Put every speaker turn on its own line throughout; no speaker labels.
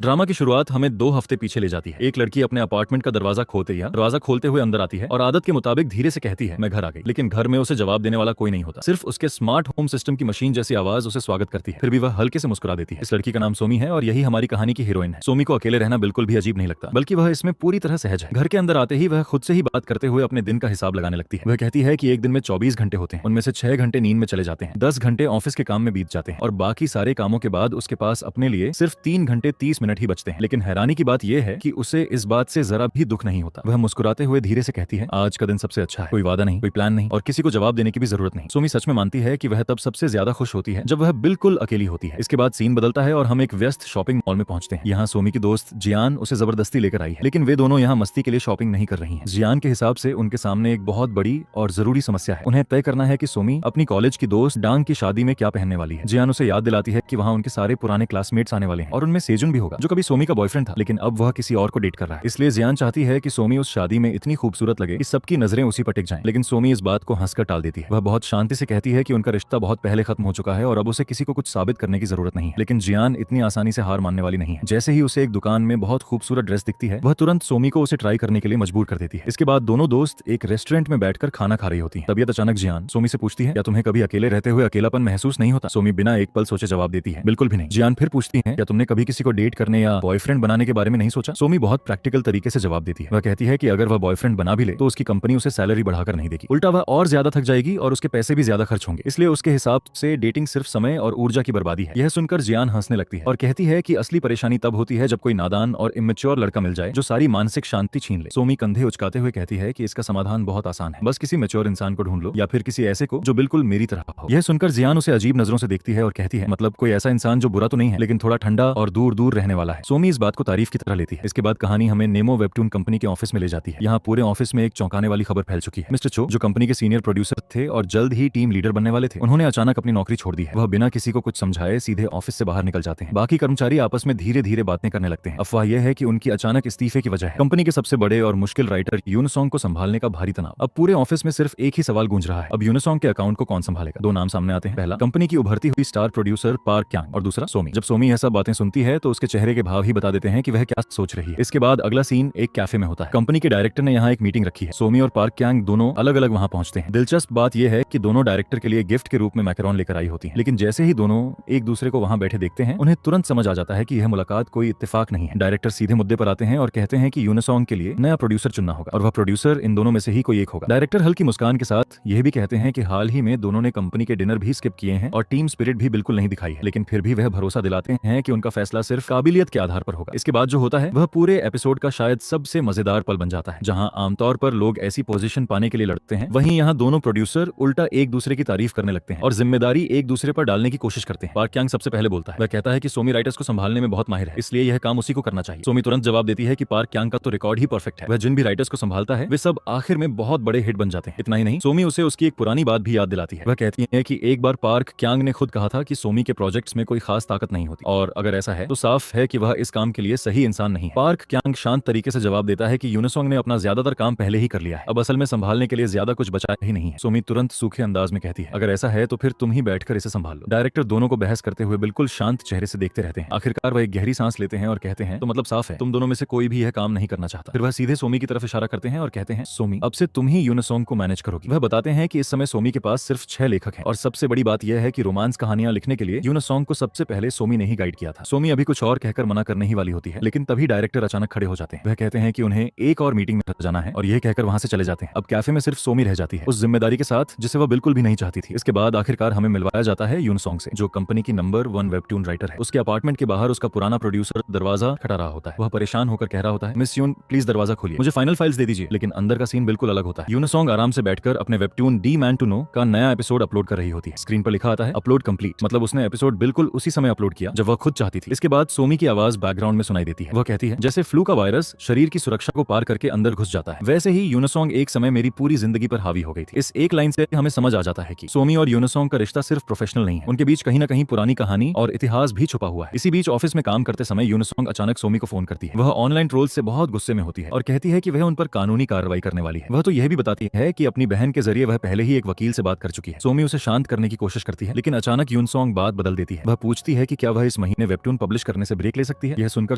Drama की शुरुआत हमें 2 हफ्ते पीछे ले जाती है। एक लड़की अपने अपार्टमेंट का दरवाजा खोलते हुए अंदर आती है और आदत के मुताबिक धीरे से कहती है, मैं घर आ गई। लेकिन घर में उसे जवाब देने वाला कोई नहीं होता, सिर्फ उसके स्मार्ट होम सिस्टम की मशीन जैसी आवाज उसे स्वागत करती है। फिर भी वह हल्के से मुस्कुरा देती है। इस लड़की का नाम सोमी है और यही हमारी कहानी की हीरोइन है। सोमी को अकेले रहना बिल्कुल भी अजीब नहीं लगता, बल्कि वह इसमें पूरी तरह सहज है। घर के अंदर आते ही वह खुद से ही बात करते हुए अपने दिन का हिसाब लगाने लगती है। वह कहती है कि एक दिन में 24 घंटे होते हैं, उनमें से 6 घंटे नींद में चले जाते हैं, 10 घंटे ऑफिस के काम में बीत जाते हैं और बाकी सारे कामों के बाद उसके पास अपने लिए सिर्फ 3 घंटे 30 मिनट ही बचते हैं। लेकिन हैरानी की बात यह है कि उसे इस बात से जरा भी दुख नहीं होता। वह मुस्कुराते हुए धीरे से कहती है, आज का दिन सबसे अच्छा है, कोई वादा नहीं, कोई प्लान नहीं और किसी को जवाब देने की भी जरूरत नहीं। सोमी सच में मानती है कि वह तब सबसे ज्यादा खुश होती है जब वह बिल्कुल अकेली होती है। इसके बाद सीन बदलता है और हम एक व्यस्त शॉपिंग मॉल में पहुंचते हैं। यहाँ सोमी की दोस्त जियान उसे जबरदस्ती लेकर आई है, लेकिन वे दोनों यहाँ मस्ती के लिए शॉपिंग नहीं कर रही हैं। जियान के हिसाब से उनके सामने एक बहुत बड़ी और जरूरी समस्या है। उन्हें तय करना है कि सोमी अपनी कॉलेज की दोस्त डांग की शादी में क्या पहनने वाली है। जियान उसे याद दिलाती है कि वहाँ उनके सारे पुराने क्लासमेट्स आने वाले हैं और उनमें सेजुन भी होगा, जो कभी सोमी का बॉयफ्रेंड था, लेकिन अब वह किसी और को डेट कर रहा है। इसलिए जियान चाहती है कि सोमी उस शादी में इतनी खूबसूरत लगे कि सबकी नजरें उसी पर टिक जाएं। लेकिन सोमी इस बात को हंसकर टाल देती है। वह बहुत शांति से कहती है कि उनका रिश्ता बहुत पहले खत्म हो चुका है और अब उसे किसी को कुछ साबित करने की जरूरत नहीं है। लेकिन जियान इतनी आसानी से हार मानने वाली नहीं है। जैसे ही उसे एक दुकान में बहुत खूबसूरत ड्रेस दिखती है, वह तुरंत सोमी को उसे ट्राई करने के लिए मजबूर कर देती है। इसके बाद दोनों दोस्त एक रेस्टोरेंट में बैठकर खाना खा रही होती हैं। तभी अचानक जियान सोमी से पूछती है, क्या तुम्हें कभी अकेले रहते हुए अकेलापन महसूस नहीं होता? सोमी बिना एक पल सोचे जवाब देती है, बिल्कुल भी नहीं। जियान फिर पूछती है, क्या तुमने कभी किसी को डेट करने या बॉयफ्रेंड बनाने के बारे में नहीं सोचा? सोमी बहुत प्रैक्टिकल तरीके से जवाब देती है। वह कहती है कि अगर वह बॉयफ्रेंड बना भी ले तो उसकी कंपनी उसे सैलरी बढ़ाकर नहीं देगी, उल्टा वह और ज्यादा थक जाएगी और उसके पैसे भी ज्यादा खर्च होंगे। इसलिए उसके हिसाब से डेटिंग सिर्फ समय और ऊर्जा की बर्बादी है। यह सुनकर जियान हंसने लगती है और कहती है कि असली परेशानी तब होती है जब कोई नादान और इमेच्योर लड़का मिल जाए जो सारी मानसिक शांति छीन ले। सोमी कंधे उचकाते हुए कहती है कि इसका समाधान बहुत आसान है, बस किसी मैच्योर इंसान को ढूंढ लो या फिर किसी ऐसे को जो बिल्कुल मेरी तरह हो। यह सुनकर जियान उसे अजीब नजरों से देखती है और कहती है, मतलब कोई ऐसा इंसान जो बुरा तो नहीं है लेकिन थोड़ा ठंडा और दूर दूर रहने वाला है। सोमी इस बात को तारीफ की तरह लेती है। इसके बाद कहानी हमें नेमो वेबटून कंपनी के ऑफिस में ले जाती है। यहाँ पूरे ऑफिस में एक चौंकाने वाली खबर फैल चुकी है। मिस्टर चो, जो कंपनी के सीनियर प्रोड्यूसर थे और जल्द ही टीम लीडर बनने वाले थे, उन्होंने अचानक अपनी नौकरी छोड़ दी है। वह बिना किसी को कुछ समझाए सीधे ऑफिस से बाहर निकल जाते हैं। बाकी कर्मचारी आपस में धीरे धीरे बातें करने लगते हैं। अफवाह यह है कि उनकी अचानक इस्तीफे की वजह है कंपनी के सबसे बड़े और मुश्किल राइटर यूनसोंग को संभालने का भारी तनाव। अब पूरे ऑफिस में सिर्फ एक ही सवाल गूंज रहा है, अब यूनसोंग के अकाउंट को कौन संभालेगा? दो नाम सामने आते हैं, पहला कंपनी की उभरती हुई स्टार प्रोड्यूसर पार्क क्यांग और दूसरा सोमी। जब सोमी यह सब बातें सुनती है तो उसके चेहरे के भाव ही बता देते हैं कि वह क्या सोच रही है। इसके बाद अगला सीन एक कैफे में होता है। कंपनी के डायरेक्टर ने यहाँ एक मीटिंग रखी है। सोमी और पार्क क्यांग दोनों अलग अलग वहाँ पहुंचते हैं। दिलचस्प बात यह है कि दोनों डायरेक्टर के लिए गिफ्ट के रूप में मैकरोन लेकर आई होती है, लेकिन जैसे ही दोनों एक दूसरे को वहाँ बैठे देखते हैं, उन्हें तुरंत समझ आ जाता है कि यह मुलाकात कोई इत्तेफाक नहीं है। डायरेक्टर सीधे मुद्दे पर आते हैं और कहते हैं कि यूनसोंग के लिए नया प्रोड्यूसर चुनना होगा और वह प्रोड्यूसर इन दोनों में से ही कोई एक होगा। डायरेक्टर हल्की मुस्कान के साथ यह भी कहते हैं कि हाल ही में दोनों ने कंपनी के डिनर भी स्किप किए हैं और टीम स्पिरिट भी बिल्कुल नहीं दिखाई है, लेकिन फिर भी वह भरोसा दिलाते हैं कि उनका फैसला सिर्फ काबिलियत के आधार पर होगा। इसके बाद जो होता है वह पूरे एपिसोड का शायद सबसे मजेदार पल बन जाता है। जहां आमतौर पर लोग ऐसी पोजीशन पाने के लिए लड़ते हैं, वहीं यहाँ दोनों प्रोड्यूसर उल्टा एक दूसरे की तारीफ करने लगते हैं और जिम्मेदारी एक दूसरे पर डालने की कोशिश करते हैं। पार्क क्यांग सबसे पहले बोलता है। वह कहता है कि सोमी राइटर्स को संभालने में बहुत माहिर है, इसलिए यह काम उसी को करना चाहिए। सोमी तुरंत जवाब देती है कि पार्क क्यांग का तो रिकॉर्ड ही परफेक्ट है, वह जिन भी राइटर्स को संभालता है वे सब आखिर में बहुत बड़े हिट बन जाते हैं। इतना ही नहीं, सोमी उसे उसकी एक पुरानी बात भी याद दिलाती है। वह कहती है कि एक बार पार्क क्यांग ने खुद कहा था कि सोमी के प्रोजेक्ट्स में कोई खास ताकत नहीं होती और अगर ऐसा है तो साफ है कि वह इस काम के लिए सही इंसान नहीं है। पार्क क्यांग शांत तरीके से जवाब देता है कि यूनसोंग ने अपना ज्यादातर काम पहले ही कर लिया है, अब असल में संभालने के लिए ज्यादा कुछ बचा ही नहीं है। सोमी तुरंत सूखे अंदाज में कहती है, अगर ऐसा है तो फिर तुम ही बैठकर इसे संभाल लो। डायरेक्टर दोनों को बहस करते हुए बिल्कुल शांत चेहरे से देखते रहते हैं। आखिरकार वह एक गहरी सांस लेते हैं और कहते हैं, तो मतलब साफ है तुम दोनों में से कोई भी यह काम नहीं करना चाहता। फिर वह सीधे सोमी की तरफ इशारा करते हैं और कहते हैं, सोमी अब से तुम ही यूनसोंग को मैनेज करोगी। वह बताते हैं कि इस समय सोमी के पास सिर्फ 6 लेखक हैं और सबसे बड़ी बात यह है कि रोमांस कहानियां लिखने के लिए यूनसोंग को सबसे पहले सोमी ने ही गाइड किया था। सोमी अभी कुछ और कहकर मना करने ही वाली होती है, लेकिन तभी डायरेक्टर अचानक खड़े हो जाते हैं। वह कहते हैं कि उन्हें एक और मीटिंग में जाना है और यह कहकर वहां से चले जाते हैं। अब कैफे में सिर्फ सोमी रह जाती है, उस जिम्मेदारी के साथ जिसे वह बिल्कुल भी नहीं चाहती थी। इसके बाद आखिरकार हमें मिलवाया जाता है यूनसोंग से, जो कंपनी की नंबर 1 वेबटून राइटर है। उसके अपार्टमेंट के बाहर उसका पुराना प्रोड्यूसर दरवाजा खटा रहा होता है। वह परेशान होकर कह रहा होता है, मिस यून प्लीज दरवाजा खोलिए, मुझे फाइनल फाइल्स दे दीजिए। लेकिन अंदर का सीन बिल्कुल अलग होता है। यूनसोंग आराम से बैठकर अपने webtoon the man to know का नया एपिसोड अपलोड कर रही होती है। स्क्रीन पर लिखा आता है अपलोड कंप्लीट, मतलब उसने एपिसोड बिल्कुल उसी समय अपलोड किया जब वह खुद चाहती थी। इसके बाद सोमी की आवाज बैकग्राउंड में सुनाई देती है। वह कहती है, जैसे फ्लू का वायरस शरीर की सुरक्षा को पार करके अंदर घुस जाता है, वैसे ही यूनसोंग एक समय मेरी पूरी जिंदगी पर हावी हो गई थी। इस एक लाइन से हमें समझ आ जाता है कि सोमी और यूनसोंग का रिश्ता सिर्फ प्रोफेशनल नहीं है, उनके बीच कहीं ना कहीं पुरानी कहानी और इतिहास भी छुपा हुआ है। इसी बीच ऑफिस में काम करते समय यूनसोंग अचानक सोमी को फोन करती है। वह ऑनलाइन ट्रोल्स से बहुत गुस्से में होती है और कहती है कि वह उन पर कानूनी कार्रवाई करने वाली है। वह तो यह भी बताती है कि अपनी बहन के जरिए वह पहले ही एक वकील से बात कर चुकी है। सोमी उसे शांत करने की कोशिश करती है, लेकिन अचानक यूनसोंग बात बदल देती है। वह पूछती है कि क्या वह इस महीने वेबटून पब्लिश करने से ब्रेक ब्रेक ले सकती है। यह सुनकर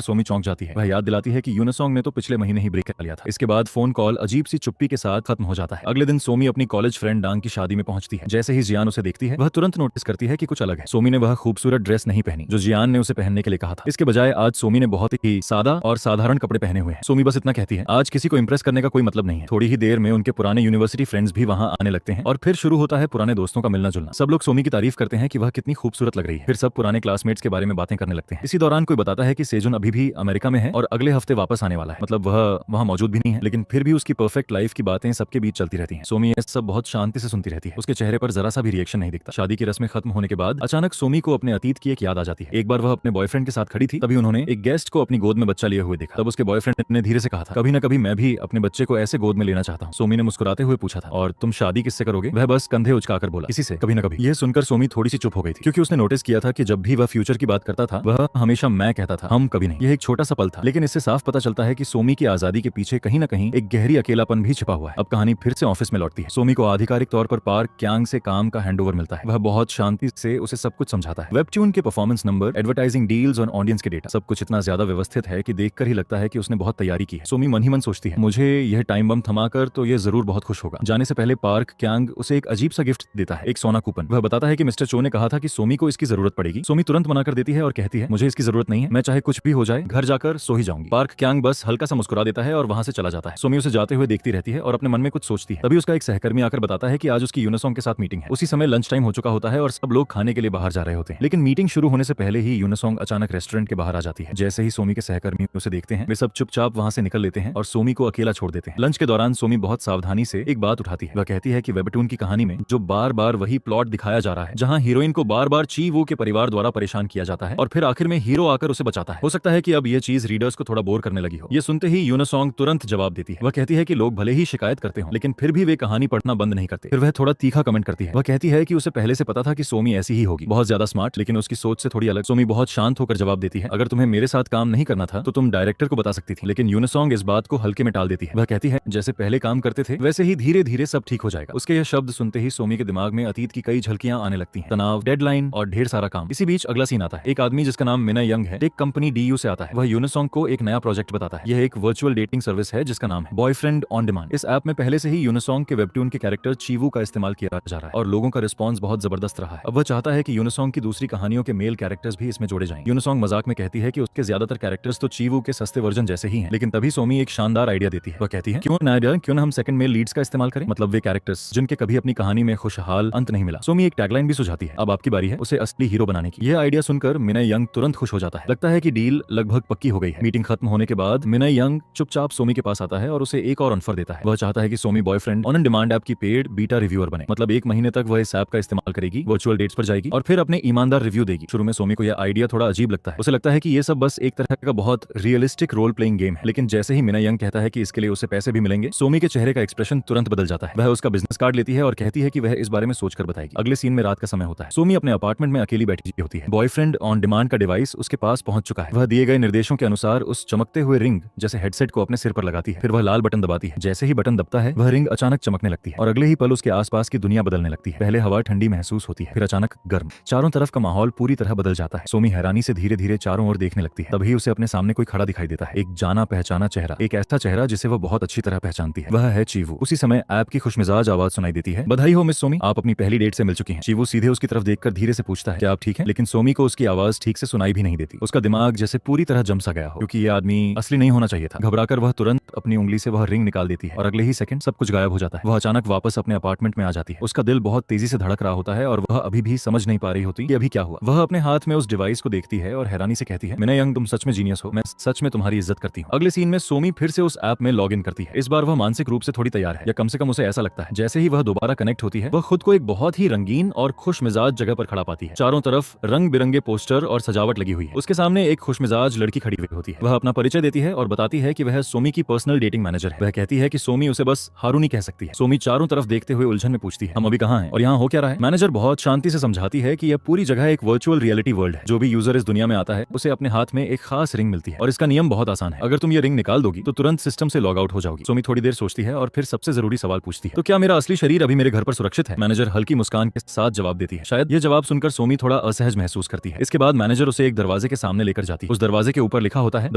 सोमी चौंक जाती है। वह याद दिलाती है कि यूनसोंग ने तो पिछले महीने ही ब्रेक कर लिया था। इसके बाद फोन कॉल अजीब सी चुप्पी के साथ खत्म हो जाता है। अगले दिन सोमी अपनी कॉलेज फ्रेंड डांग की शादी में पहुंचती है। जैसे ही जियान उसे देखती है वह तुरंत नोटिस करती है कि कुछ अलग है। सोमी ने वह खूबसूरत ड्रेस नहीं पहनी जो जियान ने उसे पहनने के लिए कहा था। इसके बजाय आज सोमी ने बहुत ही सादा और साधारण कपड़े पहने हुए हैं। सोमी बस इतना कहती है, आज किसी को इंप्रेस करने का कोई मतलब नहीं है। थोड़ी ही देर में उनके पुराने यूनिवर्सिटी फ्रेंड्स भी वहां आने लगते हैं और फिर शुरू होता है पुराने दोस्तों का मिलना जुलना। सब लोग सोमी की तारीफ करते हैं कि वह कितनी खूबसूरत लग रही है। फिर सब पुराने क्लासमेट्स के बारे में बातें करने लगते हैं। इसी दौरान कोई बताता है कि सेजुन अभी भी अमेरिका में है और अगले हफ्ते वापस आने वाला है। मतलब वह वहां मौजूद भी नहीं है, लेकिन फिर भी उसकी परफेक्ट लाइफ की बातें सबके बीच चलती रहती हैं। सोमी ये सब बहुत शांति से सुनती रहती है। उसके चेहरे पर जरा सा भी रिएक्शन नहीं दिखता। शादी की रस्में खत्म होने के बाद अचानक सोमी को अपने अतीत की एक याद आ जाती है। एक बार वह अपने बॉयफ्रेंड के साथ खड़ी थी, तभी उन्होंने एक गेस्ट को अपनी गोद में बच्चा लिए हुए देखा। तब उसके बॉयफ्रेंड ने धीरे से कहा था, कभी न कभी मैं भी अपने बच्चे को ऐसे गोद में लेना चाहता हूँ। सोमी ने मुस्कुराते हुए पूछा था, और तुम शादी किससे करोगे? वह बस कंधे उचकाकर बोला, किसी से, कभी न कभी। यह सुनकर सोमी थोड़ी सी चुप हो गई थी, क्योंकि उसने नोटिस किया था कि जब भी वह फ्यूचर की बात करता था वह हमेशा मैं कहता था, हम कभी नहीं। यह एक छोटा सा पल था, लेकिन इससे साफ पता चलता है कि सोमी की आजादी के पीछे कहीं न कहीं एक गहरी अकेलापन भी छिपा हुआ है। अब कहानी फिर से ऑफिस में लौटती है। सोमी को आधिकारिक तौर पर पार्क क्यांग से काम का हैंडओवर मिलता है। वह बहुत शांति से उसे सब कुछ समझाता है। वेबट्यून के परफॉर्मेंस नंबर, एडवर्टाइजिंग डील्स और ऑडियंस के डेटा, सब कुछ इतना ज्यादा व्यवस्थित है कि देखकर ही लगता है कि उसने बहुत तैयारी की है। सोमी मन ही मन सोचती है, मुझे यह टाइम बम थमाकर तो ये जरूर बहुत खुश होगा। जाने से पहले पार्क क्यांग उसे एक अजीब सा गिफ्ट देता है, एक सोना कूपन। वह बताता है कि मिस्टर चो ने कहा था कि सोमी को इसकी जरूरत पड़ेगी। सोमी तुरंत मना कर देती है और कहती है, मुझे इसकी जरूरत नहीं है, मैं चाहे कुछ भी हो जाए घर जाकर सो ही जाऊंगी। पार्क क्यांग बस हल्का सा मुस्कुरा देता है और वहां से चला जाता है। सोमी उसे जाते हुए देखती रहती है और अपने मन में कुछ सोचती है। तभी उसका एक सहकर्मी आकर बताता है कि आज उसकी यूनसोंग के साथ मीटिंग है। उसी समय लंच टाइम हो चुका होता है और सब लोग खाने के लिए बाहर जा रहे होते हैं। लेकिन मीटिंग शुरू होने से पहले ही यूनसोंग अचानक रेस्टोरेंट के बाहर आ जाती है। जैसे ही सोमी के सहकर्मी उसे देखते हैं वे सब चुपचाप वहां से निकल लेते हैं और सोमी को अकेला छोड़ देते हैं। लंच के दौरान सोमी बहुत सावधानी से एक बात उठाती है। वह कहती है कि वेबटून की कहानी में जो बार बार वही प्लॉट दिखाया जा रहा है, जहां हीरोइन को बार बार ची वू के परिवार द्वारा परेशान किया जाता है और फिर आखिर में हीरो आकर उसे बचाता है। हो सकता है कि अब यह चीज रीडर्स को थोड़ा बोर करने लगी हो। ये सुनते ही यूनसोंग तुरंत जवाब देती है। वह कहती है कि लोग भले ही शिकायत करते हो, लेकिन फिर भी वे कहानी पढ़ना बंद नहीं करते। फिर वह थोड़ा तीखा कमेंट करती है। वह कहती है कि उसे पहले से पता था कि सोमी ऐसी ही होगी, बहुत ज्यादा स्मार्ट, लेकिन उसकी सोच से थोड़ी अलग। सोमी बहुत शांत होकर जवाब देती है, अगर तुम्हें मेरे साथ काम नहीं करना था तो तुम डायरेक्टर को बता सकती थी। लेकिन यूनसोंग इस बात को हल्के में टाल देती है। वह कहती है, जैसे पहले काम करते थे वैसे ही धीरे धीरे सब ठीक हो जाएगा। उसके यह शब्द सुनते ही सोमी के दिमाग में अतीत की कई झलकियां आने लगती हैं, तनाव, डेडलाइन और ढेर सारा काम। इसी बीच अगला सीन आता है। एक आदमी जिसका नाम मिना यंग है, एक कंपनी डीयू से आता है। वह यूनसोंग को एक नया प्रोजेक्ट बताता है। यह एक वर्चुअल डेटिंग सर्विस है जिसका नाम है बॉयफ्रेंड ऑन डिमांड। इस ऐप में पहले से ही यूनसोंग के वेबटून के कैरेक्टर चीवू का इस्तेमाल किया जा रहा है और लोगों का रिस्पॉन्स बहुत जबरदस्त रहा है। अब वह चाहता है कि यूनसोंग की दूसरी कहानियों के मेल कैरेक्टर्स भी इसमें जोड़े जाएं। यूनसोंग मजाक में कहती है कि उसके ज्यादातर कैरेक्टर्स तो चीवू के सस्ते वर्जन जैसे ही हैं। लेकिन तभी सोमी एक शानदार आइडिया देती है। वह कहती है, क्यों ना हम सेकंड मेल लीड्स का इस्तेमाल करें, मतलब वे कैरेक्टर्स जिनके कभी अपनी कहानी में खुशहाल अंत नहीं मिला। सोमी एक टैगलाइन भी सुझाती है, अब आपकी बारी है उसे असली हीरो बनाने की। यह आइडिया सुनकर मिनय यंग तुरंत खुश हो जाता है। लगता है कि डील लगभग पक्की हो गई है। मीटिंग खत्म होने के बाद मिनय यंग चुपचाप सोमी के पास आता है और उसे एक और ऑफर देता है। वह चाहता है कि Somi boyfriend on demand app की पेड बीटा रिव्यूअर बने। मतलब 1 महीने तक वह इस ऐप का इस्तेमाल करेगी, वर्चुअल डेट्स पर जाएगी और फिर अपने ईमानदार रिव्यू देगी। शुरू में सोमी को यह आइडिया थोड़ा अजीब लगता है। उसे लगता है कि ये सब बस एक तरह का बहुत रियलिस्टिक रोल प्लेइंग गेम है। लेकिन जैसे ही मिनय यंग कहता है कि इसके लिए उसे पैसे भी मिलेंगे, सोमी के चेहरे का एक्सप्रेशन तुरंत बदल जाता है। वह उसका बिजनेस कार्ड लेती है और कहती है कि वह इस बारे में सोचकर बताएगी। अगले सीन में रात का समय होता है। सोमी अपने अपार्टमेंट में अकेली बैठी होती है। बॉयफ्रेंड ऑन डिमांड का डिवाइस उसके पास पहुंच चुका है। वह दिए गए निर्देशों के अनुसार उस चमकते हुए रिंग जैसे हेडसेट को अपने सिर पर लगाती है। फिर वह लाल बटन दबाती है। जैसे ही बटन दबता है वह रिंग अचानक चमकने लगती है और अगले ही पल उसके आसपास की दुनिया बदलने लगती है। पहले हवा ठंडी महसूस होती है, फिर अचानक गर्म। चारों तरफ का माहौल पूरी तरह बदल जाता है। सोमी हैरानी से धीरे धीरे चारों ओर देखने लगती है। तभी उसे अपने सामने कोई खड़ा दिखाई देता है, एक जाना पहचाना चेहरा, एक ऐसा चेहरा जिसे वह बहुत अच्छी तरह पहचानती है। वह है चीवू। उसी समय ऐप की खुशमिजाज आवाज सुनाई देती है, बधाई हो मिस सोमी, आप अपनी पहली डेट से मिल चुकी हैं। चीवू सीधे उसकी तरफ देखकर धीरे से पूछता है, क्या आप ठीक हैं? लेकिन सोमी को उसकी आवाज ठीक से सुनाई भी नहीं देती। उसका दिमाग जैसे पूरी तरह जम सा गया हो, क्योंकि ये आदमी असली नहीं होना चाहिए था। घबराकर वह तुरंत अपनी उंगली से वह रिंग निकाल देती है और अगले ही सेकंड सब कुछ गायब हो जाता है। वह अचानक वापस अपने अपार्टमेंट में आ जाती है। उसका दिल बहुत तेजी से धड़क रहा होता है और वह अभी भी समझ नहीं पा रही होती कि अभी क्या हुआ। वह अपने हाथ में उस डिवाइस को देखती है और हैरानी से कहती है, मिनय यंग, तुम सच में जीनियस हो, मैं सच में तुम्हारी इज्जत करती हूँ। अगले सीन में सोमी फिर से उस ऐप में लॉग इन करती है। इस बार वह मानसिक रूप से थोड़ी तैयार है, या कम से कम उसे ऐसा लगता है। जैसे ही वह दोबारा कनेक्ट होती है, वह खुद को एक बहुत ही रंगीन और खुशमिजाज जगह पर खड़ा पाती है। चारों तरफ रंग बिरंगे पोस्टर और सजावट लगी हुई है। उसके सामने एक खुशमिजाज लड़की खड़ी हुई होती है। वह अपना परिचय देती है और बताती है कि वह सोमी की पर्सनल डेटिंग मैनेजर है। वह कहती है कि सोमी उसे बस हारूनी कह सकती है। सोमी चारों तरफ देखते हुए उलझन में पूछती है, हम अभी कहाँ हैं और यहाँ हो क्या रहा है? मैनेजर बहुत शांति से समझाती है कि यह पूरी जगह एक वर्चुअल रियलिटी वर्ल्ड है। जो भी यूजर इस दुनिया में आता है उसे अपने हाथ में एक खास रिंग मिलती है और इसका नियम बहुत आसान है। अगर तुम ये रिंग निकाल दोगी तो तुरंत सिस्टम से लॉग आउट हो जाओगी। सोमी थोड़ी देर सोचती है और फिर सबसे जरूरी सवाल पूछती है, तो क्या मेरा असली शरीर अभी मेरे घर पर सुरक्षित है? मैनेजर हल्की मुस्कान के साथ जवाब देती है। शायद यह जवाब सुनकर सोमी थोड़ा असहज महसूस करती है। इसके बाद मैनेजर उसे एक दरवाजे के सामने लेकर जाती है। उस दरवाजे के ऊपर लिखा होता है the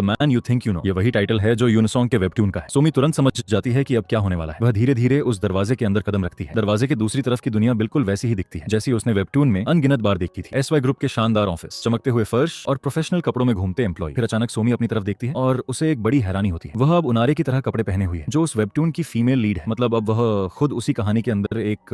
man you think you know. ये वही टाइटल है जो यूनिसॉन्ग के वेबटून का है। सोमी तुरंत समझ जाती है कि अब क्या होने वाला है। वह धीरे धीरे उस दरवाजे के अंदर कदम रखती है। दरवाजे के दूसरी तरफ की दुनिया बिल्कुल वैसी ही दिखती है जैसी उसने वेबटून में अनगिनत बार देखी थी। एसवाई ग्रुप के शानदार ऑफिस, चमकते हुए फर्श और प्रोफेशनल कपड़ों में घूमते एम्प्लॉय। फिर अचानक सोमी अपनी तरफ देखती है और उसे एक बड़ी हैरानी होती है। वह अब उनारे की तरह कपड़े पहने हुई है जो उस वेबटून की फीमेल लीड है। मतलब अब वह खुद उसी कहानी के अंदर एक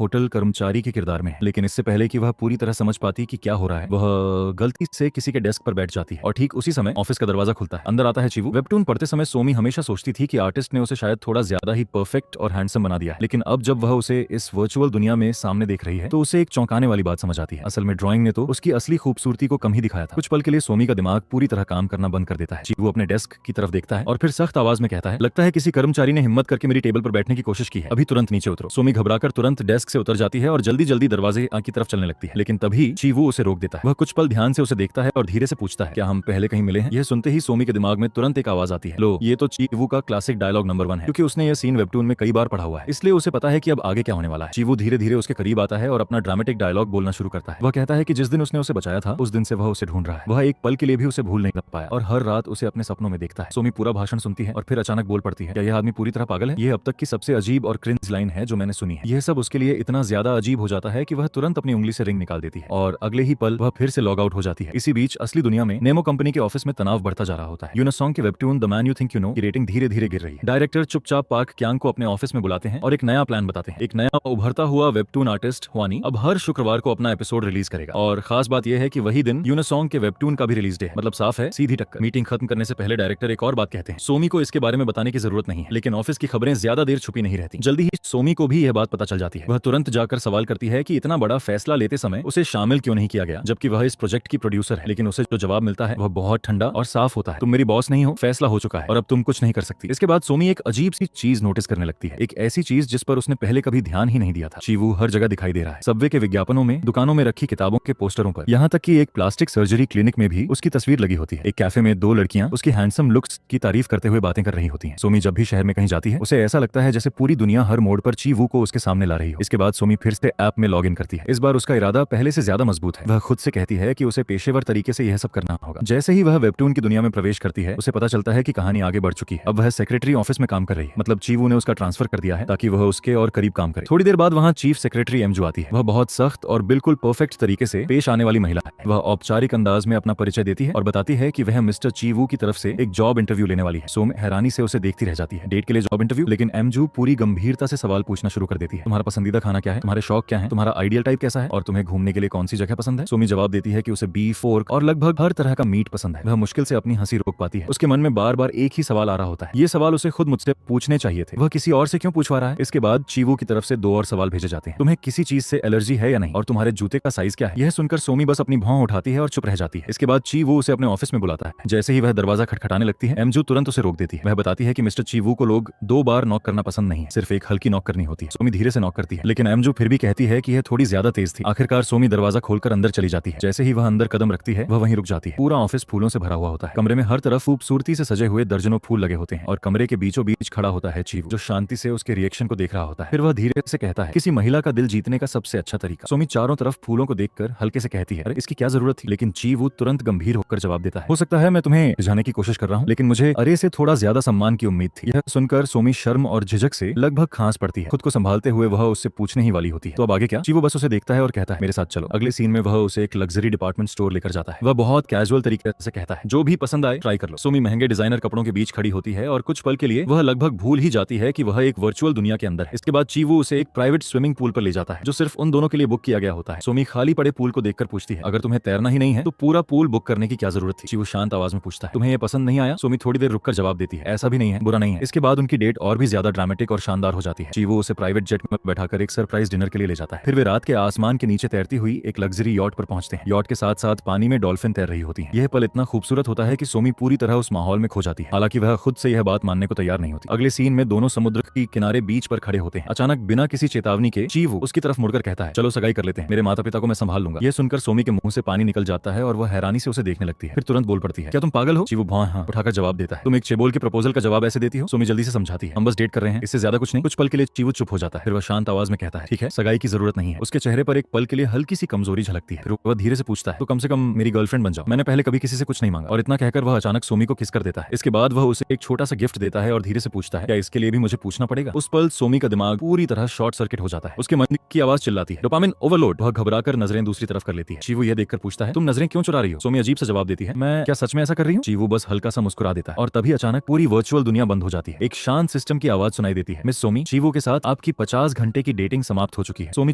होटल कर्मचारी के किरदार में है। लेकिन इससे पहले कि वह पूरी तरह समझ पाती कि क्या हो रहा है, वह गलती से किसी के डेस्क पर बैठ जाती है और ठीक उसी समय ऑफिस का दरवाजा खुलता है। अंदर आता है चीवू। वेबटून पढ़ते समय सोमी हमेशा सोचती थी कि आर्टिस्ट ने उसे शायद थोड़ा ज्यादा ही परफेक्ट और हैंडसम बना दिया है। लेकिन अब जब वह उसे इस वर्चुअल दुनिया में सामने देख रही है तो उसे एक चौंकाने वाली बात समझ आती है। असल में ड्राइंग ने तो उसकी असली खूबसूरती को कम ही दिखाया था। कुछ पल के लिए सोमी का दिमाग पूरी तरह काम करना बंद कर देता है। चीवू अपने डेस्क की तरफ देखता है और फिर सख्त आवाज में कहता है, लगता है किसी कर्मचारी ने हिम्मत करके मेरी टेबल पर बैठने की कोशिश की है। अभी तुरंत नीचे उतरो। सोमी घबराकर तुरंत डेस्क से उतर जाती है और जल्दी जल्दी दरवाजे की तरफ चलने लगती है। लेकिन तभी चीवू उसे रोक देता है। वह कुछ पल ध्यान से उसे देखता है और धीरे से पूछता है, क्या हम पहले कहीं मिले हैं? यह सुनते ही सोमी के दिमाग में तुरंत एक आवाज आती है, लो ये तो चीवू का क्लासिक डायलॉग नंबर 1 है, क्योंकि उसने यह सीन वेबटून में कई बार पढ़ा हुआ है, इसलिए उसे पता है कि अब आगे क्या होने वाला है। चीवू धीरे धीरे उसके करीब आता है और अपना ड्रामेटिक डायलॉग बोलना शुरू करता है। वह कहता है कि जिस दिन उसने उसे बचाया था उस दिन से वह उसे ढूंढ रहा है। वह एक पल के लिए भी उसे भूल नहीं पाया और हर रात उसे अपने सपनों में देखता है। सोमी पूरा भाषण सुनती है और फिर अचानक बोल पड़ती है, क्या यह आदमी पूरी तरह पागल है? यह अब तक की सबसे अजीब और क्रिंज लाइन है जो मैंने सुनी है। यह सब उसके लिए इतना ज्यादा अजीब हो जाता है कि वह तुरंत अपनी उंगली से रिंग निकाल देती है और अगले ही पल वह फिर से लॉग आउट हो जाती है। इसी बीच असली दुनिया में नेमो कंपनी के ऑफिस में तनाव बढ़ता जा रहा होता है। यूनिसॉन्ग के webtoon the man you think you know की रेटिंग धीरे धीरे गिर रही है। डायरेक्टर चुपचाप पार्क क्यांग को अपने ऑफिस में बुलाते हैं और एक नया प्लान बताते हैं। एक नया उभरता हुआ वेबटून आर्टिस्ट हुआनी अब हर शुक्रवार को अपना एपिसोड रिलीज करेगा और खास बात यह है कि वही दिन यूनिसॉन्ग के वेबटून का भी रिलीज डे है। मतलब साफ है, सीधी टक्कर। मीटिंग खत्म करने से पहले डायरेक्टर एक और बात कहते हैं, सोमी को इसके बारे में बताने की जरूरत नहीं है। लेकिन ऑफिस की खबरें ज्यादा देर छुपी नहीं रहती। जल्दी ही सोमी को भी यह बात पता चल जाती है। वह तुरंत जाकर सवाल करती है कि इतना बड़ा फैसला लेते समय उसे शामिल क्यों नहीं किया गया, जबकि वह इस प्रोजेक्ट की प्रोड्यूसर है। लेकिन उसे जो जवाब मिलता है वह बहुत ठंडा और साफ होता है, तुम मेरी बॉस नहीं हो, फैसला हो चुका है और अब तुम कुछ नहीं कर सकती। इसके बाद सोमी एक अजीब सी चीज नोटिस करने लगती है, एक ऐसी चीज जिस पर उसने पहले कभी ध्यान ही नहीं दिया था। चीवू हर जगह दिखाई दे रहा है, सबवे के विज्ञापनों में, दुकानों में रखी किताबों के पोस्टरों पर, यहाँ तक कि एक प्लास्टिक सर्जरी क्लिनिक में भी उसकी तस्वीर लगी होती है। एक कैफे में 2 लड़कियां उसकी हैंडसम लुक्स की तारीफ करते हुए बातें कर रही होती हैं। सोमी जब भी शहर में कहीं जाती है उसे ऐसा लगता है जैसे पूरी दुनिया हर मोड़ पर चीवू को उसके सामने ला रही हो। इसके बाद सोमी फिर से ऐप में लॉग इन करती है। इस बार उसका इरादा पहले से ज्यादा मजबूत है। वह खुद से कहती है कि उसे पेशेवर तरीके से यह सब करना होगा। जैसे ही वह वेबटून की दुनिया में प्रवेश करती है उसे पता चलता है कि कहानी आगे बढ़ चुकी है। अब वह सेक्रेटरी ऑफिस में काम कर रही है। मतलब चीवू ने उसका ट्रांसफर कर दिया है ताकि वह उसके और करीब काम करे। थोड़ी देर बाद वहाँ चीफ सेक्रेटरी एमजू आती है। वह बहुत सख्त और बिल्कुल परफेक्ट तरीके से पेश आने वाली महिला है। वह औपचारिक अंदाज में अपना परिचय देती है और बताती है कि वह मिस्टर चीवू की तरफ से एक जॉब इंटरव्यू लेने वाली है। सोमी हैरानी से उसे देखती रह जाती है। डेट के लिए जॉब इंटरव्यू? लेकिन एमजू पूरी गंभीरता से सवाल पूछना शुरू कर देती है, तुम्हारा पसंदीदा खाना क्या है, तुम्हारे शौक क्या है, तुम्हारा आइडियल टाइप कैसा है और तुम्हें घूमने के लिए कौन सी जगह पसंद है? सोमी जवाब देती है कि उसे बीफ, पोर्क और लगभग हर तरह का मीट पसंद है। वह मुश्किल से अपनी हंसी रोक पाती है। उसके मन में बार बार एक ही सवाल आ रहा होता है। ये सवाल उसे खुद मुझसे पूछने चाहिए थे, वह किसी और से क्यों पूछवा रहा है? इसके बाद चीवू की तरफ से 2 और सवाल भेजे जाते हैं, तुम्हें किसी चीज से एलर्जी है या नहीं, और तुम्हारे जूते का साइज क्या है? यह सुनकर सोमी बस अपनी भौं उठाती है और चुप रह जाती है। इसके बाद चीवू उसे अपने ऑफिस में बुलाता है। जैसे ही वह दरवाजा खटखटाने लगती है एमजू तुरंत उसे रोक देती है। वह बताती है कि मिस्टर चीवू को लोग 2 बार नॉक करना पसंद नहीं है, सिर्फ एक हल्की नॉक करनी होती है। सोमी धीरे से नॉक करती है लेकिन एमजू फिर भी कहती है कि यह थोड़ी ज्यादा तेज थी। आखिरकार सोमी दरवाजा खोलकर अंदर चली जाती है। जैसे ही वह अंदर कदम रखती है वह वहीं रुक जाती है। पूरा ऑफिस फूलों से भरा हुआ होता है। कमरे में हर तरफ खूबसूरती से सजे हुए दर्जनों फूल लगे होते हैं और कमरे के बीचों बीच खड़ा होता है चीवू, जो शांति से उसके रिएक्शन को देख रहा होता है। फिर वह धीरे से कहता है, किसी महिला का दिल जीतने का सबसे अच्छा तरीका। सोमी चारों तरफ फूलों को देखकर हल्के से कहती है, अरे इसकी क्या जरूरत थी? लेकिन चीवू तुरंत गंभीर होकर जवाब देता है, हो सकता है मैं तुम्हें जाने की कोशिश कर रहा हूँ, लेकिन मुझे अरे से थोड़ा ज्यादा सम्मान की उम्मीद थी। यह सुनकर सोमी शर्म और झिझक से लगभग खांस पड़ती है। खुद को संभालते हुए वह उससे पूछने ही वाली होती है, तो अब आगे क्या? चीवू बस उसे देखता है और कहता है, मेरे साथ चलो। अगले सीन में वह उसे एक लग्जरी डिपार्टमेंट स्टोर लेकर जाता है। वह बहुत कैजुअल तरीके से कहता है, जो भी पसंद आए ट्राई कर लो। सोमी महंगे डिजाइनर कपड़ों के बीच खड़ी होती है और कुछ पल के लिए वह लगभग भूल ही जाती है कि वह एक वर्चुअल दुनिया के अंदर है। इसके बाद चीवू उसे एक प्राइवेट स्विमिंग पूल पर ले जाता है जो सिर्फ उन दोनों के लिए बुक किया गया होता है। सोमी खाली पड़े पूल को देखकर पूछती है, अगर तुम्हें तैरना ही नहीं है तो पूरा पूल बुक करने की क्या जरूरत थी? चीवू शांत आवाज में पूछता है, तुम्हें यह पसंद नहीं आया? सोमी थोड़ी देर रुककर जवाब देती है, ऐसा भी नहीं है, बुरा नहीं है। इसके बाद उनकी डेट और भी ज्यादा ड्रामेटिक और शानदार हो जाती है। चीवू उसे प्राइवेट जेट में बैठाकर एक सरप्राइज डिनर के लिए ले जाता है। फिर वे रात के आसमान के नीचे तैरती हुई एक लग्जरी यॉट पर पहुंचते हैं। यॉट के साथ साथ पानी में डॉल्फिन तैर रही होती है। यह पल इतना खूबसूरत होता है कि सोमी पूरी तरह उस माहौल में खो जाती है। हालांकि वह खुद से यह बात मानने को तैयार नहीं होती। अगले सीन में दोनों समुद्र के किनारे बीच पर खड़े होते हैं। अचानक बिना किसी चेतावनी के चीवू उसकी तरफ मुड़कर कहता है, चलो सगाई कर लेते हैं, मेरे माता पिता को मैं संभाल लूंगा। यह सुनकर सोमी के मुंह से पानी निकल जाता है और वह हैरानी से उसे देखने लगती है। फिर तुरंत बोल पड़ती है, क्या तुम पागल हो? चीवू भौं हाँ उठाकर जवाब देता है, तुम एक चेबोल के प्रपोजल का जवाब ऐसे देती हो? सोमी जल्दी से समझाती है, हम बस डेट कर रहे हैं, इससे ज्यादा कुछ नहीं। कुछ पल के लिए चीवू चुप हो जाता है। फिर वह शांत आवाज में कहता है, ठीक है, सगाई की जरूरत नहीं है। उसके चेहरे पर एक पल के लिए हल्की सी कमजोरी झलकती है। फिर वह धीरे से पूछता है, तो कम से कम मेरी गर्लफ्रेंड गर्लफ्रेंड बन जाओ, मैंने पहले कभी किसी से कुछ नहीं मांगा। और इतना कहकर वह अचानक सोमी को किस कर देता है। इसके बाद वह उसे एक छोटा सा गिफ्ट देता है और धीरे से पूछता है, क्या इसके लिए भी मुझे पूछना पड़ेगा? उस पल सोमी का दिमाग पूरी तरह शॉर्ट सर्किट हो जाता है। उसके मन की आवाज चिल्लाती है, डोपामिन ओवरलोड। वह घबराकर नजरें दूसरी तरफ कर लेती है। चीवू यह देखकर पूछता है, तुम नजरें क्यों चुरा रही हो? सोमी अजीब सा जवाब देती है, मैं क्या सच में ऐसा कर रही हूँ? चीवू बस हल्का सा मुस्कुरा देता है और तभी अचानक पूरी वर्चुअल दुनिया बंद हो जाती है। एक शांत सिस्टम की आवाज सुनाई देती है, मिस सोमी, चीवू के साथ आपकी 50 घंटे की डेटिंग समाप्त हो चुकी है। सोमी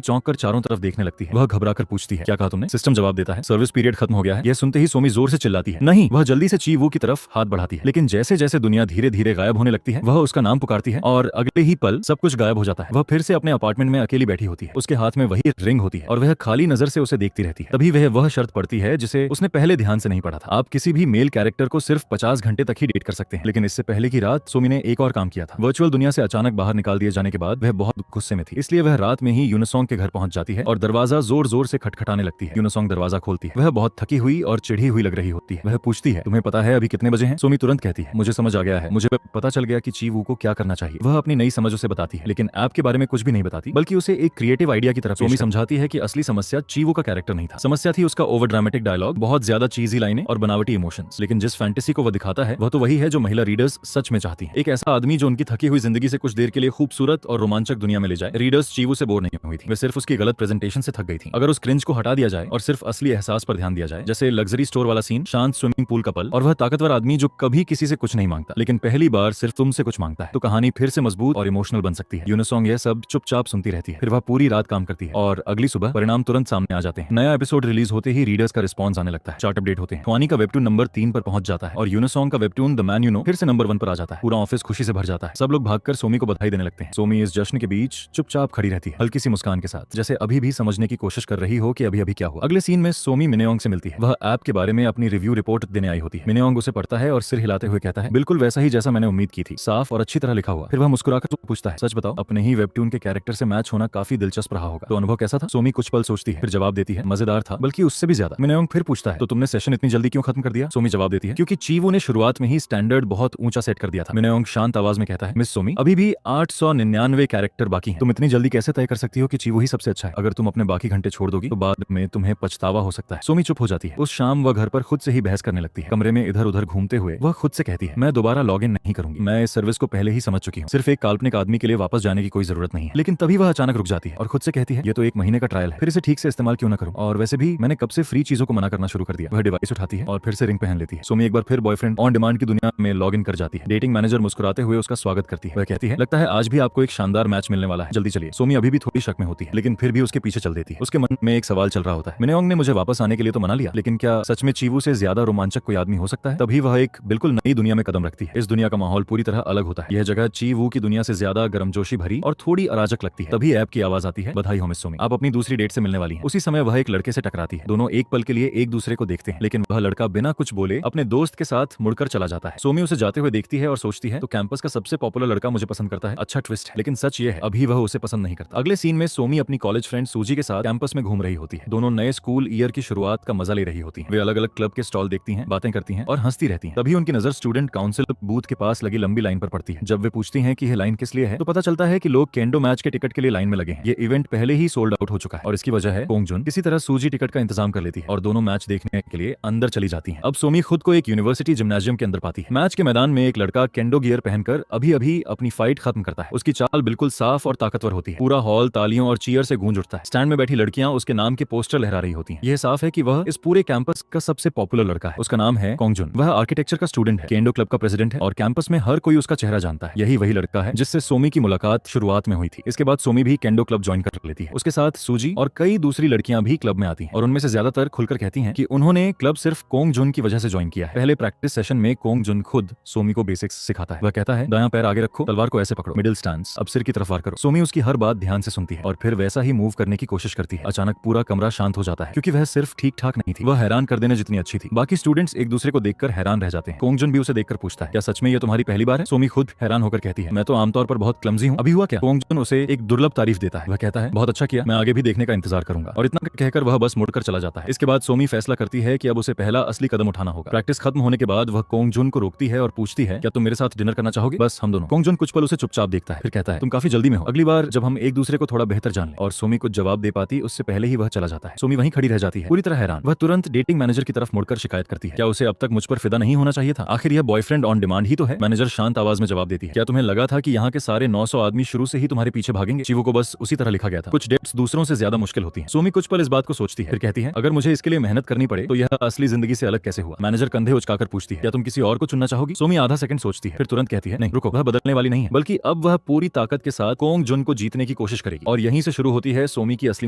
चौंक कर चारों तरफ देखने लगती है। वह घबराकर पूछती है, क्या कहा तुमने? सिस्टम जवाब देता है, सर्विस पीरियड खत्म हो गया है। यह सुनते ही सोमी जोर से चिल्लाती है, नहीं। वह जल्दी से चीवू की तरफ हाथ बढ़ाती है, लेकिन जैसे जैसे दुनिया धीरे धीरे गायब होने लगती है, वह उसका नाम पुकारती है और अगले ही पल सब कुछ गायब हो जाता है। वह फिर से अपने अपार्टमेंट में अकेली बैठी होती है। उसके हाथ में वही रिंग होती है और वह खाली नजर से उसे देखती रहती है। तभी वह शर्त पड़ती है जिसे उसने पहले ध्यान से नहीं पढ़ा था। आप किसी भी मेल कैरेक्टर को सिर्फ 50 घंटे तक ही डेट कर सकते हैं। लेकिन इससे पहले की रात सोमी ने एक और काम किया था। वर्चुअल दुनिया से अचानक बाहर निकाल दिए जाने के बाद वह बहुत गुस्से में थी, इसलिए वह रात में ही यूनिसोंग के घर पहुंच जाती है और दरवाजा जोर जोर से खटखटाने लगती है। यूनिसोंग दरवाजा खोलती है। वह बहुत थकी हुई और चिढ़ी हुई लग रही होती है। वह पूछती है, तुम्हें पता है अभी कितने बजे हैं? सोमी तुरंत कहती है, मुझे समझ आ गया है, मुझे पता चल गया कि चीवू को क्या करना चाहिए। वह अपनी नई समझ उसे बताती है, लेकिन ऐप के बारे में कुछ भी नहीं बताती, बल्कि उसे एक क्रिएटिव आइडिया की तरफ सोमी समझाती है कि असली समस्या चीवू का कैरेक्टर नहीं था। समस्या थी उसका ओवर ड्रामेटिक डायलॉग, बहुत ज्यादा चीजी लाइनें और बनावटी इमोशंस। लेकिन जिस फैंटेसी को वह दिखाता है वह तो वही है जो महिला रीडर्स सच में चाहती हैं। एक ऐसा आदमी जो उनकी थकी हुई जिंदगी से कुछ देर के लिए खूबसूरत और रोमांचक दुनिया में ले जाए। रीडर्स चीवू से बोर नहीं हुई थी, वे सिर्फ उसकी गलत प्रेजेंटेशन से थक गई थी। अगर उस क्रिंज को हटा दिया जाए और सिर्फ असली एहसास पर ध्यान दिया जाए, जैसे लग्जरी स्टोर वाला सीन, शांत स्विमिंग पूल का पल और वह ताकतवर आदमी जो कभी किसी से कुछ नहीं मांगता लेकिन पहली बार सिर्फ तुमसे कुछ मांगता है, तो कहानी फिर से मजबूत और इमोशनल बन सकती है। यूनिसोंग यह सब चुपचाप सुनती रहती है, फिर वह पूरी रात काम करती है और अगली सुबह परिणाम तुरंत सामने आ जाते हैं। नया एपिसोड रिलीज होते ही रीडर्स का रिस्पॉन्स आने लगता है, चार्ट अपडेट होते हैं। ख्वानी का वेबटून नंबर 3 पर पहुंच जाता है और यूनिसोंग का webtoon the man you know फिर से नंबर 1 पर आ जाता है। पूरा ऑफिस खुशी से भर जाता है। सब लोग भागकर सोमी को बधाई देने लगते हैं। सोमी इस जश्न के बीच चुपचाप खड़ी रहती है, हल्की सी मुस्कान के साथ, जैसे अभी भी समझने की कोशिश कर रही हो कि अभी अभी क्या हुआ। अगले सीन में सोमी मिनेओंग से मिलती है। वह ऐप के बारे में अपनी रिव्यू रिपोर्ट देने आई होती है। मिनेओंग उसे पढ़ता है और सिर हिलाते हुए कहता है, बिल्कुल वैसा ही जैसा मैंने उम्मीद की थी, साफ और अच्छी तरह लिखा हुआ। फिर वह मुस्कुराकर पूछता है, सच बताओ, अपने ही वेबटून के कैरेक्टर से मैच होना काफी दिलचस्प रहा होगा, तो अनुभव कैसा था? सोमी कुछ पल सोचती है, फिर जवाब देती है, मजेदार था, बल्कि उससे भी ज्यादा। मिनेओंग फिर पूछता है, तो तुमने सेशन इतनी जल्दी क्यों खत्म कर दिया? सोमी जवाब देती है, क्योंकि चीवू ने शुरुआत में ही स्टैंडर्ड बहुत ऊंचा सेट कर दिया था। मिनेओंग शांत आवाज में कहता है, मिस सोमी, अभी भी 899 कैरेक्टर बाकी हैं। तुम इतनी जल्दी कैसे तय कर सकती हो कि चीवू ही सबसे अच्छा है? अगर तुम अपने बाकी घंटे छोड़ दोगी तो बाद में तुम्हें पछतावा हो सकता है। सोमी चुप हो जाती है। उस शाम वह घर पर खुद से ही बहस करने लगती है। कमरे में इधर उधर घूमते हुए वह खुद से कहती है, मैं दोबारा लॉग इन नहीं करूंगी, मैं इस सर्विस को पहले ही समझ चुकी हूँ, सिर्फ एक काल्पनिक आदमी के लिए वापस जाने की कोई जरूरत नहीं है। लेकिन तभी वह अचानक रुक जाती है और खुद से कहती है, ये तो 1 महीने का ट्रायल है, फिर इसे ठीक से इस्तेमाल क्यों ना करूं? और वैसे भी मैंने कब से फ्री चीजों को मना करना शुरू कर दिया। वह डिवाइस उठाती है और फिर से रिंग पहन लेती है। सोमी एक बार फिर बॉयफ्रेंड ऑन डिमांड की दुनिया में लॉग इन कर जाती है। डेटिंग मैनेजर मुस्कुराते हुए उसका स्वागत करती है। वह कहती है, लगता है आज भी आपको एक शानदार मैच मिलने वाला है, जल्दी चलिए। सोमी अभी भी थोड़ी शक में होती है, लेकिन फिर भी उसके पीछे चल देती है। उसके मन में एक सवाल चल रहा होता है, मिनेओंग ने मुझे वापस आने के लिए तो मना लिया, लेकिन क्या सच में चीवू से ज्यादा रोमांचक कोई आदमी हो सकता है? तभी वह एक बिल्कुल नई दुनिया में कदम रखती है। इस दुनिया का माहौल पूरी तरह अलग होता है। यह जगह चीवू की दुनिया से ज्यादा गर्मजोशी भरी और थोड़ी अराजक लगती है। तभी ऐप की आवाज आती है, बधाई हो मिस सोमी, आप अपनी दूसरी डेट से मिलने वाली हैं। उसी समय वह एक लड़के से टकराती है। दोनों एक पल के लिए एक दूसरे को देखते हैं, लेकिन वह लड़का बिना कुछ बोले अपने दोस्त के साथ मुड़कर चला जाता है। सोमी उसे जाते हुए देखती है और सोचती है, तो कैंपस का सबसे पॉपुलर लड़का मुझे पसंद करता है, अच्छा ट्विस्ट है। लेकिन सच ये है, अभी वह उसे पसंद नहीं करता। अगले सीन में सोमी अपनी कॉलेज फ्रेंड सूजी के साथ कैंपस में घूम रही होती है। दोनों नए स्कूल ईयर की शुरुआत का मजा ले रही होती हैं। वे अलग अलग क्लब के स्टॉल देखती हैं, बातें करती हैं और हंसती रहती हैं। तभी उनकी नजर स्टूडेंट काउंसिल बूथ के पास लगी लंबी लाइन पर पड़ती है। जब वे पूछती हैं कि यह लाइन किस लिए है, तो पता चलता है कि लोग केंडो मैच के टिकट के लिए लाइन में लगे हैं। ये इवेंट पहले ही सोल्ड आउट हो चुका है और इसकी वजह है कोंगजुन किसी तरह सूजी टिकट का इंतजाम कर लेती है और दोनों मैच देखने के लिए अंदर चली जाती हैं। अब सोमी खुद को एक यूनिवर्सिटी जिम्नाजियम के अंदर पाती है। मैच के मैदान में एक लड़का केंडो गियर पहनकर अभी अभी अपनी फाइट खत्म करता है। उसकी चाल बिल्कुल साफ और ताकतवर होती है। पूरा हॉल तालियों और चीयर से गूंज उठता है। स्टैंड में बैठी लड़कियां उसके नाम के पोस्टर लहरा रही होती हैं। यह साफ है कि वह इस पूरे कैंपस का सबसे पॉपुलर लड़का है। उसका नाम है कोंगजुन। वह आर्किटेक्चर का स्टूडेंट है, केंडो क्लब का प्रेसिडेंट है और कैंपस में हर कोई उसका चेहरा जानता है। यही वही लड़का है जिससे सोमी की मुलाकात शुरुआत में हुई थी। इसके बाद सोमी भी केंडो क्लब ज्वाइन कर लेती है। उसके साथ सूजी और कई दूसरी लड़कियां भी क्लब में आती हैं और उनमें से ज्यादातर खुलकर कहती हैं कि उन्होंने क्लब सिर्फ कोंगजुन की वजह से ज्वाइन किया है। पहले प्रैक्टिस सेशन में कोंगजुन खुद सोमी को बेसिक्स सिखाता है। वह कहता है, दायां पैर आगे रखो, तलवार को ऐसे पकड़ो, मिडिल स्टांस, अब सिर की तरफ वार करो। सोमी उसकी हर बात ध्यान से सुनती है और फिर वैसा ही मूव करने की कोशिश करती है। अचानक पूरा कमरा शांत हो जाता है क्योंकि वह सिर्फ ठीक ठाक नहीं थी, वह हैरान कर देने जितनी अच्छी थी। बाकी स्टूडेंट्स एक दूसरे को देखकर हैरान रह जाते हैं। कोंगजुन भी उसे देखकर पूछता है, क्या सच में ये तुम्हारी पहली बार है? सोमी खुद हैरान होकर कहती है, मैं तो आमतौर पर बहुत क्लमजी हूँ, अभी हुआ क्या? कोंगजुन उसे एक दुर्लभ तारीफ देता है। वह कहता है, बहुत अच्छा किया, मैं आगे भी देखने का इंतजार करूंगा। और इतना कहकर वह बस मुड़कर चला जाता है। इसके बाद सोमी फैसला करती है कि अब उसे पहला असली कदम उठाना होगा। प्रैक्टिस खत्म होने के बाद वह कोंगजुन को रोकती है और पूछती है, क्या तुम मेरे साथ डिनर करना चाहोगे? बस हम दोनों। कोंगजुन कुछ पल उसे चुपचाप देखता है, फिर कहता है, तुम काफी जल्दी में हो, अगली बार जब हम एक दूसरे को थोड़ा बेहतर जान लें। और सोमी कुछ जवाब दे पाती उससे पहले ही वह चला जाता है। सोमी वहीं खड़ी रह जाती है, पूरी तरह हैरान। वह तुरंत तुरंत डेटिंग मैनेजर की तरफ मुड़कर शिकायत करती है। क्या उसे अब तक मुझ पर फिदा नहीं होना चाहिए था? आखिर यह बॉयफ्रेंड ऑन डिमांड ही तो है। मैनेजर शांत आवाज में जवाब देती है, क्या तुम्हें लगा था कि यहाँ के सारे 900 आदमी शुरू से ही तुम्हारे पीछे भागेंगे? चीवो को बस उसी तरह लिखा गया था। कुछ डेट्स दूसरों से ज्यादा मुश्किल होती हैं। सोमी कुछ पल इस बात को सोचती है, फिर कहती है, अगर मुझे इसके लिए मेहनत करनी पड़े तो यह असली जिंदगी से अलग कैसे हुआ? मैनेजर कंधे उचकाकर पूछती है, क्या तुम किसी और को चुनना चाहोगी? सोमी आधा सेकंड सोचती है, फिर तुरंत कहती है, नहीं रुको, वह बदलने वाली नहीं है, बल्कि अब वह पूरी ताकत के साथ कोंग जुन को जीतने की कोशिश करेगी। और यहीं से शुरू होती है सोमी की असली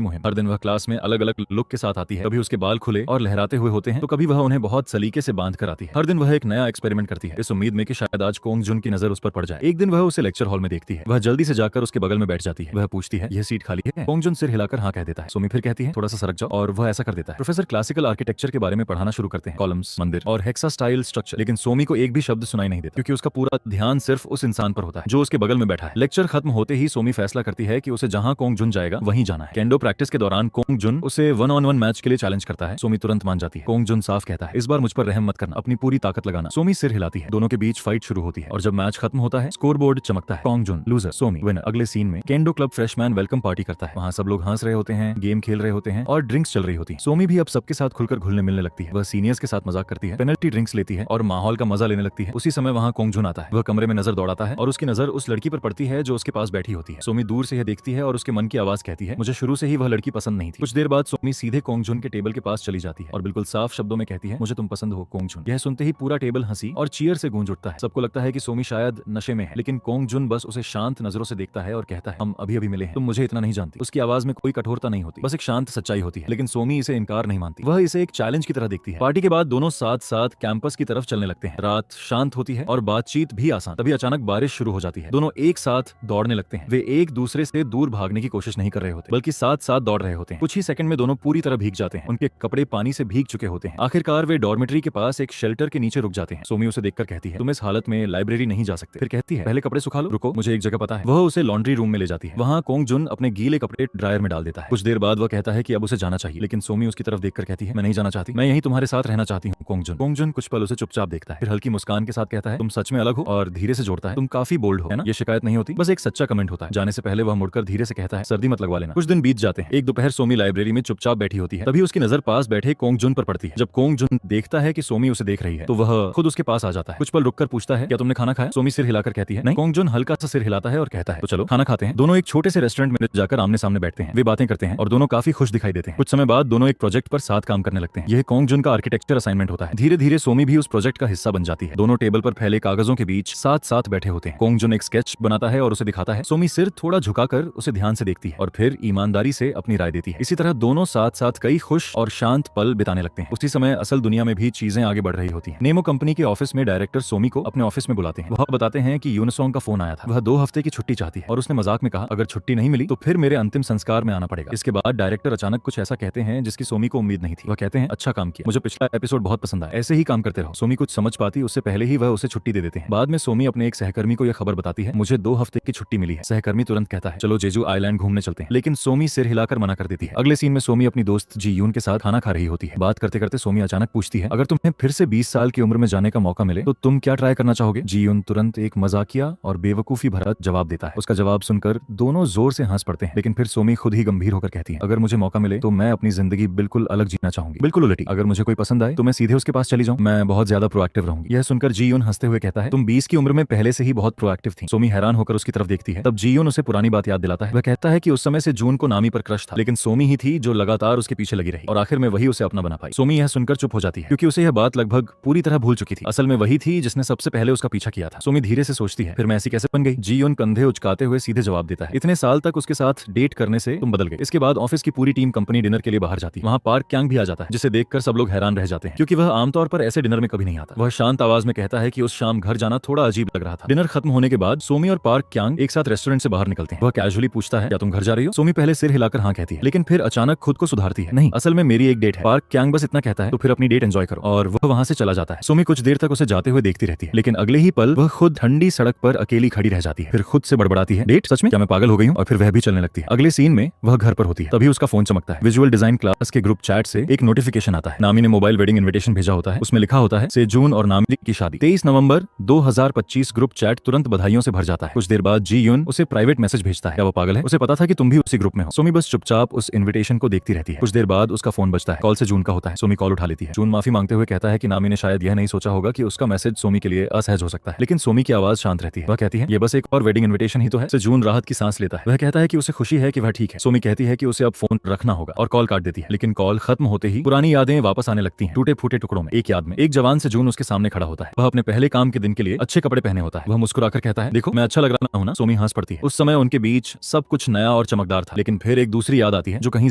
मुहिम। हर दिन वह क्लास में अलग अलग लुक के साथ आती है। कभी उसके बाल खुले और लहराते हुए होते हैं तो कभी वह उन्हें बहुत सलीके से बांध कर आती है। हर दिन वह एक नया एक्सपेरिमेंट करती है, इस उम्मीद में कि शायद आज कोंग जुन की नजर उस पर पड़ जाए। एक दिन वह उसे लेक्चर हॉल में देखती है। वह जल्दी से जाकर उसके बगल में बैठ जाती है। वह पूछती है, यह सीट खाली है? कोंग जुन सिर हिलाकर हाँ कह देता है। सोमी फिर कहती है, थोड़ा सा सरक जाओ, और वह ऐसा कर देता है। प्रोफेसर क्लासिकल आर्किटेक्चर के बारे में पढ़ाना शुरू करते हैं, कॉलम्स, मंदिर और हेक्सा स्टाइल स्ट्रक्चर। लेकिन सोमी को एक भी शब्द सुनाई नहीं देता, क्योंकि उसका पूरा ध्यान सिर्फ उस इंसान पर होता है जो उसके बगल में बैठा है। लेक्चर खत्म होते ही सोमी फैसला करती है कि उसे जहां कोंग जुन जाएगा वहीं जाना है। केंडो प्रैक्टिस के दौरान कोंग जुन उसे 1-on-1 मैच के लिए चैलेंज करता है। सोमी तुरंत मान जाती है। कोंग जुन साफ कहता है, इस बार मुझ पर रहम मत करना, अपनी पूरी ताकत लगाना। सोमी सिर हिलाती है। दोनों के बीच फाइट शुरू होती है और जब मैच खत्म होता है स्कोर बोर्ड चमकता है, कोंग जुन लूजर, सोमी विनर। अगले सीन में केंडो क्लब फ्रेशमैन वेलकम पार्टी करता है। वहां सब लोग हंस रहे होते हैं, गेम खेल रहे होते हैं और ड्रिंक्स चल रही होती है। सोमी भी अब सबके साथ खुलकर घुलने मिलने लगती है। वह सीनियर्स के साथ मजाक करती है, पेनल्टी ड्रिंक्स लेती है और माहौल का मजा लेने लगती है। उसी समय वहां कोंग जुन आता है। वह कमरे में नजर दौड़ाता है और उसकी नजर उस लड़की पर पड़ती है जो उसके पास बैठी होती है। सोमी दूर से यह देखती है और उसके मन की आवाज कहती है, मुझे शुरू से ही वह लड़की पसंद नहीं थी। कुछ देर बाद सोमी सीधे कोंग जुन के टेबल के पास चली जाती है और बिल्कुल साफ शब्दों में कहती है, मुझे तुम पसंद हो कोंग जुन। यह सुनते ही पूरा टेबल हंसी और चीयर से गूंज उठता है। सबको लगता है कि सोमी शायद नशे में है, लेकिन कोंग जुन बस उसे शांत नजरों से देखता है और कहता है, हम अभी अभी मिले हैं, तुम मुझे इतना नहीं जानती। उसकी आवाज में कोई कठोरता नहीं होती, बस एक शांत सच्चाई होती है। लेकिन सोमी इसे इनकार नहीं मानती, वह इसे एक चैलेंज की तरह देखती है। पार्टी के बाद दोनों साथ साथ कैंपस की तरफ चलने लगते हैं। रात शांत होती है और बातचीत भी आसान। तभी अचानक बारिश शुरू हो जाती है। दोनों एक साथ दौड़ने लगते हैं। वे एक दूसरे से दूर भागने की कोशिश नहीं कर रहे होते, बल्कि साथ साथ दौड़ रहे होते हैं। कुछ ही सेकंड में दोनों पूरी तरह भीग जाते हैं। उनके कपड़े पानी से भीग चुके होते हैं। आखिरकार वे डॉर्मेट्री के पास एक शेल्टर के नीचे रुक जाते हैं। सोमी उसे देखकर कहती है, तुम इस हालत में लाइब्रेरी नहीं जा सकते। फिर कहती है, पहले कपड़े सुखा लो, रुको, मुझे एक जगह पता है। वह उसे लॉन्ड्री रूम में ले जाती है। वहां कोंग जुन अपने गीले कपड़े ड्रायर में डाल देता है। कुछ देर बाद वह कहता है कि अब उसे जाना चाहिए, लेकिन सोमी उसकी तरफ देखकर कहती है, मैं नहीं जाना चाहती, मैं यहीं तुम्हारे साथ रहना चाहती हूँ। कोंग जुन कुछ पल उसे चुपचाप देखता है, फिर हल्की मुस्कान के साथ कहता है, तुम सच में अलग हो, और धीरे से जोड़ता है, तुम काफी बोल्ड हो, है ना? ये शिकायत नहीं होती, बस एक सच्चा कमेंट होता है। जाने से पहले वह मुड़कर धीरे से कहता है, सर्दी मत लगवा लेना। कुछ दिन बीत जाते हैं। एक दोपहर सोमी लाइब्रेरी में चुपचाप बैठी होती है। तभी उसकी नजर पास बैठे कोंग जुन पर पड़ती है। जब कोंग जुन देखता है कि सोमी उसे देख रही है तो वह खुद उसके पास आ जाता है। कुछ पल रुककर पूछता है, क्या तुमने खाना खाया? सोमी सिर हिलाकर कहती है, नहीं। कोंग जुन हल्का सा सिर हिलाता है और कहता है, तो चलो खाना खाते हैं। दोनों एक छोटे से रेस्टोरेंट में जाकर आमने सामने बैठते हैं। वे बातें करते हैं और दोनों काफी खुश दिखाई देते हैं। कुछ समय बाद दोनों एक प्रोजेक्ट पर साथ काम करने लगते हैं। यह कोंग जुन का आर्किटेक्चर असाइनमेंट होता है। धीरे धीरे सोमी भी उस प्रोजेक्ट का हिस्सा बन जाती है। दोनों टेबल पर फैले कागजों के बीच साथ साथ बैठे होते हैं। कोंग जुन एक स्केच बनाता है और उसे दिखाता है। सोमी सिर थोड़ा झुकाकर उसे ध्यान से देखती है और फिर ईमानदारी से अपनी राय देती है। इसी तरह दोनों साथ साथ कई खुश और शांत पल बिताने लगते हैं। उसी समय असल दुनिया में भी चीजें आगे बढ़ रही होती हैं। नेमो कंपनी के ऑफिस में डायरेक्टर सोमी को अपने ऑफिस में बुलाते हैं। वह बताते हैं कि यूनिसॉन्ग का फोन आया था। वह 2 हफ्ते की छुट्टी चाहती है और उसने मजाक में कहा, अगर छुट्टी नहीं मिली तो फिर मेरे अंतिम संस्कार में आना पड़ेगा। इसके बाद डायरेक्टर अचानक कुछ ऐसा कहते हैं जिसकी सोमी को उम्मीद नहीं थी। वह कहते हैं, अच्छा काम किया, मुझे पिछला एपिसोड बहुत पसंद आया, ऐसे ही काम करते रहो। सोमी कुछ समझ पाती उससे पहले ही वह उसे छुट्टी दे देते हैं। बाद में सोमी अपने एक सहकर्मी को यह खबर बताती है, मुझे 2 हफ्ते की छुट्टी मिली है। सहकर्मी तुरंत कहता है, चलो जेजू आइलैंड घूमने चलते हैं, लेकिन सोमी सिर हिलाकर मना कर देती है। अगले सीन में सोमी अपनी दोस्त जी यून के साथ खाना खा रही होती है। बात करते करते सोमी अचानक पूछती है, अगर तुम्हें फिर से 20 साल की उम्र में जाने का मौका मिले तो तुम क्या ट्राई करना चाहोगे? जी यून तुरंत एक मजाकिया और बेवकूफी भरा जवाब देता है। उसका जवाब सुनकर दोनों जोर से हंस पड़ते हैं, लेकिन फिर सोमी खुद ही गंभीर होकर कहती है, अगर मुझे मौका मिले तो मैं अपनी जिंदगी बिल्कुल अलग जीना चाहूंगी, बिल्कुल उलटी। अगर मुझे कोई पसंद आए तो मैं सीधे उसके पास चली जाऊं, मैं बहुत ज्यादा प्रोएक्टिव रहूंगी। यह सुनकर जी यून हंसते हुए कहता है, तुम 20 की उम्र में पहले से ही बहुत प्रोएक्टिव थी। सोमी हैरान होकर उसकी तरफ देखती है। तब जी यून उसे पुरानी बात याद दिलाता है। वह कहता है कि उस समय से जून को नामी पर क्रश था, लेकिन सोमी ही थी जो लगातार उसके पीछे लगी रही और आखिर में वही उसे अपना बना पाई। सोमी यह सुनकर चुप हो जाती है, क्योंकि उसे यह बात लगभग पूरी तरह भूल चुकी थी। असल में वही थी जिसने सबसे पहले उसका पीछा किया था। सोमी धीरे से सोचती है, फिर मैं ऐसी कैसे बन गई? जी यून कंधे उचकाते हुए सीधे जवाब देता है, इतने साल तक उसके साथ डेट करने से तुम बदल गए। इसके बाद ऑफिस की पूरी टीम कंपनी डिनर के लिए बाहर जाती है। वहां पार्क क्यांग भी आ जाता है, जिसे देखकर सब लोग हैरान रह जाते हैं, क्योंकि वह आमतौर पर ऐसे डिनर में कभी नहीं आता। वह शांत आवाज में कहता है कि उस शाम घर जाना थोड़ा अजीब लग रहा था। डिनर खत्म होने के बाद सोमी और पार्क क्यांग एक साथ रेस्टोरेंट से बाहर निकलते हैं। वह कैजुअली पूछता है, क्या तुम घर जा रही हो? सोमी पहले सिर हिलाकर हाँ कहती है, लेकिन फिर अचानक खुद को सुधारती है, नहीं, असल में मेरी एक डेट है। पार्क क्यांग बस इतना कहता है, तो फिर अपनी डेट एंजॉय करो, और वह वहां से चला जाता है। सोमी कुछ देर तक उसे जाते हुए देखती रहती है, लेकिन अगले ही पल वह खुद ठंडी सड़क पर अकेली खड़ी रह जाती है। फिर खुद से बड़बड़ाती है, डेट? सच में? क्या मैं पागल हो गई हूँ? और फिर वह भी चलने लगती है। अगले सीन में वह घर पर होती है। तभी उसका फोन चमकता है। विजुअल डिजाइन क्लास के ग्रुप चैट से एक नोटिफिकेशन आता है। नामी ने मोबाइल वेडिंग इन्विटेशन भेजा होता है। उसमें लिखा होता है, सेजून और नामी की शादी 23 नवंबर 2025। ग्रुप चैट तुरंत बधाइयों से भर जाता है। कुछ देर बाद जी यून उसे प्राइवेट मैसेज भेजता है, क्या वो पागल है? उसे पता था कि तुम भी उसी ग्रुप में हो। सोमी बस चुपचाप उस इन्विटेशन को देखती रहती है। कुछ देर बाद उसका फोन बजता है। कॉल से जून का होता है। सोमी कॉल उठा लेती है। जून माफी मांगते हुए कहता है कि नामी ने शायद यह नहीं सोचा होगा कि उसका मैसेज सोमी के लिए असहज हो सकता है, लेकिन सोमी की आवाज शांत रहती है। वह कहती है ये बस एक और वेडिंग इन्विटेशन ही तो है। जून राहत की सांस लेता है। वह कहता है कि उसे खुशी है कि वह ठीक है। सोमी कहती है कि उसे अब फोन रखना होगा और कॉल काट देती है, लेकिन कॉल खत्म होते ही पुरानी यादें वापस आने लगती हैं, टूटे फूटे टुकड़ों में। एक याद में एक जवान से जून उसके सामने खड़ा होता है। वह अपने पहले काम के दिन के लिए अच्छे कपड़े पहने होता है। वह मुस्कुराकर कहता है देखो मैं अच्छा लग रहा हूं ना। सोमी हंस पड़ती है। उस समय उनके बीच सब कुछ नया और चमकदार था, लेकिन फिर एक दूसरी याद आती है जो कहीं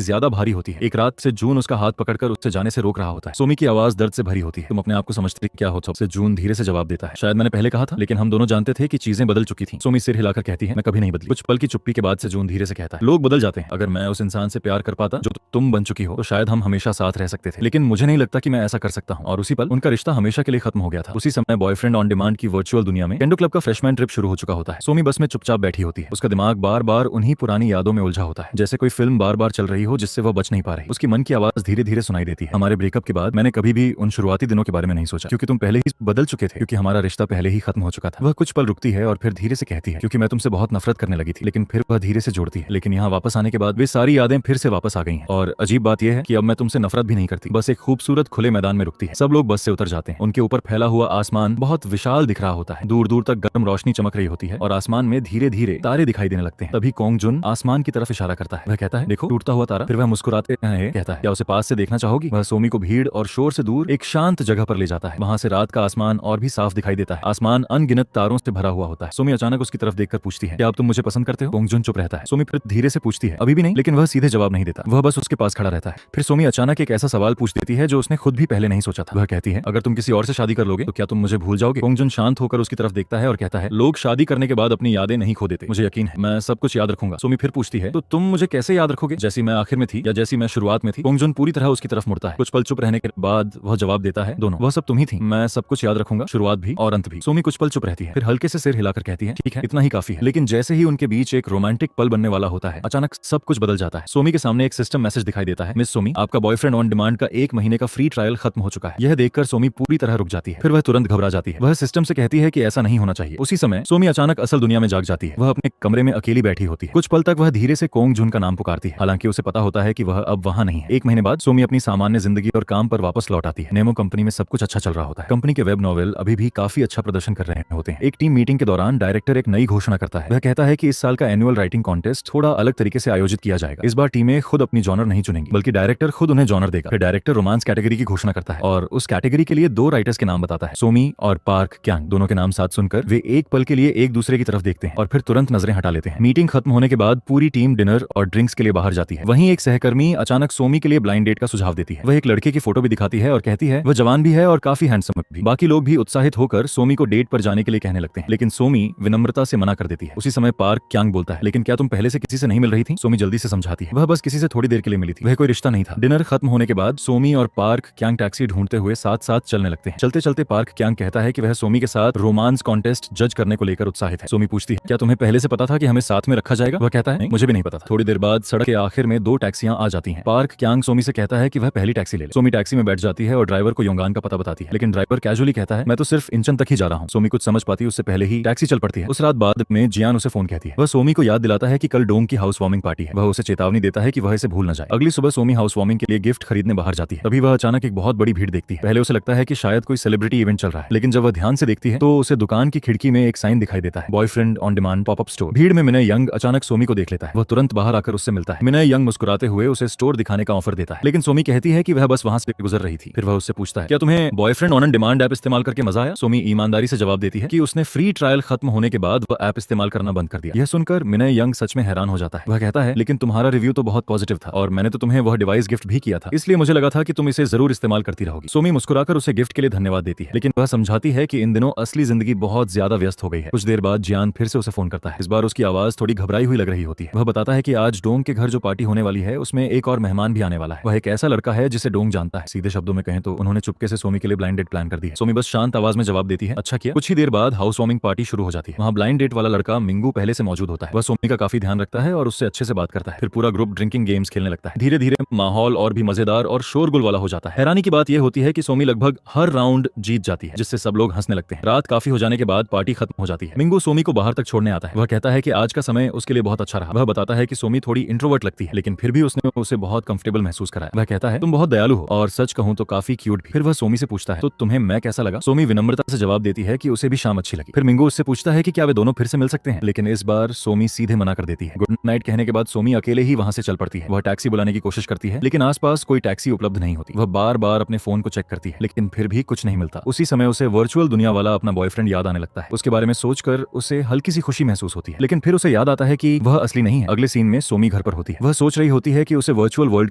ज्यादा भारी होती है। एक रात से जून उसका हाथ पकड़कर उससे जाने से रोक रहा होता है। सोमी की आवाज दर्द से भरी होती है। तुम अपने आप को समझते क्या हो? सबसे जून धीरे से जवाब देता है शायद मैंने पहले कहा था, लेकिन हम दोनों जानते थे कि चीजें बदल चुकी थी। सोमी सिर हिलाकर कहती है मैं कभी नहीं बदली। कुछ पल की चुप्पी के बाद से जून धीरे से कहता है लोग बदल जाते हैं। अगर मैं उस इंसान से प्यार कर पाता जो तुम बन चुकी हो तो शायद हम हमेशा साथ रह सकते थे, लेकिन मुझे नहीं लगता कि मैं ऐसा कर सकता हूँ। और उसी पल उनका रिश्ता हमेशा के लिए खत्म हो गया था। उसी समय बॉयफ्रेंड ऑन डिमांड की वर्चुअल दुनिया में केंडो क्लब का फ्रेशमैन ट्रिप शुरू हो चुका होता है। सोमी बस में चुपचाप बैठी होती है। उसका दिमाग बार बार उन्हीं पुरानी यादों में उलझा होता है, जैसे कोई फिल्म बार बार चल रही हो जिससे वह बच नहीं पा रही। उसकी मन की आवाज धीरे धीरे सुनाई देती है हमारे ब्रेकअप के बाद मैंने कभी भी उन शुरुआती दिनों के बारे में नहीं सोचा, क्योंकि तुम पहले ही बदल चुके थे, क्योंकि हमारा रिश्ता पहले ही खत्म हो चुका था। वह कुछ पल रुकती है और फिर धीरे से कहती है क्योंकि मैं तुमसे बहुत नफरत करने लगी थी। लेकिन फिर वह धीरे से जोड़ती है लेकिन यहाँ वापस आने के बाद वे सारी यादें फिर से वापस आ गई हैं। और अजीब बात यह है कि अब मैं तुमसे नफरत भी नहीं करती। बस एक खूबसूरत खुले मैदान में रुकती है। सब लोग बस से उतर जाते हैं। उनके ऊपर फैला हुआ आसमान बहुत विशाल दिख रहा होता है। दूर दूर तक गर्म रोशनी चमक रही होती है और आसमान में धीरे धीरे तारे दिखाई देने लगते हैं। तभी कोंग जुन आसमान की तरफ इशारा करता है। वह कहता है देखो टूटता हुआ तारा। फिर वह मुस्कुराते हुए कहता है क्या उसे पास से देखना चाहोगी? वह सोमी को भीड़ और शोर से दूर एक शांत जगह पर ले जाता है। वहां से रात का आसमान और भी साफ दिखाई देता है। आसमान अनगिनत तारों से भरा हुआ होता है। सोमी अचानक उसकी तरफ देखकर पूछती है क्या अब तुम मुझे पसंद करते हो? कोंग जुन चुप रहता है। सोमी फिर धीरे से पूछती है अभी भी नहीं, लेकिन वह सीधे जवाब नहीं देता। वह बस उसके पास खड़ा रहता है। फिर सोमी अचानक एक ऐसा सवाल पूछ देती है जो उसने खुद भी पहले नहीं सोचा था। वह कहती है अगर तुम किसी और से शादी कर लोगे तो क्या तुम मुझे भूल जाओगे? कोंग जुन शांत होकर उसकी तरफ देखता है और कहता है लोग शादी करने के बाद अपनी यादें नहीं खो देते। मुझे यकीन है मैं सब कुछ याद रखूंगा। सोमी फिर पूछती है तो तुम मुझे कैसे याद रखोगे? जैसी मैं आखिर में थी या जैसी मैं शुरुआत में थी? कोंग जुन पूरी तरह उसकी तरफ मुड़ता है। कुछ पल चुप रहने के बाद वह जवाब देता है दोनों। वह सब तुम ही थी। मैं सब कुछ याद रखूंगा, शुरुआत भी और अंत भी। सोमी कुछ पल चुप रहती है, फिर हल्के से सिर हिलाकर कहती है ठीक है इतना ही काफी है। लेकिन जैसे ही उनके बीच एक रोमांटिक पल बनने वाला होता है अचानक सब कुछ बदल जाता है। सोमी के सामने एक सिस्टम मैसेज दिखाई देता है मिस सोमी आपका बॉयफ्रेंड ऑन डिमांड का 1 महीने का फ्री ट्रायल खत्म हो चुका है। यह देखकर सोमी पूरी तरह रुक जाती है। फिर वह तुरंत घबरा जाती है। वह सिस्टम से कहती है कि ऐसा नहीं होना चाहिए। उसी समय सोमी अचानक असल दुनिया में जाग जाती है। वह अपने कमरे में अकेली बैठी होती है। कुछ पल तक वह धीरे से कोंग जुन का नाम पुकारती है, हालांकि उसे पता होता है कि वह अब वहां नहीं है। 1 महीने बाद सोमी अपनी सामान्य जिंदगी और काम पर वापस लौट आती है। नेमो कंपनी में सब कुछ अच्छा चल रहा होता है। कंपनी के वेब नॉवेल अभी भी काफी अच्छा प्रदर्शन कर रहे होते हैं। एक टीम मीटिंग के दौरान डायरेक्टर एक नई घोषणा करता है। वह कहता है कि इस साल का एनुअल राइटिंग कॉन्टेस्ट थोड़ा अलग तरीके से आयोजित किया जाएगा। इस बार टीमें खुद अपनी जॉनर नहीं चुनेंगी, बल्कि डायरेक्टर खुद उन्हें जॉनर देगा। फिर डायरेक्टर रोमांस कैटेगरी की घोषणा करता है और उस कैटेगरी के लिए 2 राइटर्स के नाम बताता है, सोमी और पार्क क्यांग। दोनों के नाम साथ सुनकर वे एक पल के लिए एक दूसरे की तरफ देखते हैं और फिर तुरंत नजरें हटा लेते हैं। मीटिंग खत्म होने के बाद पूरी टीम डिनर और ड्रिंक्स के लिए बाहर जाती है। वहीं एक सहकर्मी अचानक सोमी के लिए ब्लाइंड डेट का सुझाव देती है। वह एक लड़के की फोटो भी दिखाती है और कहती है वह जवान भी है और काफी हैंडसम भी। बाकी लोग भी उत्साहित होकर सोमी को डेट पर जाने के लिए कहने लगते हैं, लेकिन सोमी विनम्रता से मना कर देती है। उसी समय पार्क क्यांग बोलता है लेकिन क्या तुम पहले से किसी से नहीं मिल रही थी? सोमी जल्दी से समझाती है वह बस किसी से थोड़ी देर के लिए मिली थी, वह कोई रिश्ता नहीं था। डिनर खत्म होने के बाद सोमी और पार्क क्यांग टैक्सी ढूंढते हुए साथ साथ चलने लगते हैं। चलते चलते पार्क क्यांग कहता है कि वह सोमी के साथ रोमांस कॉन्टेस्ट जज करने को लेकर उत्साहित है। सोमी पूछती है क्या तुम्हें पहले से पता था कि हमें साथ में रखा जाएगा? वह कहता है नहीं, मुझे भी नहीं पता था। थोड़ी देर बाद सड़क के आखिर में 2 टैक्सियां आ जाती हैं। पार्क क्यांग सोमी से कहता है कि वह पहली टैक्सी ले ले। सोमी टैक्सी में बैठ जाती है और ड्राइवर को योंगान का पता बताती है, लेकिन ड्राइवर कैजुअली कहता है मैं तो सिर्फ इंचन तक ही जा रहा हूँ। सोमी कुछ समझ पाती है उससे पहले ही टैक्सी चल पड़ती है। उस रात बाद में जियान उसे फोन कहती है। वह सोमी को याद दिलाता है कि कल डोंग की हाउस वार्मिंग पार्टी है। वह उसे चेतावनी देता है कि वह इसे भूल न जाए। अगली सुबह सोमी हाउस वार्मिंग के लिए गिफ्ट खरीदने बाहर जाती है। तभी वह अचानक एक बहुत बड़ी भीड़ देखती है। पहले उसे लगता है कि शायद कोई सेलिब्रिटी इवेंट चल रहा है, लेकिन जब वह ध्यान से देखती है तो उसे दुकान की खिड़की में एक साइन दिखाई देता है, boyfriend on demand popup store. भीड़ में मिनय यंग अचानक सोमी को देख लेता है। वह तुरंत बाहर आकर उससे मिलता है। मिनय यंग मुस्कुराते हुए उसे स्टोर दिखाने का ऑफर देता है, लेकिन सोमी कहती है कि वह बस वहां से गुजर रही थी। फिर वह उससे पूछता है क्या तुम्हें बॉयफ्रेंड ऑन डिमांड ऐप इस्तेमाल करके मजा आया? सोमी ईमानदारी से जवाब देती है कि उसने फ्री ट्रायल खत्म होने के बाद वह ऐप इस्तेमाल करना बंद कर दिया। यह सुनकर मिनय यंग सच में हैरान हो जाता है। वह कहता है लेकिन तुम्हारा रिव्यू तो बहुत पॉजिटिव था और मैंने तो तुम्हें वह डिवाइस गिफ्ट भी किया था, इसलिए मुझे लगा था कि तुम इसे जरूर इस्तेमाल करती रहोगी। सोमी मुस्कुराकर उसे गिफ्ट के लिए धन्यवाद देती है, लेकिन वह समझाती है कि इन दिनों असली जिंदगी बहुत ज्यादा व्यस्त हो गई है। कुछ देर बाद जियान फिर से उसे फोन करता है। इस बार उसकी आवाज थोड़ी घबराई हुई लग रही होती है। वह बताता है कि आज डोंग के घर जो पार्टी होने वाली है उसमें एक और मेहमान भी आने वाला है। वह एक ऐसा लड़का है जिसे डोंग जानता है। सीधे शब्दों में कहें तो उन्होंने चुपके से सोमी के लिए ब्लाइंड डेट प्लान कर दी है। सोमी बस शांत आवाज में जवाब देती है अच्छा किया। कुछ ही देर बाद हाउस वार्मिंग पार्टी शुरू हो जाती है। वहाँ ब्लाइंड डेट वाला लड़का मिंगू पहले से मौजूद होता है। वह सोमी का काफी ध्यान रखता है और उससे अच्छे से बात करता है। फिर पूरा ग्रुप ड्रिंकिंग गेम्स खेलने लगता है। धीरे धीरे माहौल और भी मजेदार और शोरगुल वाला हो जाता है। हैरानी की बात यह होती है कि सोमी लगभग हर राउंड जीत जाती है, जिससे सब लोग हंसने लगते हैं। रात काफी हो जाने के बाद पार्टी खत्म हो जाती है। मिंगू सोमी को बाहर तक छोड़ने आता है। वह कहता है कि आज का समय उसके लिए बहुत अच्छा रहा। वह बताता है कि सोमी थोड़ी इंट्रोवर्ट लगती है, लेकिन फिर भी उसने उसे बहुत कंफर्टेबल महसूस कराया। वह कहता कहता है तुम बहुत दयालु हो और सच कहूं तो काफी क्यूट भी। फिर वह सोमी से पूछता है तो तुम्हें मैं कैसा लगा। सोमी विनम्रता से जवाब देती है कि उसे भी शाम अच्छी लगी। फिर मिंगो उससे पूछता है कि क्या वे दोनों फिर से मिल सकते हैं, लेकिन इस बार सोमी सीधे मना कर देती है। गुड नाइट कहने के बाद सोमी अकेले ही वहां से चल पड़ती है। वह टैक्सी बुलाने की कोशिश करती है लेकिन आसपास कोई टैक्सी उपलब्ध नहीं होती। वह बार बार अपने फोन को चेक करती है लेकिन फिर भी कुछ नहीं मिलता। उसी समय उसे वर्चुअल दुनिया वाला अपना बॉयफ्रेंड याद आने लगता है। उसके बारे में सोचकर उसे हल्की सी खुशी महसूस होती है लेकिन फिर उसे याद आता है कि वह असली नहीं है। अगले सीन में सोमी घर पर होती है। वह सोच रही होती है कि उसे वर्चुअल वर्ल्ड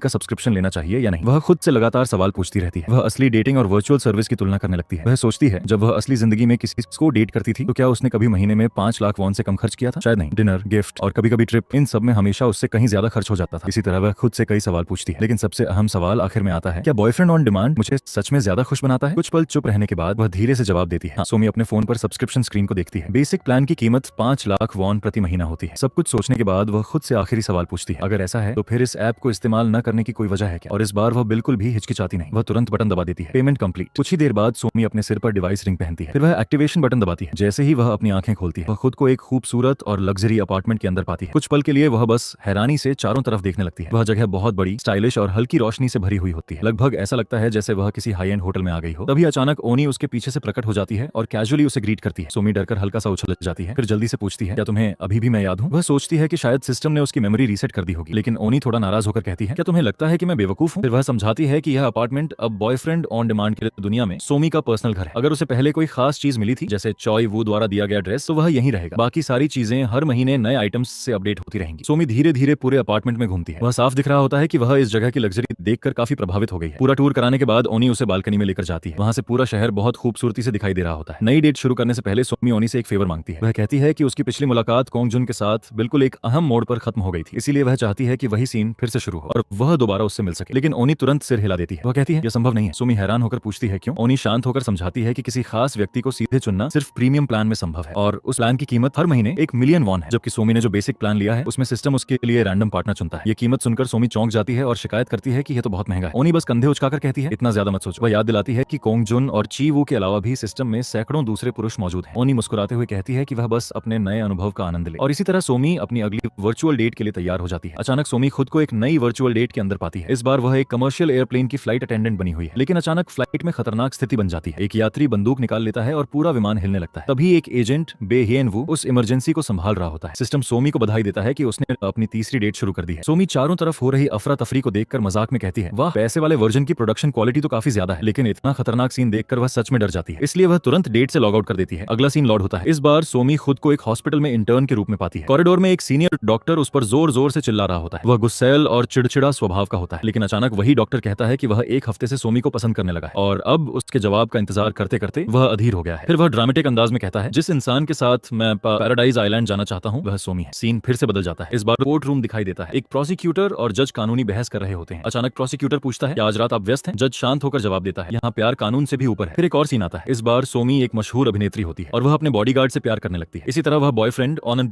का सब्सक्रिप्शन लेना चाहिए या नहीं। वह खुद से लगातार सवाल पूछती रहती है। वह असली डेटिंग और वर्चुअल सर्विस की तुलना करने लगती है। वह सोचती है जब वह असली जिंदगी में किसी को डेट करती थी तो क्या उसने कभी महीने में 5 लाख वॉन से कम खर्च किया था? शायद नहीं। डिनर, गिफ्ट और कभी कभी ट्रिप, इन सब में हमेशा उससे कहीं ज्यादा खर्च हो जाता था। इसी तरह वह खुद से कई सवाल पूछती है लेकिन सबसे अहम सवाल आखिर में आता है, क्या बॉयफ्रेंड ऑन डिमांड मुझे सच में ज्यादा खुश बनाता है? कुछ पल चुप रहने के बाद वह धीरे से जवाब देती है हाँ। सोमी अपने फोन पर सब्सक्रिप्शन स्क्रीन को देखती है। बेसिक प्लान की कीमत 5 लाख वॉन प्रति महीना होती है। सब कुछ सोचने के बाद वह खुद से आखिरी सवाल पूछती है, अगर ऐसा है तो फिर इस ऐप को इस्तेमाल न करने की कोई वजह है क्या? और इस बार वह बिल्कुल भी हिचकिचाती नहीं। वह तुरंत बटन दबा देती है। Payment complete. कुछ ही देर बाद सोमी अपने सिर पर डिवाइस रिंग पहनती है। फिर वह एक्टिवेशन बटन दबाती है। जैसे ही वह अपनी आंखें खोलती है वह खुद को एक खूबसूरत और लग्जरी अपार्टमेंट के अंदर पाती है। कुछ पल के लिए वह बस हैरानी से चारों तरफ देखने लगती है। वह जगह बहुत बड़ी, स्टाइलिश और हल्की रोशनी से भरी हुई होती है। लगभग ऐसा लगता है जैसे वह किसी हाई एंड होटल में आ गई हो। तभी अचानक ओनी उसके पीछे से प्रकट हो जाती है और कैजुअली उसे ग्रीट करती है। सोमी डरकर हल्का सा उछल जाती है। फिर जल्दी से पूछती है, क्या तुम्हें अभी भी मैं याद हूँ? वह सोचती है कि शायद सिस्टम ने उसकी मेमोरी रीसेट कर दी होगी, लेकिन ओनी थोड़ा नाराज होकर कहती है, क्या तुम्हें लगता है कि मैं बेवकूफ हूँ? फिर वह समझाती है कि यह अपार्टमेंट अब बॉयफ्रेंड ऑन डिमांड के दुनिया में सोमी का पर्सनल घर है। अगर उसे पहले कोई खास चीज मिली थी जैसे चॉय वू द्वारा दिया गया ड्रेस तो वह यहीं रहेगा। बाकी सारी चीजें हर महीने नए आइटम्स से अपडेट होती रहेंगी। सोमी धीरे धीरे पूरे अपार्टमेंट में घूमती है। वह साफ दिख रहा होता है कि वह इस जगह की लग्जरी देखकर काफी प्रभावित हो गई है। पूरा टूर कराने के बाद ओनी उसे बालकनी में लेकर जाती है। वहां से पूरा शहर बहुत खूबसूरती से दिखाई दे रहा होता है। नई डेट शुरू करने से पहले सोमी ओनी से एक फेवर मांगती है। वह कहती है कि उसकी पिछली मुलाकात कोंग जुन के साथ बिल्कुल एक अहम मोड़ पर खत्म हो गई थी, इसीलिए वह चाहती है कि वही सीन फिर से शुरू हो और वह दोबारा उससे मिल सके। लेकिन ओनी तुरंत सिर हिला देती है। वह कहती है यह संभव नहीं है। सोमी हैरान होकर पूछती है क्यों? ओनी शांत होकर समझाती है कि किसी खास व्यक्ति को सीधे चुनना सिर्फ प्रीमियम प्लान में संभव है और उस प्लान की कीमत हर महीने 1 मिलियन वॉन है, जबकि सोमी ने जो बेसिक प्लान लिया है उसमें सिस्टम उसके लिए रैंडम पार्टनर चुनता है। ये कीमत सुनकर सोमी चौंक जाती है और शिकायत करती है कि यह तो बहुत महंगा है। ओनी बस कंधे उचकाकर कहती है इतना ज्यादा मत सोचो। वह याद दिलाती है कि कोंग जुन और ची वू के अलावा भी सिस्टम में सैकड़ों दूसरे पुरुष मौजूद हैं। ओनी मुस्कुराते हुए कहती है कि वह बस अपने नए अनुभव का आनंद ले और इसी तरह सोमी अपनी अगली वर्चुअल डेट के लिए तैयार हो जाती है। अचानक सोमी खुद को एक नई वर्चुअल डेट के अंदर पाती है। इस बार वह एक कमर्शियल एयरप्लेन की फ्लाइट अटेंडेंट बनी हुई है, लेकिन अचानक फ्लाइट में खतरनाक स्थिति बन जाती है। एक यात्री बंदूक निकाल लेता है और पूरा विमान हिलने लगता है। तभी एक एजेंट बे हियन वू उस इमरजेंसी को संभाल रहा होता है। सिस्टम सोमी को बधाई देता है कि उसने अपनी तीसरी डेट शुरू कर दी है। सोमी चारों तरफ हो रही अफरा तफरी को देखकर मजाक में कहती है, वाह, पैसे वाले वर्जन की प्रोडक्शन क्वालिटी तो काफी ज्यादा है, लेकिन इतना खतरनाक सीन देखकर वह सच में डर जाती है। इसलिए वह तुरंत डेट से लॉग आउट कर देती है। अगला सीन लोड होता है। इस बार सोमी खुद को एक हॉस्पिटल में इंटर्न के रूप में पाती है। कॉरिडोर में एक सीनियर डॉक्टर उस पर जोर जोर से चिल्ला रहा होता है। वह गुस्सैल और चिड़चिड़ा स्वभाव का होता है, लेकिन अचानक वही डॉक्टर कहता है कि वह एक हफ्ते से सोमी को पसंद करने लगा है और अब उसके जवाब का इंतजार करते करते वह अधीर हो गया है। फिर वह ड्रामेटिक अंदाज में कहता है, जिस इंसान के साथ मैं पैराडाइज आइलैंड जाना चाहता हूँ वह सोमी है। सीन फिर से बदल जाता है। इस बार कोर्ट रूम दिखाई देता है। एक प्रोसिक्यूटर और जज कानूनी बहस कर रहे होते हैं। अचानक प्रोसिक्यूटर पूछता है, क्या आज रात आप व्यस्त हैं? जज शांत होकर जवाब देता है, यहाँ प्यार कानून से भी ऊपर है। फिर एक और सीन आता है। इस बार सोमी एक मशहूर अभिनेत्री होती है और वह अपने बॉडीगार्ड से प्यार करने लगती है। इसी तरह वह बॉयफ्रेंड ऑन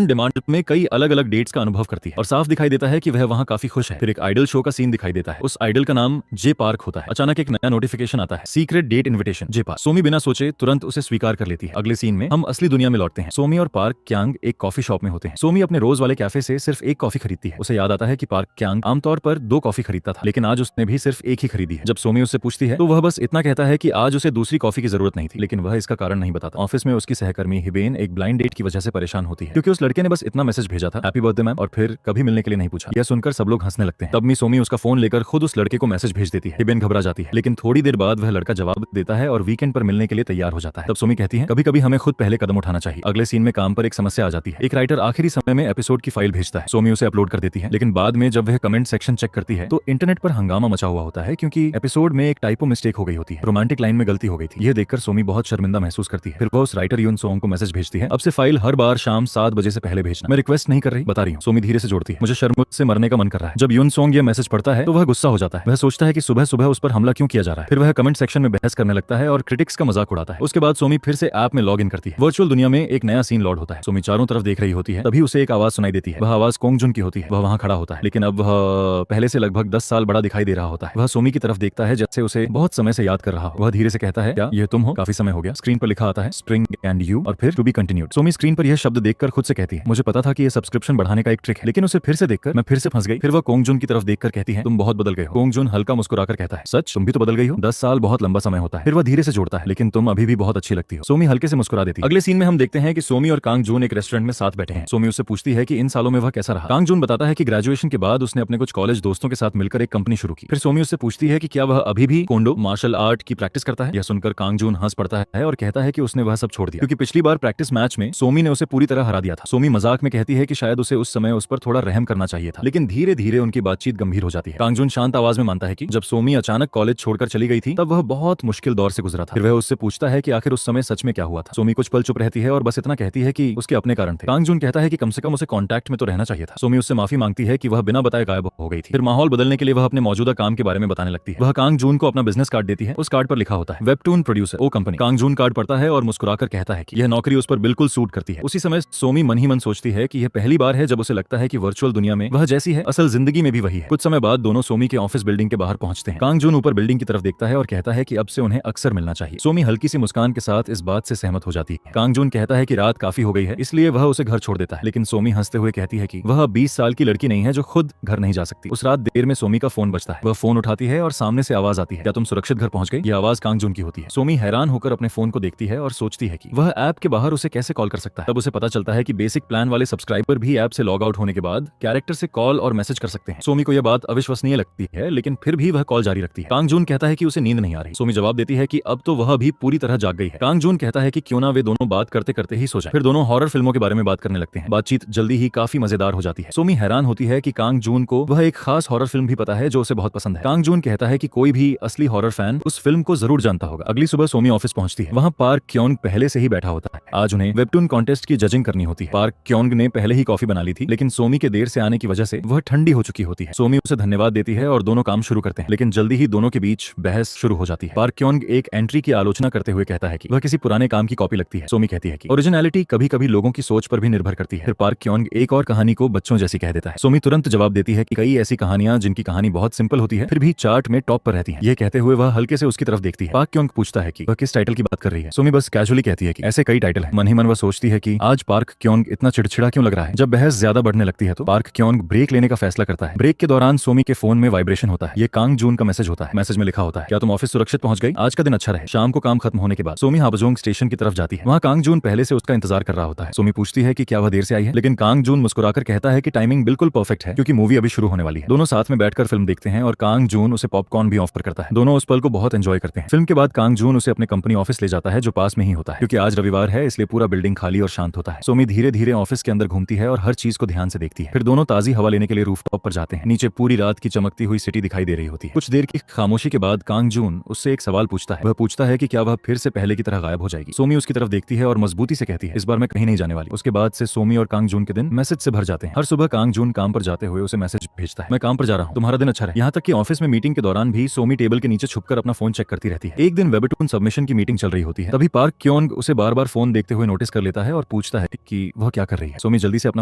डिमांड में कई अलग अलग डेट्स का अनुभव करती है और साफ दिखाई देता है कि वह वहाँ काफी खुश है। फिर एक आइडल शो का सीन दिखाई देता है। उस आइडल का नाम जे पार्क होता है। अचानक एक नया नोटिफिकेशन आता है, सीक्रेट डेट इन्विटेशन जे पार्क। सोमी बिना सोचे तुरंत उसे स्वीकार कर लेती है। अगले सीन में हम असली दुनिया में लौटते हैं। सोमी और पार्क क्यांग एक कॉफी शॉप में होते हैं। सोमी अपने रोज वाले कैफे से सिर्फ एक कॉफी खरीदती है। उसे याद आता है कि पार्क क्यांग आमतौर पर 2 कॉफी खरीदता था, लेकिन आज उसने भी सिर्फ एक ही खरीदी है। जब सोमी उससे पूछती है तो वह बस इतना कहता है कि आज उसे दूसरी कॉफी की जरूरत नहीं थी, लेकिन वह इसका कारण नहीं बताता। ऑफिस में उसकी सहकर्मी हिबेन एक ब्लाइंड डेट की वजह से परेशान होती है, क्योंकि उस लड़के ने बस इतना मैसेज भेजा था, हैप्पी बर्थडे मैम, और फिर कभी मिलने के लिए नहीं पूछा। यह सुनकर सब लोग हंसने लगते हैं। तब सोमी उसका फोन लेकर खुद उस लड़के को मैसेज भेज देती है। हिबेन घबरा जाती है, लेकिन थोड़ी देर बाद वह लड़का जवाब देता है और वीकेंड पर मिलने के लिए तैयार हो जाता है। तब सोमी कहती है, कभी कभी हमें खुद पहले कदम उठाना चाहिए। अगले सीन में काम पर एक समस्या आ जाती है। एक राइटर आखिरी समय में एपिसोड की फाइल भेजता है। सोमी उसे अपलोड कर देती है, लेकिन बाद में जब वह कमेंट सेक्शन चेक करती है तो इंटरनेट पर हंगामा मचा हुआ होता है, क्योंकि एपिसोड में एक टाइपो मिस्टेक हो गई होती है। रोमांटिक लाइन में गलती हो गई थी। यह देखकर सोमी बहुत शर्मिंदा महसूस करती है। फिर वह उस राइटर यून सोंग को मैसेज भेजती है, अब से फाइल हर बार शाम 7 बजे से पहले भेजना। मैं रिक्वेस्ट नहीं कर रही, बता रही हूँ। सोमी धीरे से जोड़ती है, मुझे शर्म से मरने का मन कर रहा है। जब यून सोंग यह मैसेज पढ़ता है तो वह गुस्सा हो जाता है। वह सोचता है कि सुबह सुबह उस पर हमला क्यों किया जा रहा है। फिर वह कमेंट सेक्शन में बहस करने लगता है और क्रिटिक्स का मजाक उड़ाता है। उसके बाद सोमी फिर से ऐप में लॉग इन करती है। वर्चुअल दुनिया में एक नया सीन लोड होता है। सोमी चारों तरफ देख रही होती है। तभी उसे एक आवाज सुनाई देती है। वह आवाज कोंग जुन की होती है। वह वहां खड़ा होता है, लेकिन अब वह पहले से लगभग 10 साल बड़ा दिखाई दे रहा होता है। वह सोमी की तरफ देखता है जैसे उसे बहुत समय से याद कर रहा हो। वह धीरे से कहता है, क्या यह तुम हो? काफी समय हो गया। स्क्रीन पर लिखा आता है स्प्रिंग एंड यू और फिर to be continued. Somi screen पर यह शब्द देखकर खुद से कहती है, मुझे पता था कि यह सब्सक्रिप्शन बढ़ाने का एक ट्रिक है, लेकिन उसे फिर से देखकर मैं फिर से फंस गई। फिर वह कोंग जुन की तरफ देखकर कहती है, तुम तुम बहुत बदल गए हो। कोंग जुन हल्का मुस्कुराकर कहता है, सच? तुम भी तो बदल गई हो। 10 साल बहुत लंबा समय होता है। फिर वह धीरे से जोड़ता है, लेकिन तुम अभी भी बहुत अच्छी लगती हो। सोमी हल्के से मुस्कुरा देती है। अगले सीन में हम देखते हैं कि सोमी और कांग जून एक रेस्टोरेंट में साथ बैठे हैं। सोमी उससे पूछती है कि इन सालों में वह कैसा रहा। कांग जून बताता है कि ग्रेजुएशन के बाद उसने अपने कुछ कॉलेज दोस्तों के साथ मिलकर एक कंपनी शुरू की। फिर सोमी उससे पूछती है कि क्या वह अभी भी कोंडो मार्शल आर्ट की प्रैक्टिस करता है। यह सुनकर कांग जून हंस पड़ता है और कहता है कि उसने वह सब छोड़ दिया, क्योंकि पिछली बार प्रैक्टिस मैच में सोमी ने उसे पूरी तरह हरा दिया था। सोमी मजाक में कहती है कि शायद उसे उस समय उस पर थोड़ा रहम करना चाहिए था, लेकिन धीरे धीरे उनकी बातचीत गंभीर हो जाती है। कांग जून शांत आवाज में मानता है कि जब सोमी अचानक कॉलेज छोड़कर चली गई थी तब वह बहुत मुश्किल दौर से गुजरा था। फिर वह उससे पूछता है कि आखिर उस समय सच में क्या हुआ था। सोमी कुछ पल चुप रहती है और बस इतना कहती है कि उसके अपने कारण थे। कांग जून कहता है कि कम से कम उसे कांटेक्ट में तो रहना चाहिए था। सोमी उससे माफी मांगती है कि वह बिना बताए गायब हो गई थी। फिर माहौल बदलने के लिए वह अपने मौजूदा काम के बारे में बताने लगती है। वह कांग जून को अपना बिजनेस कार्ड देती है। उस कार्ड पर लिखा होता है वेबटून प्रोड्यूसर ओ कंपनी। कांग जून कार्ड पढ़ता है और मुस्कुराकर कहता है कि यह नौकरी उस पर बिल्कुल सूट करती है। उसी समय सोमी मन ही मन सोचती है कि यह पहली बार है जब उसे लगता है कि वर्चुअल दुनिया में वह जैसी है असल जिंदगी में भी वही है। कुछ समय बाद दोनों सोमी के ऑफिस बिल्डिंग के बाहर पहुंचते हैं। कांग जून ऊपर बिल्डिंग की तरफ देखता है और कहता है कि अब से उन्हें अक्सर मिलना चाहिए। सोमी हल्की सी मुस्कान के साथ इस बात से सहमत हो जाती है। कांग जून कहता है कि रात काफी हो गई है, इसलिए वह उसे घर छोड़ देता है, लेकिन सोमी हंसते हुए कहती है कि वह 20 साल की लड़की नहीं है जो खुद घर नहीं जा सकती। उस रात देर में सोमी का फोन बजता है। वह फोन उठाती है और सामने से आवाज आती है, क्या तुम सुरक्षित घर पहुंच गई? यह आवाज कांग जून की होती है। सोमी हैरान होकर अपने फोन को देखती है और सोचती है कि वह ऐप के बाहर उसे कैसे कॉल कर सकता है। तब उसे पता चलता है कि बेसिक प्लान वाले सब्सक्राइबर भी ऐप से लॉग आउट होने के बाद कैरेक्टर से कॉल और मैसेज कर सकते हैं। सोमी को यह बात अविश्वसनीय लगती है, लेकिन फिर भी वह कॉल जारी रखती है। कांग जून कहता है कि उसे नींद नहीं आ रही। सोमी जवाब देती है कि अब तो वह भी पूरी तरह जाग गई है। कांग जून कहता है कि क्यों ना वे दोनों बात करते करते ही सो जाएं। फिर दोनों हॉरर फिल्मों के बारे में बात करने लगते हैं। बातचीत जल्दी ही काफी मजेदार हो जाती है। सोमी हैरान होती है कि कांग जून को वह एक खास हॉरर फिल्म भी पता है जो उसे बहुत पसंद है। कांग जून कहता है कि कोई भी असली हॉरर फैन उस फिल्म को जरूर जानता होगा। अगली सुबह सोमी ऑफिस पहुंचती है। वहां पार्क क्योंग पहले से ही बैठा होता है। आज उन्हें वेबटून कॉन्टेस्ट की जजिंग करनी होती है। पार्क क्योंग ने पहले ही कॉफी बना ली थी, लेकिन सोमी के देर से आने की वजह से वह ठंडी हो चुकी होती है। सोमी उसे धन्यवाद देती है और दोनों काम शुरू करते हैं, लेकिन जल्दी ही दोनों के बीच बहस शुरू हो जाती है। पार्क क्योंग एक एंट्री की आलोचना करते हुए कहता है कि वह किसी पुराने काम की कॉपी लगती है। सोमी कहती है कि ओरिजिनलिटी कभी कभी लोगों की सोच पर भी निर्भर करती है। फिर पार्क क्योंग एक और कहानी को बच्चों जैसी कह देता है। सोमी तुरंत जवाब देती है कि कई ऐसी कहानियां जिनकी कहानी बहुत सिंपल होती है फिर भी चार्ट में टॉप पर रहती है। यह कहते हुए वह हल्के से उसकी तरफ देखती है। पार्क क्योंग पूछता है कि वह किस टाइटल की बात कर रही है। सोमी बस कैजुअली कहती है कि ऐसे कई टाइटल हैं। मन ही मन वह सोचती है कि आज पार्क क्योंग इतना चिड़चिड़ा क्यों लग रहा है। जब बहस ज्यादा बढ़ने लगती है तो पार्क क्योंग ब्रेक लेने का फैसला करता है। ब्रेक के दौरान सोमी के फोन में वाइब्रेशन होता है। ये कांग जून का मैसेज होता है। मैसेज में लिखा होता है, क्या तुम ऑफिस सुरक्षित पहुंच गई? आज का दिन अच्छा रहे। शाम को काम खत्म होने के बाद सोमी हाबजोंग स्टेशन की तरफ जाती है। वहां कांग जून पहले से उसका इंतजार कर रहा होता है। सोमी पूछती है कि क्या वह देर से आई है, लेकिन कांग जून मुस्कुराकर कहता है कि टाइमिंग बिल्कुल परफेक्ट है क्योंकि मूवी अभी शुरू होने वाली है। दोनों साथ में बैठकर फिल्म देखते हैं और कांग जून उसे पॉपकॉर्न भी ऑफर करता है। दोनों उस पल को बहुत एंजॉय करते हैं। फिल्म के बाद कांग जून उसे अपने कंपनी ऑफिस ले जाता है जो पास में ही होता है। क्योंकि आज रविवार है इसलिए पूरा बिल्डिंग खाली और शांत होता है। सोमी धीरे धीरे ऑफिस के अंदर घूमती है और हर चीज को ध्यान से देखती है। फिर दोनों ताजी हवा लेने के लिए रूफटॉप पर जाते हैं। नीचे पूरी रात की चमकती हुई सिटी दिखाई दे रही होती है। कुछ देर की खामोशी के बाद कांग जून उससे एक सवाल पूछता है। वह पूछता है कि क्या वह फिर से पहले की तरह गायब हो जाएगी। सोमी उसकी तरफ देखती है और मजबूती से कहती है, इस बार मैं कहीं नहीं जाने वाली। उसके बाद से सोमी और कांग जून के दिन मैसेज से भर जाते हैं। हर सुबह कांग जून काम पर जाते हुए उसे मैसेज भेजता है, मैं काम पर जा रहा हूँ, तुम्हारा दिन अच्छा रहे। यहाँ तक कि ऑफिस में मीटिंग के दौरान भी सोमी टेबल के नीचे छुपकर अपना फोन चेक करती रहती है। एक दिन वेबटून सबमिशन की मीटिंग चल रही होती है। तभी पार्क क्योंग उसे बार बार फोन देखते हुए नोटिस कर लेता है और पूछता है कि वह क्या कर रही है। सोमी जल्दी से अपना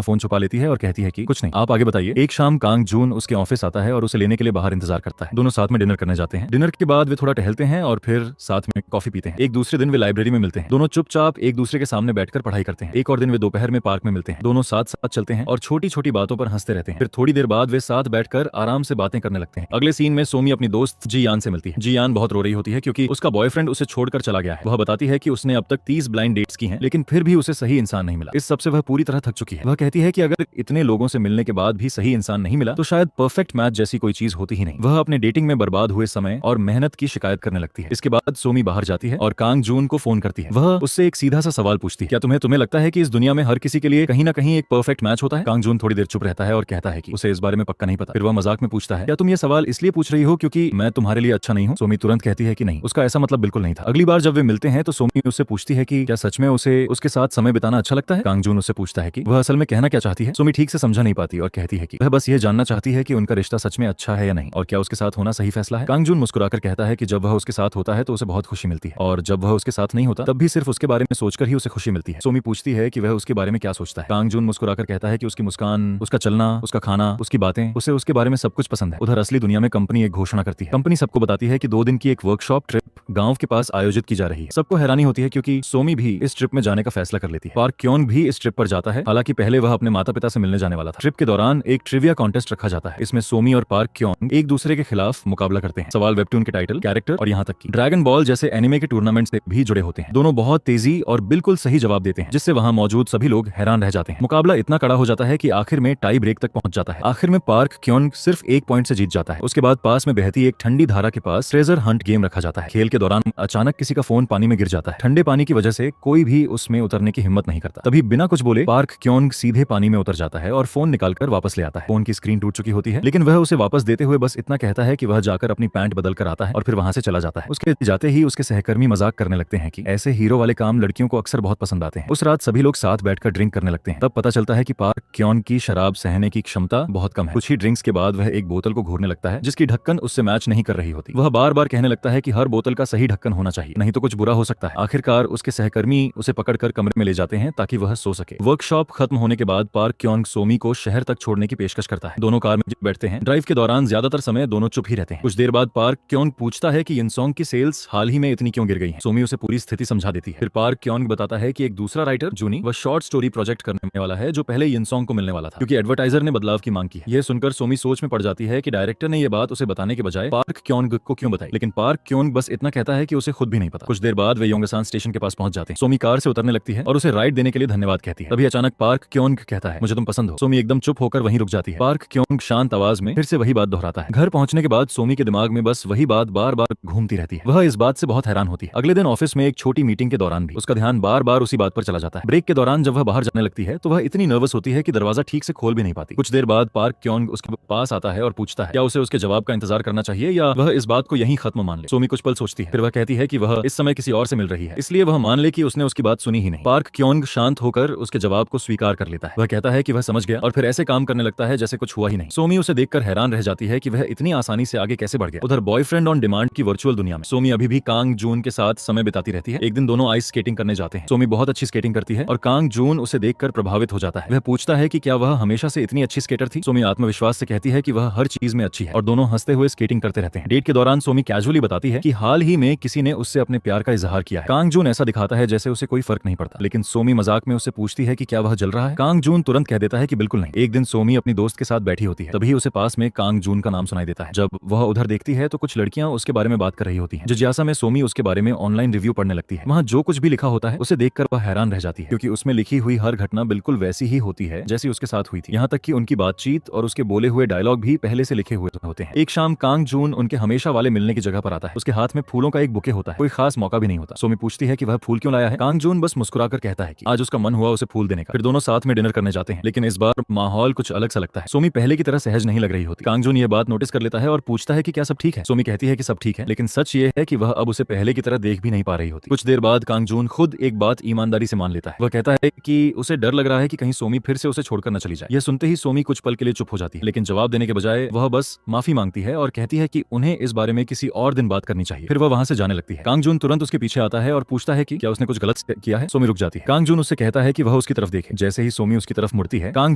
फोन छुपा लेती है और कहती है कि कुछ नहीं, आप आगे बताइए। एक शाम कांग जून उसके ऑफिस आता है और उसे लेने के लिए बाहर इंतजार करता है। दोनों साथ में डिनर करने जाते हैं। डिनर के बाद वे थोड़ा टहलते हैं और फिर साथ में कॉफी पीते हैं। एक दूसरे दिन वे लाइब्रेरी में मिलते हैं। दोनों चुपचाप एक दूसरे के सामने बैठकर पढ़ाई करते हैं। एक और दिन वे दोपहर में पार्क में मिलते हैं। दोनों साथ साथ चलते हैं और छोटी छोटी बातों पर हंसते रहते हैं। फिर थोड़ी देर बाद वे साथ बैठकर आराम से बातें करने लगते हैं। अगले सीन में सोमी अपनी दोस्त जी यान से मिलती है। जी यान बहुत रो रही होती है क्योंकि उसका बॉयफ्रेंड उसे छोड़कर चला गया है। वह बताती है कि उसने अब तक 30 ब्लाइंड डेट्स की हैं, लेकिन फिर भी उसे सही इंसान नहीं मिला। इस सबसे वह पूरी तरह थक चुकी है। वह कहती है कि अगर इतने लोगों से मिलने के बाद भी सही इंसान नहीं मिला तो शायद परफेक्ट मैच जैसी कोई चीज होती ही नहीं। वह अपने डेटिंग में बर्बाद हुए समय और मेहनत की शिकायत करने लगती है। इसके बाद सोमी बाहर जाती है और कांग जून को फोन करती है। वह उससे एक सीधा सा सवाल पूछती है, क्या तुम्हें लगता है कि इस दुनिया में हर किसी के लिए कहीं ना कहीं एक परफेक्ट मैच होता है? कांग जून थोड़ी देर चुप रहता है और कहता है कि उसे इस बारे में पक्का नहीं पता। फिर वह मजाक में पूछता है, क्या तुम ये सवाल इसलिए पूछ रही हो क्योंकि मैं तुम्हारे लिए अच्छा नहीं हूँ? सोमी तुरंत कहती है कि नहीं, उसका ऐसा मतलब बिल्कुल नहीं था। अगली बार जब वे मिलते हैं तो सोमी उससे पूछती है कि क्या सच में उसे उसके साथ समय बिताना अच्छा लगता है? कांग जून उससे पूछता है कि वह असल में कहना क्या चाहती है। सोमी ठीक से समझा नहीं पाती और कहती है कि वह बस ये जानना चाहती है कि उनका रिश्ता सच में अच्छा है या नहीं और क्या उसके साथ होना सही फैसला है। कांग जून मुस्कुराकर कहता है कि जब वह उसके साथ होता है तो उसे बहुत खुशी मिलती है और जब वह उसके साथ नहीं होता तब भी सिर्फ उसके बारे में सोचकर ही उसे खुशी मिलती है। सोमी पूछती है कि वह उसके बारे में क्या सोचता है। कांग जून मुस्कुराकर कहता है कि उसकी मुस्कान, उसका चलना, उसका खाना, उसकी बातें, उसे उसके बारे में सब कुछ पसंद है। उधर असली दुनिया में कंपनी एक घोषणा करती है। कंपनी सबको बताती है कि 2 दिन की एक वर्कशॉप ट्रिप गांव के पास आयोजित की जा रही है। सबको हैरानी होती है क्योंकि सोमी भी इस ट्रिप में जाने का फैसला कर लेती है। पार्क क्योंग भी इस ट्रिप पर जाता है। हालांकि पहले वह अपने माता पिता से मिलने जाने वाला था। ट्रिप के दौरान एक ट्रिविया कॉन्टेस्ट रखा जाता है। इसमें सोमी और पार्क क्योंग एक दूसरे के खिलाफ मुकाबला करते हैं। सवाल वेबटून के टाइटल, कैरेक्टर और यहाँ तक कि ड्रैगन बॉल जैसे एनिमे के टूर्नामेंट से भी जुड़े होते हैं। दोनों बहुत तेजी और बिल्कुल सही जवाब देते हैं, जिससे वहां मौजूद सभी लोग हैरान रह जाते हैं। मुकाबला इतना कड़ा हो जाता है कि आखिर में टाई ब्रेक तक पहुंच जाता है। आखिर में पार्क क्योंग सिर्फ 1 पॉइंट से जीत जाता है। उसके बाद पास में बहती एक ठंडी धारा के पास ट्रेजर हंट गेम रखा जाता है। खेल के दौरान अचानक किसी का फोन पानी में गिर जाता है। ठंडे पानी की वजह से कोई भी उसमें उतरने की हिम्मत नहीं करता। तभी बिना कुछ बोले पार्क क्योंग सीधे पानी में उतर जाता है और फोन निकालकर वापस ले आता है। फोन की स्क्रीन टूट चुकी होती है, लेकिन वह उसे वापस देते हुए बस इतना कहता है कि वह जाकर अपनी पैंट बदल कर आता है और फिर वहां से चला जाता है। उसके जाते ही उसके सहकर्मी मजाक करने लगते हैं कि ऐसे हीरो वाले काम लड़कियों को अक्सर बहुत पसंद आते हैं। उस रात सभी लोग साथ बैठकर ड्रिंक करने लगते हैं। तब पता चलता है कि पार्क क्योंग की शराब सहने की क्षमता बहुत कम है। कुछ ही ड्रिंक्स के बाद वह एक बोतल को घूरने लगता है जिसकी ढक्कन उससे मैच नहीं कर रही होती। वह बार बार कहने लगता है कि हर बोतल का सही ढक्कन होना चाहिए, नहीं तो कुछ बुरा हो सकता है। आखिरकार उसके सहकर्मी उसे पकड़कर कमरे में ले जाते हैं ताकि वह सो सके। वर्कशॉप खत्म होने के बाद पार्क क्योंग सोमी को शहर तक छोड़ने की पेशकश करता है। दोनों कार में बैठते हैं। ड्राइव के दौरान ज्यादातर समय दोनों चुप ही रहते हैं। कुछ देर बाद पार्क क्योंग पूछता है कि यिनसोंग की सेल्स हाल ही में इतनी क्यों गिर गई हैं। सोमी उसे पूरी स्थिति समझा देती है। फिर पार्क क्योंग बताता है कि एक दूसरा राइटर जूनी वह शॉर्ट स्टोरी प्रोजेक्ट करने वाला है जो पहले यिनसोंग को मिलने वाला था, क्योंकि एडवर्टाइजर ने बदलाव की मांग की है। यह सुनकर सोमी सोच में पड़ जाती है कि डायरेक्टर ने यह बात उसे बताने के बजाय पार्क क्योंग को क्यों बताई, लेकिन पार्क क्योंग बस इतना कहता है कि उसे खुद भी नहीं पता। कुछ देर बाद वे योंगसान स्टेशन के पास पहुंच जाते हैं। सोमी कार से उतरने लगती है और उसे राइड देने के लिए धन्यवाद कहती है। तभी अचानक पार्क क्योंग कहता है, मुझे तुम पसंद हो। सोमी एकदम चुप होकर वहीं रुक जाती है। पार्क क्योंग शांत आवाज में फिर से वही बात दोहराता है। घर पहुंचने के बाद सोमी के दिमाग में बस वही बात बार बार घूमती रहती है। वह इस बात से बहुत हैरान होती है। अगले दिन ऑफिस में एक छोटी मीटिंग के दौरान भी उसका ध्यान बार बार उसी बात पर चला जाता है। ब्रेक के दौरान जब वह बाहर जाने लगती है तो वह इतनी नर्वस होती है कि दरवाजा ठीक से खोल भी नहीं पाती। कुछ देर बाद पार्क क्योंग उसके पास आता है और पूछता है क्या उसे उसके जवाब का इंतजार करना चाहिए या वह इस बात को यहीं खत्म मान ले। सोमी कुछ पल सोचती है, फिर वह कहती है कि वह इस समय किसी और से मिल रही है, इसलिए वह मान ले कि उसने उसकी बात सुनी ही नहीं। पार्क क्योंग शांत होकर उसके जवाब को स्वीकार कर लेता है। वह कहता है कि वह समझ गया और फिर ऐसे काम करने लगता है जैसे कुछ हुआ ही नहीं। सोमी उसे देखकर हैरान रह जाती है कि वह इतनी आसानी से आगे कैसे बढ़ गया। उधर बॉयफ्रेंड ऑन डिमांड की वर्चुअल दुनिया में सोमी अभी भी कांग जून के साथ समय बिताती रहती है। एक दिन दोनों आइस स्केटिंग करने जाते हैं। सोमी बहुत अच्छी स्केटिंग करती है और कांग जून उसे देखकर प्रभावित हो जाता है। वह पूछता है कि क्या वह हमेशा से इतनी अच्छी स्केटर थी। सोमी आत्मविश्वास से कहती है कि वह हर चीज में अच्छी है और दोनों हंसते हुए स्केटिंग करते रहते हैं। डेट के दौरान सोमी कैजुअली बताती है कि हाल ही में किसी ने उससे अपने प्यार का इजहार किया है। कांग जून ऐसा दिखाता है जैसे उसे कोई फर्क नहीं पड़ता, लेकिन सोमी मजाक में उससे पूछती है कि क्या वह जल रहा है। कांग जून तुरंत कह देता है कि बिल्कुल नहीं। एक दिन सोमी अपनी दोस्त के साथ बैठी होती है, तभी उसे पास में कांग जून का नाम सुनाई देता है। जब वह उधर देखती है तो कुछ लड़कियां उसके बारे में बात कर रही होती हैं। जिज्ञासा में सोमी उसके बारे में ऑनलाइन रिव्यू पढ़ने लगती है। वहां जो कुछ भी लिखा होता है उसे देखकर वह हैरान रह जाती है, क्योंकि उसमें लिखी हुई हर घटना बिल्कुल वैसी ही होती है जैसी उसके साथ हुई थी। यहाँ तक कि उनकी बातचीत और उसके बोले हुए डायलॉग भी पहले से लिखे हुए होते हैं। एक शाम कांग जून उनके हमेशा वाले मिलने की जगह पर आता है। उसके हाथ में फूलों का एक बुके होता है। कोई खास मौका भी नहीं होता। सोमी पूछती है कि वह फूल क्यों लाया है। कांग जून बस मुस्कुराकर कहता है कि आज उसका मन हुआ उसे फूल देने का। फिर दोनों साथ में डिनर करने जाते हैं, लेकिन इस बार माहौल कुछ अलग सा लगता है। सोमी पहले की तरह सहज नहीं लग रही होती। कांग जून यह बात नोटिस कर लेता है और पूछता है कि क्या सब ठीक है। सोमी कहती है कि सब ठीक है, लेकिन सच ये है कि वह अब उसे पहले की तरह देख भी नहीं पा रही होती। कुछ देर बाद कांग जून खुद एक बात ईमानदारी से मान लेता है। वह कहता है कि उसे डर लग रहा है कि कहीं सोमी फिर से उसे छोड़कर न चली जाए। यह सुनते ही सोमी कुछ पल के लिए चुप हो जाती है, लेकिन जवाब देने के बजाय वह बस माफी मांगती है और कहती है कि उन्हें इस बारे में किसी और दिन बात करनी चाहिए। फिर वह वहां से जाने लगती है। कांग जून तुरंत उसके पीछे आता है और पूछता है कि क्या उसने कुछ गलत किया है। सोमी रुक जाती है। कांग जून उससे कहता है कि वह उसकी तरफ देखे। जैसे ही सोमी उसकी तरफ मुड़ती है, कांग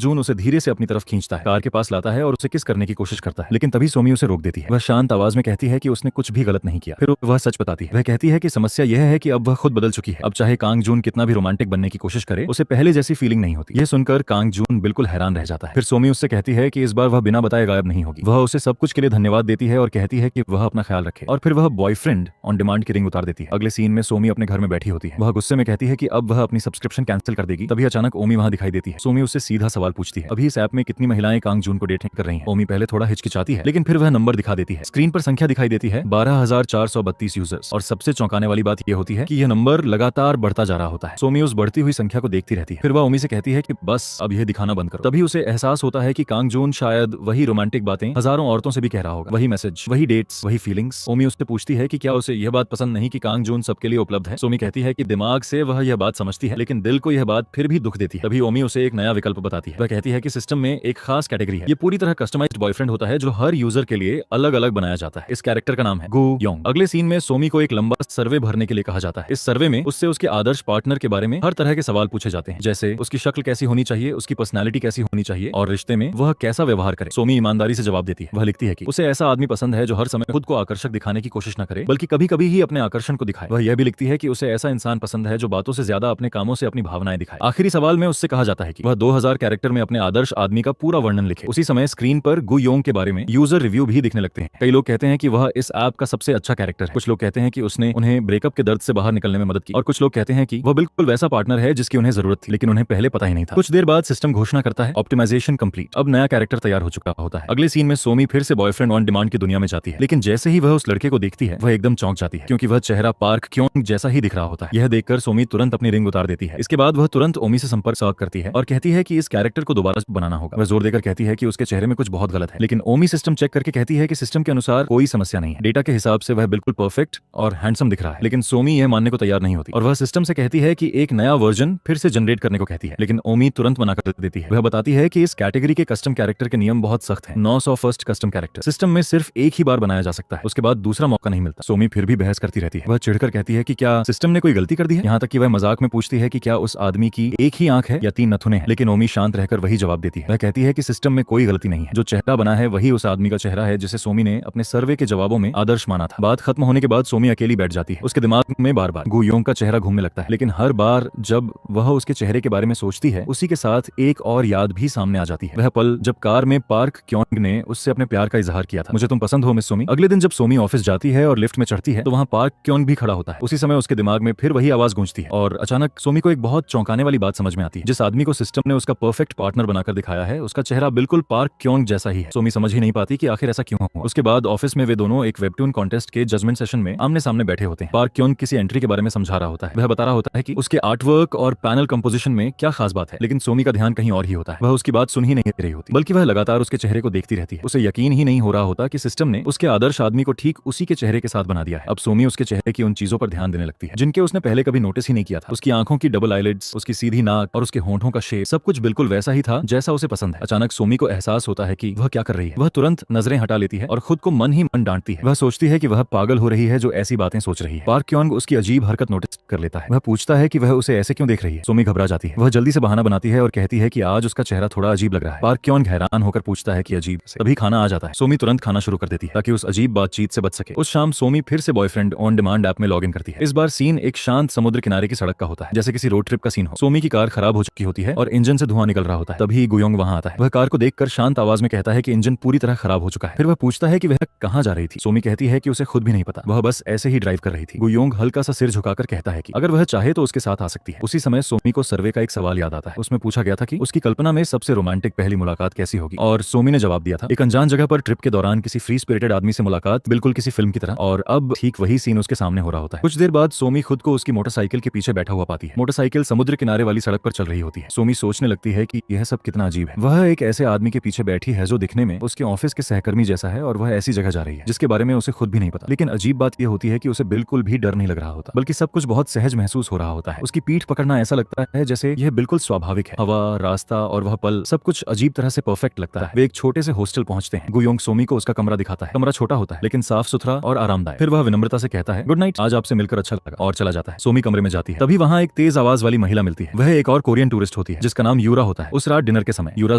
जून उसे धीरे से अपनी तरफ खींचता है, कार के पास लाता है और उसे किस करने की कोशिश करता है, लेकिन तभी सोमी उसे रोक देती है। वह शांत आवाज में कहती है कि उसने कुछ भी गलत नहीं किया। फिर वह सच बताती है। वह कहती है कि समस्या यह है कि अब वह खुद बदल चुकी है। अब चाहे कांग जून कितना भी रोमांटिक बनने की कोशिश करे, उसे पहले जैसी फीलिंग नहीं होती। यह सुनकर कांग जून बिल्कुल हैरान रह जाता है। फिर सोमी उससे कहती है कि इस बार वह बिना बताए गायब नहीं होगी। वह उसे सब कुछ के लिए धन्यवाद देती है और कहती है कि वह अपना ख्याल रखे, और फिर वह बॉयफ्रेंड ऑन डिमांड की रिंग उतार देती है। अगले सीन में सोमी अपने घर में बैठी होती है। वह गुस्से में कहती है कि अब वह अपनी सब्सक्रिप्शन कैंसिल कर देगी। तभी अचानक ओमी वहां दिखाई देती है। सोमी उससे सीधा सवाल पूछती है, अभी इस ऐप में कितनी महिलाएं कांग जून को डेटिंग कर रही हैं। ओमी पहले थोड़ा हिचकिचाती है, लेकिन फिर वह नंबर दिखा देती है। स्क्रीन पर संख्या दिखाई देती है 12,432 यूजर्स, और सबसे चौंकाने वाली बात यह होती है कि यह नंबर लगातार बढ़ता जा रहा होता है। सोमी उस बढ़ती हुई संख्या को देखती रहती है। फिर वह ओमी से कहती है कि बस अब यह दिखाना बंद करो। तभी उसे एहसास होता है कि कांग जून शायद वही रोमांटिक बातें हजारों औरतों से भी कह रहा होगा, वही मैसेज, वही डेट्स, वही फीलिंग्स। ओमी उससे पूछती है कि क्या उसे यह बात पसंद नहीं कि कांग जून सबके लिए उपलब्ध है। सोमी कहती है कि दिमाग से वह यह बात समझती है, लेकिन दिल को यह बात फिर भी दुख देती है। तभी ओमी उसे एक नया विकल्प बताती है। वह कहती है कि सिस्टम में एक खास कैटेगरी है। ये पूरी तरह कस्टमाइज्ड बॉयफ्रेंड होता है जो हर यूजर के लिए अलग अलग बनाया जाता है। इस कैरेक्टर का नाम है गू योंग। अगले सीन में सोमी को एक लंबा सर्वे भरने के लिए कहा जाता है। इस सर्वे में उससे उसके आदर्श पार्टनर के बारे में हर तरह के सवाल पूछे जाते हैं, जैसे उसकी शक्ल कैसी होनी चाहिए, उसकी पर्सनैलिटी कैसी होनी चाहिए और रिश्ते में वह कैसा व्यवहार करे। सोमी ईमानदारी से जवाब देती है। वह लिखती है कि उसे ऐसा आदमी पसंद है जो हर समय खुद को आकर्षक दिखाने की कोशिश न करे, बल्कि कभी कभी ही अपने आकर्षण को दिखाए। वह यह भी लिखती है कि उसे ऐसा इंसान पसंद है जो बातों से ज्यादा अपने कामों से अपनी भावनाएं दिखाए। आखिरी सवाल में उससे कहा जाता है कि वह 2000 कैरेक्टर में अपने आदर्श आदमी का पूरा वर्णन लिखे। उसी समय स्क्रीन पर गु योंग के बारे में यूजर रिव्यू भी दिखने लगते हैं। कई लोग कहते हैं कि वह इस ऐप का सबसे अच्छा कैरेक्टर है, कुछ लोग कहते हैं कि उसने उन्हें ब्रेकअप के दर्द से बाहर निकलने में मदद की, और कुछ लोग कहते हैं कि वह बिल्कुल वैसा पार्टनर है जिसकी उन्हें जरूरत थी लेकिन उन्हें पहले पता ही नहीं था। कुछ देर बाद सिस्टम घोषणा करता है ऑप्टिमाइजेशन कंप्लीट। अब नया कैरेक्टर तैयार हो चुका होता है। अगले सीन में सोमी फिर से बॉयफ्रेंड ऑन डिमांड की दुनिया में जाती है, लेकिन जैसे ही वह उस लड़के को देखती है वह एकदम चौंक जाती है क्योंकि वह चेहरा पार्क क्योंग जैसा ही दिख रहा होता है। यह देखकर सोमी तुरंत अपनी रिंग उतार देती है। इसके बाद वह तुरंत ओमी से संपर्क करती है और कहती है कि इस कैरेक्टर को दोबारा बनाना होगा। वह जोर देकर कहती है कि उसके चेहरे में कुछ बहुत गलत है, लेकिन ओमी सिस्टम चेक करके कहती है कि सिस्टम के अनुसार कोई समस्या नहीं है, डेटा के हिसाब से वह बिल्कुल परफेक्ट और हैंडसम दिख रहा है। लेकिन सोमी यह मानने को तैयार नहीं होती और वह सिस्टम से कहती है कि एक नया वर्जन फिर से जनरेट करने को कहती है, लेकिन ओमी तुरंत मना कर देती है। वह बताती है कि इस कैटेगरी के कस्टम कैरेक्टर के नियम बहुत सख्त हैं। 900 फर्स्ट कस्टम कैरेक्टर सिस्टम में सिर्फ एक ही बार बनाया जा सकता है, उसके बाद दूसरा मौका नहीं मिलता। सोमी फिर भी बहस करती रहती है। वह चिढ़कर कहती है कि क्या सिस्टम ने कोई गलती कर दी है, यहाँ तक कि वह मजाक में पूछती है कि क्या उस आदमी की एक ही आंख है या 3 नथुने हैं, लेकिन ओमी शांत रहकर वही जवाब देती है। वह कहती है कि सिस्टम में कोई गलती नहीं है, जो चेहरा बना है वही उस आदमी का चेहरा है जिसे सोमी ने अपने सर्वे के जवाबों में आदर्श माना था। बात खत्म होने के बाद सोमी अकेली बैठ जाती है। उसके दिमाग में बार बार गु योंग का चेहरा घूमने लगता है, लेकिन हर बार जब वह उसके चेहरे के बारे में सोचती है उसी के साथ एक और याद भी सामने आ जाती है। वह पल जब कार में पार्क क्योंग ने उससे अपने प्यार का इजहार किया था, मुझे तुम पसंद हो मिस सोमी। अगले दिन जब सोमी ऑफिस जाती है और लिफ्ट में चढ़ती है तो वहाँ पार्क क्योंग भी खड़ा होता है। उसी समय उसके दिमाग में फिर वही आवाज गूंजती है और अचानक सोमी को एक बहुत चौंकाने वाली बात समझ में आती है। जिस आदमी को सिस्टम ने उसका परफेक्ट पार्टनर बनाकर दिखाया है उसका चेहरा बिल्कुल पार्क क्योंग जैसा ही है। सोमी समझ ही नहीं पाती कि आखिर ऐसा क्यों हुआ। उसके बाद ऑफिस में वे दोनों एक वेबटून कॉन्टेस्ट के जजमेंट सेशन में आमने सामने बैठे होते हैं। पार्क क्योंग किसी एंट्री के बारे में समझा रहा होता है। वह बता रहा होता है कि उसके आर्टवर्क और पैनल कंपोजिशन में क्या खास बात है, लेकिन सोमी का ध्यान कहीं और ही होता है। वह उसकी बात सुन ही नहीं रही होती, बल्कि वह लगातार उसके चेहरे को देखती रहती है। उसे यकीन ही नहीं हो रहा होता कि सिस्टम ने उसके आदर्श आदमी को ठीक उसी के चेहरे के साथ बना दिया है। अब सोमी उसके चेहरे की उन चीजों पर ध्यान देने लगती है जिनके उसने पहले कभी नोटिस ही नहीं किया था। उसकी आंखों की डबल आईलिड्स, उसकी सीधी नाक और उसके होंठों का शेप, सब कुछ बिल्कुल वैसा ही था जैसा उसे पसंद है। अचानक सोमी को एहसास होता है कि वह क्या कर रही है। वह तुरंत नजरें हटा लेती है और खुद को मन ही मन डांटती है। वह सोचती है कि वह पागल हो रही है जो ऐसी बातें सोच रही है। पार्क क्योंग उसकी अजीब हरकत नोटिस कर लेता है। वह पूछता है कि वह उसे ऐसे क्यों देख रही है। सोमी घबरा जाती है। वह जल्दी से बहाना बनाती है और कहती है कि आज उसका चेहरा थोड़ा अजीब लग रहा है। पार्क क्योंग हैरान होकर पूछता है कि अजीब से। तभी खाना आ जाता है। सोमी तुरंत खाना शुरू कर देती है ताकि उस अजीब बातचीत से बच सके। उस शाम सोमी फिर से बॉयफ्रेंड ऑन डिमांड ऐप में लॉग इन करती है। इस बार सीन एक शांत समुद्र किनारे की सड़क का होता है, जैसे किसी रोड ट्रिप का सीन हो। सोमी की कार खराब हो चुकी होती है और इंजन से धुआं निकल रहा होता है। तभी गु योंग वहां आता है। वह कार को देखकर शांत आवाज में कहता है कि इंजन पूरी तरह खराब हो चुका है। फिर वह पूछता है कि वह कहां जा रही थी। सोमी कहती है कि उसे खुद भी नहीं पता, वह बस ऐसे ही ड्राइव कर रही थी। गु योंग हल्का सा सिर झुकाकर कहता है कि अगर वह चाहे तो उसके साथ आ सकती है। उसी समय सोमी को सर्वे का एक सवाल याद आता है। उसमें पूछा गया था कि उसकी कल्पना में सबसे रोमांटिक पहली मुलाकात कैसी होगी, और सोमी ने जवाब दिया था एक अनजान जगह पर ट्रिप के दौरान किसी फ्री स्पिरिटेड आदमी से मुलाकात, बिल्कुल किसी फिल्म की तरह। और अब ठीक वही सीन उसके सामने हो रहा होता है। कुछ देर बाद सोमी खुद को उसकी मोटरसाइकिल के पीछे बैठा हुआ पाती है। मोटरसाइकिल समुद्र किनारे वाली सड़क पर चल रही होती है। सोमी सोचने लगती है कि यह सब कितना अजीब है। वह एक ऐसे आदमी के पीछे बैठी है जो दिखने में उसके ऑफिस के सहकर्मी जैसा है और वह ऐसी जगह जा रही है जिसके बारे में उसे खुद भी नहीं पता। लेकिन अजीब बात यह होती है कि उसे बिल्कुल भी डर नहीं लग रहा होता, बल्कि सब कुछ बहुत सहज महसूस हो रहा होता है। उसकी पीठ पकड़ना ऐसा लगता है जैसे यह बिल्कुल स्वाभाविक है। हवा, रास्ता और वह पल, सब कुछ अजीब तरह से परफेक्ट लगता है। वे एक छोटे से हॉस्टल पहुंचते हैं। गु योंग सोमी को उसका कमरा दिखाता है। कमरा छोटा होता है लेकिन साफ सुथरा और आरामदायक। फिर वह विनम्रता से कहता है गुड नाइट, आज आपसे मिलकर अच्छा लगा, और चला जाता है। सोमी कमरे में जाती है। तभी वहाँ एक तेज आवाज वाली महिला मिलती है। वह एक और कोरियन टूरिस्ट होती है जिसका नाम यूरा होता है। उस रात डिनर के समय यूरा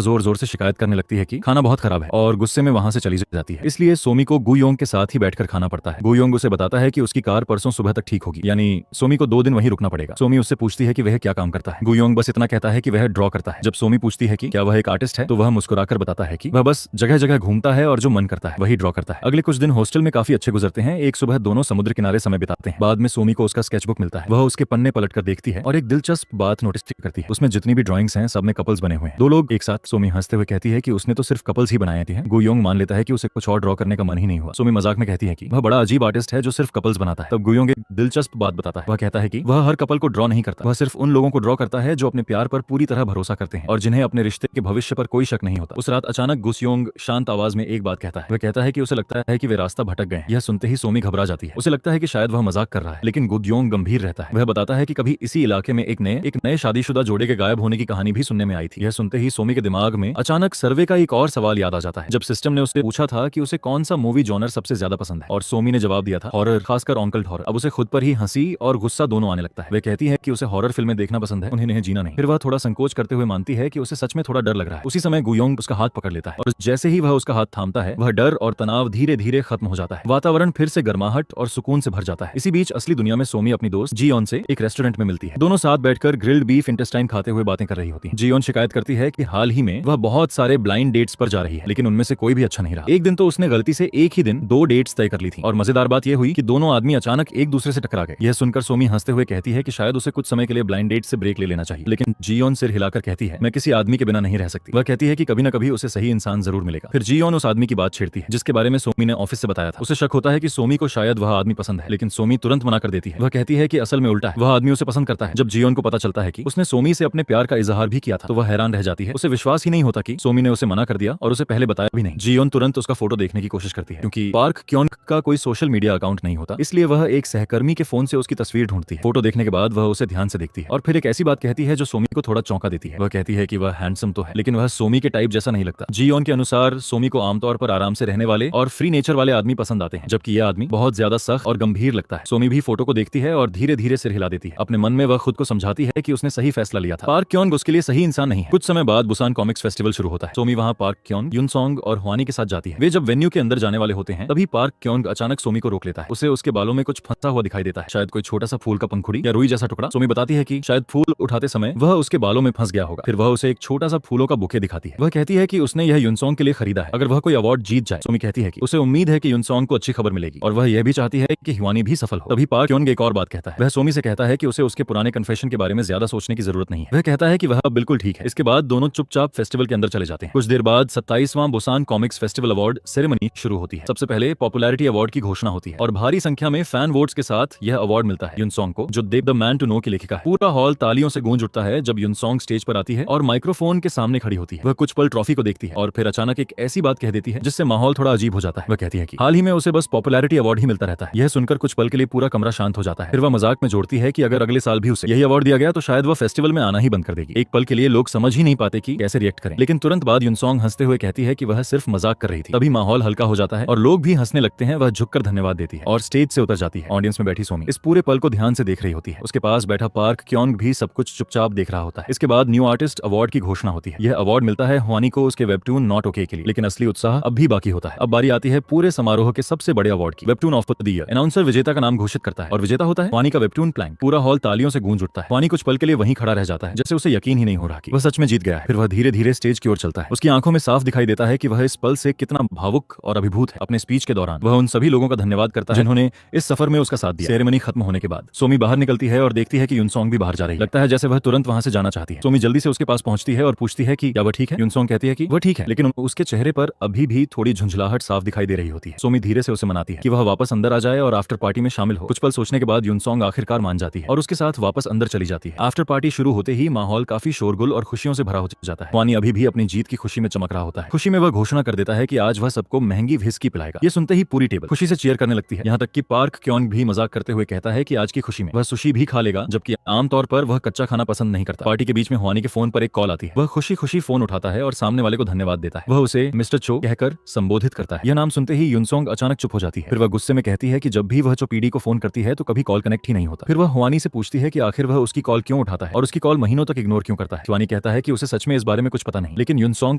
जोर जोर से शिकायत करने लगती है कि खाना बहुत खराब है और गुस्से में वहाँ से चली जाती है। इसलिए सोमी को गु योंग के साथ ही बैठकर खाना पड़ता है। गु योंग उसे बताता है कि उसकी कार परसों सुबह तक ठीक होगी, यानी सोमी को 2 दिन वहीं रुकना पड़ेगा। सोमी उससे पूछती है कि वह क्या काम करता है। गु योंग बस इतना कहता है कि वह ड्रॉ करता है। जब सोमी पूछती है कि क्या वह एक आर्टिस्ट है तो वह मुस्कुराकर बताता है कि वह बस जगह जगह घूमता है और जो मन करता है वही ड्रॉ करता है। अगले कुछ दिन हॉस्टल में काफी अच्छे गुजरते हैं। एक सुबह दोनों समुद्र किनारे समय बिताते हैं। बाद में सोमी को उसका स्केचबुक मिलता है। वह उसके पन्ने पलटकर देखती है और एक दिलचस्प बात नोटिस करती है। उसमें जितनी भी ड्राइंग्स हैं सब में कपल्स बने हुए हैं, 2 लोग एक साथ। सोमी हंसते हुए कहती है कि उसने तो सिर्फ कपल्स ही बनाए थे। गु योंग मान लेता है कि उसे कुछ और ड्रॉ करने का मन ही नहीं हुआ। सोमी मजाक में कहती है कि वह बड़ा अजीब आर्टिस्ट है जो सिर्फ कपल्स बनाता है। तब गु योंग एक दिलचस्प बात बताता है। वह कहता है कि वह हर कपल को ड्रॉ नहीं करता, वह सिर्फ उन लोगों को ड्रॉ करता है जो अपने प्यार पर पूरी तरह भरोसा करते हैं और जिन्हें अपने रिश्ते के भविष्य पर कोई शक नहीं होता। उस रात अचानक गु योंग शांत आवाज में एक बात कहता है। वह कहता है कि उसे लगता है कि वे रास्ता भटक गए। यह सुनते ही सोमी घबरा जाती है। उसे लगता है कि शायद वह मजाक कर रहा है, लेकिन गु योंग गंभीर रहता है। वह बताता है कि कभी इसी इलाके में एक नए शादीशुदा जोड़े के गायब होने की कहानी भी सुनने में आई थी। यह सुनते ही सोमी के दिमाग में अचानक सर्वे का एक और सवाल याद आ जाता है। जब सिस्टम ने उससे पूछा था कि उसे कौन सा मूवी जॉनर सबसे ज्यादा पसंद है और सोमी ने जवाब दिया था हॉरर, खासकर ऑनकल्ट हॉरर। अब उसे खुद पर ही हंसी और गुस्सा दोनों आने लगता है। वह कहती है कि उसे हॉरर फिल्में देखना पसंद है, उन्हें जीना नहीं। फिर वह थोड़ा संकोच करते हुए मानती है कि उसे सच में थोड़ा डर लग रहा है। उसी समय गु योंग उसका हाथ पकड़ लेता है और जैसे ही वह उसका हाथ थामता है वह डर और तनाव धीरे धीरे खत्म हो जाता है। वातावरण फिर से गर्माहट और सुकून से भर जाता है। इसी बीच असली दुनिया में सोमी अपनी दोस्त जीयोन से एक रेस्टोरेंट में मिलती है। दोनों साथ बैठकर ग्रिल्ड बीफ इंटेस्टाइन खाते हुए बातें कर रही होती हैं। जीयोन शिकायत करती है कि हाल ही में वह बहुत सारे ब्लाइंड डेट्स पर जा जा रही है, लेकिन उनमें से कोई भी अच्छा नहीं रहा। एक दिन तो उसने गलती से एक ही दिन 2 डेट्स तय कर ली थी और मजेदार बात यह हुई कि दोनों आदमी अचानक एक दूसरे से टकरा गए। यह सुनकर सोमी हंसते हुए कहती है कि शायद उसे कुछ समय के लिए ब्लाइंड डेट से ब्रेक ले लेना चाहिए, लेकिन जियोन सिर हिलाकर कहती है, मैं किसी आदमी के बिना नहीं रह सकती। वह कहती है कि कभी न कभी उसे सही इंसान जरूर मिलेगा। फिर जियोन उस आदमी की बात छेड़ती है जिसके बारे में सोमी ने ऑफिस से बताया था। उसे शक होता है कि सोमी को शायद वह आदमी पसंद है, लेकिन सोमी तुरंत मना कर देती है। वह कहती है कि असल में उल्टा है, वह आदमी उसे पसंद करता है। जब जियोन को पता चलता है कि उसने सोमी से अपने प्यार का इजहार भी किया था तो वह हैरान रह जाती है। उसे विश्वास ही नहीं होता कि सोमी ने उसे मना कर दिया और उसे पहले बताया भी नहीं। जियोन तुरंत उसका फोटो देखने की कोशिश करती है, क्योंकि पार्क क्योंग का कोई सोशल मीडिया अकाउंट नहीं होता, इसलिए वह एक सहकर्मी के फोन से उसकी तस्वीर ढूंढती है। फोटो देखने के बाद वह उसे ध्यान से देखती है और फिर एक ऐसी बात कहती है जो सोमी को थोड़ा चौंका देती है। वह कहती है कि वह हैंडसम तो है, लेकिन वह सोमी के टाइप जैसा नहीं लगता। जियोन के अनुसार सोमी को आमतौर पर आराम से रहने वाले और फ्री नेचर वाले आदमी पसंद आते हैं, जबकि यह आदमी बहुत ज्यादा सख्त और गंभीर लगता है। सोमी भी फोटो को देखती है और धीरे धीरे सिर हिला देती है। अपने मन में वह खुद को समझाती है कि उसने सही फैसला लिया था। पार्क क्योंग उसके लिए सही इंसान नहीं है। कुछ समय बाद बुसान कॉमिक्स फेस्टिवल शुरू होता है। सोमी वहां पार्क क्योंग, युनसोंग और हुआनी के साथ जाती है। वे जब वेन्यू के अंदर जाने वाले होते हैं तभी पार्क क्योंग अचानक सोमी को रोक लेता है। उसे उसके बालों में कुछ फंसा हुआ दिखाई देता है, शायद कोई छोटा सा फूल का पंखुड़ी या रुई जैसा टुकड़ा। सोमी बताती है कि शायद फूल उठाते समय वह उसके बालों में फंस गया होगा। फिर वह उसे एक छोटा सा फूलों का बुके दिखाती है। वह कहती है कि उसने यह युनसोंग के लिए खरीदा है, अगर वह कोई अवार्ड जीत जाए। सोमी कहती है कि उसे उम्मीद है कि युनसोंग को अच्छी खबर मिलेगी और वह यह भी चाहती है कि हुआनी भी सफल हो। तभी पार्क क्योंग एक और बात कहता है। वह सोमी से कहता है कि उसे उसके पुराने कन्फेशन के बारे में ज्यादा सोचने की जरूरत नहीं है। वह कहता है कि वह बिल्कुल ठीक है। इसके बाद दोनों चुपचाप फेस्टिवल के अंदर चले जाते हैं। कुछ देर बाद 27वां Busan comics festival award ceremony शुरू होती है। सबसे पहले पॉपुलैरिटी अवार्ड की घोषणा होती है और भारी संख्या में फैन वोट्स के साथ यह अवार्ड मिलता है युनसोंग को, जो देव द मैन टू नो की लेखिका है। पूरा हॉल तालियों से गूंज उठता है जब युनसोंग स्टेज पर आती है और माइक्रोफोन के सामने खड़ी होती है। वह कुछ पल ट्रॉफी को देखती है और फिर अचानक एक ऐसी बात कह देती है जिससे माहौल थोड़ा अजीब हो जाता है। वह कहती है कि हाल ही में उसे बस पॉपुलैरिटी अवार्ड ही मिलता रहता है। यह सुनकर कुछ पल के लिए पूरा कमरा शांत हो जाता है। फिर वह मजाक में जोड़ती है कि अगर अगले साल भी उसे यही अवार्ड दिया गया तो शायद वह फेस्टिवल में आना ही बंद कर देगी। एक पल के लिए लोग समझ ही नहीं पाते कि कैसे रिएक्ट करें, लेकिन तुरंत बाद युनसोंग हंसते हुए कहती है कि वह सिर्फ मजाक कर रही थी। तभी माहौल हल्का हो जाता है और लोग भी हंसने लगते हैं। वह झुककर धन्यवाद देती है और स्टेज से उतर जाती है। ऑडियंस में बैठी सोमी इस पूरे पल को ध्यान से देख रही होती है। उसके पास बैठा पार्क क्योंग भी सब कुछ चुपचाप देख रहा होता है। इसके बाद न्यू आर्टिस्ट अवार्ड की घोषणा होती है। यह अवार्ड मिलता है हुआनी को उसके वेबटून नॉट ओके के लिए, लेकिन असली उत्साह अब भी बाकी होता है। अब बारी आती है पूरे समारोह के सबसे बड़े अवार्ड की, webtoon of the year. Announcer विजेता का नाम घोषित करता है और विजेता होता है हुआनी का वेबटून प्लैंक। पूरा हॉल तालियों से गूंज उठता है। हुआनी कुछ पल के लिए वहीं खड़ा रह जाता है, जैसे उसे यकीन ही नहीं हो रहा कि वह सच में जीत गया है। फिर वह धीरे धीरे स्टेज की ओर चलता है। उसकी आंखों में साफ दिखाई देता है कि वह इस पल से कितना भावुक और अभिभूत है। अपने स्पीच के दौरान वह उन सभी लोगों का धन्यवाद करता है जिन्होंने इस सफर में उसका साथ दिया। सेरेमनी खत्म होने के बाद सोमी बाहर निकलती है और देखती है कि युनसोंग भी बाहर जा रही है। लगता है जैसे वह तुरंत वहां से जाना चाहती है। सोमी जल्दी से उसके पास पहुंचती है और पूछती है कि क्या वह ठीक है। युनसोंग कहती है कि वह ठीक है, लेकिन उसके चेहरे पर अभी भी थोड़ी झुंझलाहट साफ दिखाई दे रही होती है। सोमी धीरे से उसे मनाती है कि वह वापस अंदर आ जाए और आफ्टर पार्टी में शामिल हो। कुछ पल सोचने के बाद युनसोंग आखिरकार मान जाती है और उसके साथ वापस अंदर चली जाती है। आफ्टर पार्टी शुरू होते ही माहौल काफी शोरगुल और खुशियों से भरा हो जाता है। हुआनी अभी भी अपनी जीत की खुशी में चमक रहा होता है। खुशी में वह घोषणा कर देता है कि आज वह सबको महंगी व्हिस्की पिलाएगा। ये सुनते ही पूरी टेबल खुशी से चीयर करने लगती है। यहाँ तक कि पार्क क्योंग भी मजाक करते हुए कहता है कि आज की खुशी में वह सुशी भी खा लेगा, जबकि आमतौर पर वह कच्चा खाना पसंद नहीं करता। पार्टी के बीच में हुआनी के फोन पर एक कॉल आती है। वह खुशी खुशी फोन उठाता है और सामने वाले को धन्यवाद देता है। वह उसे मिस्टर चो कहकर संबोधित करता है। यह नाम सुनते ही युनसोंग अचानक चुप हो जाती है। फिर वह गुस्से में कहती है कि जब भी वह चो पीडी को फोन करती है तो कभी कॉल कनेक्ट ही नहीं होता। फिर वह हुआनी से पूछती है कि आखिर वह उसकी कॉल क्यों उठाता है और उसकी कॉल महीनों तक इग्नोर क्यों करता है। हुआनी कहता है कि उसे सच में इस बारे में कुछ पता नहीं, लेकिन युनसोंग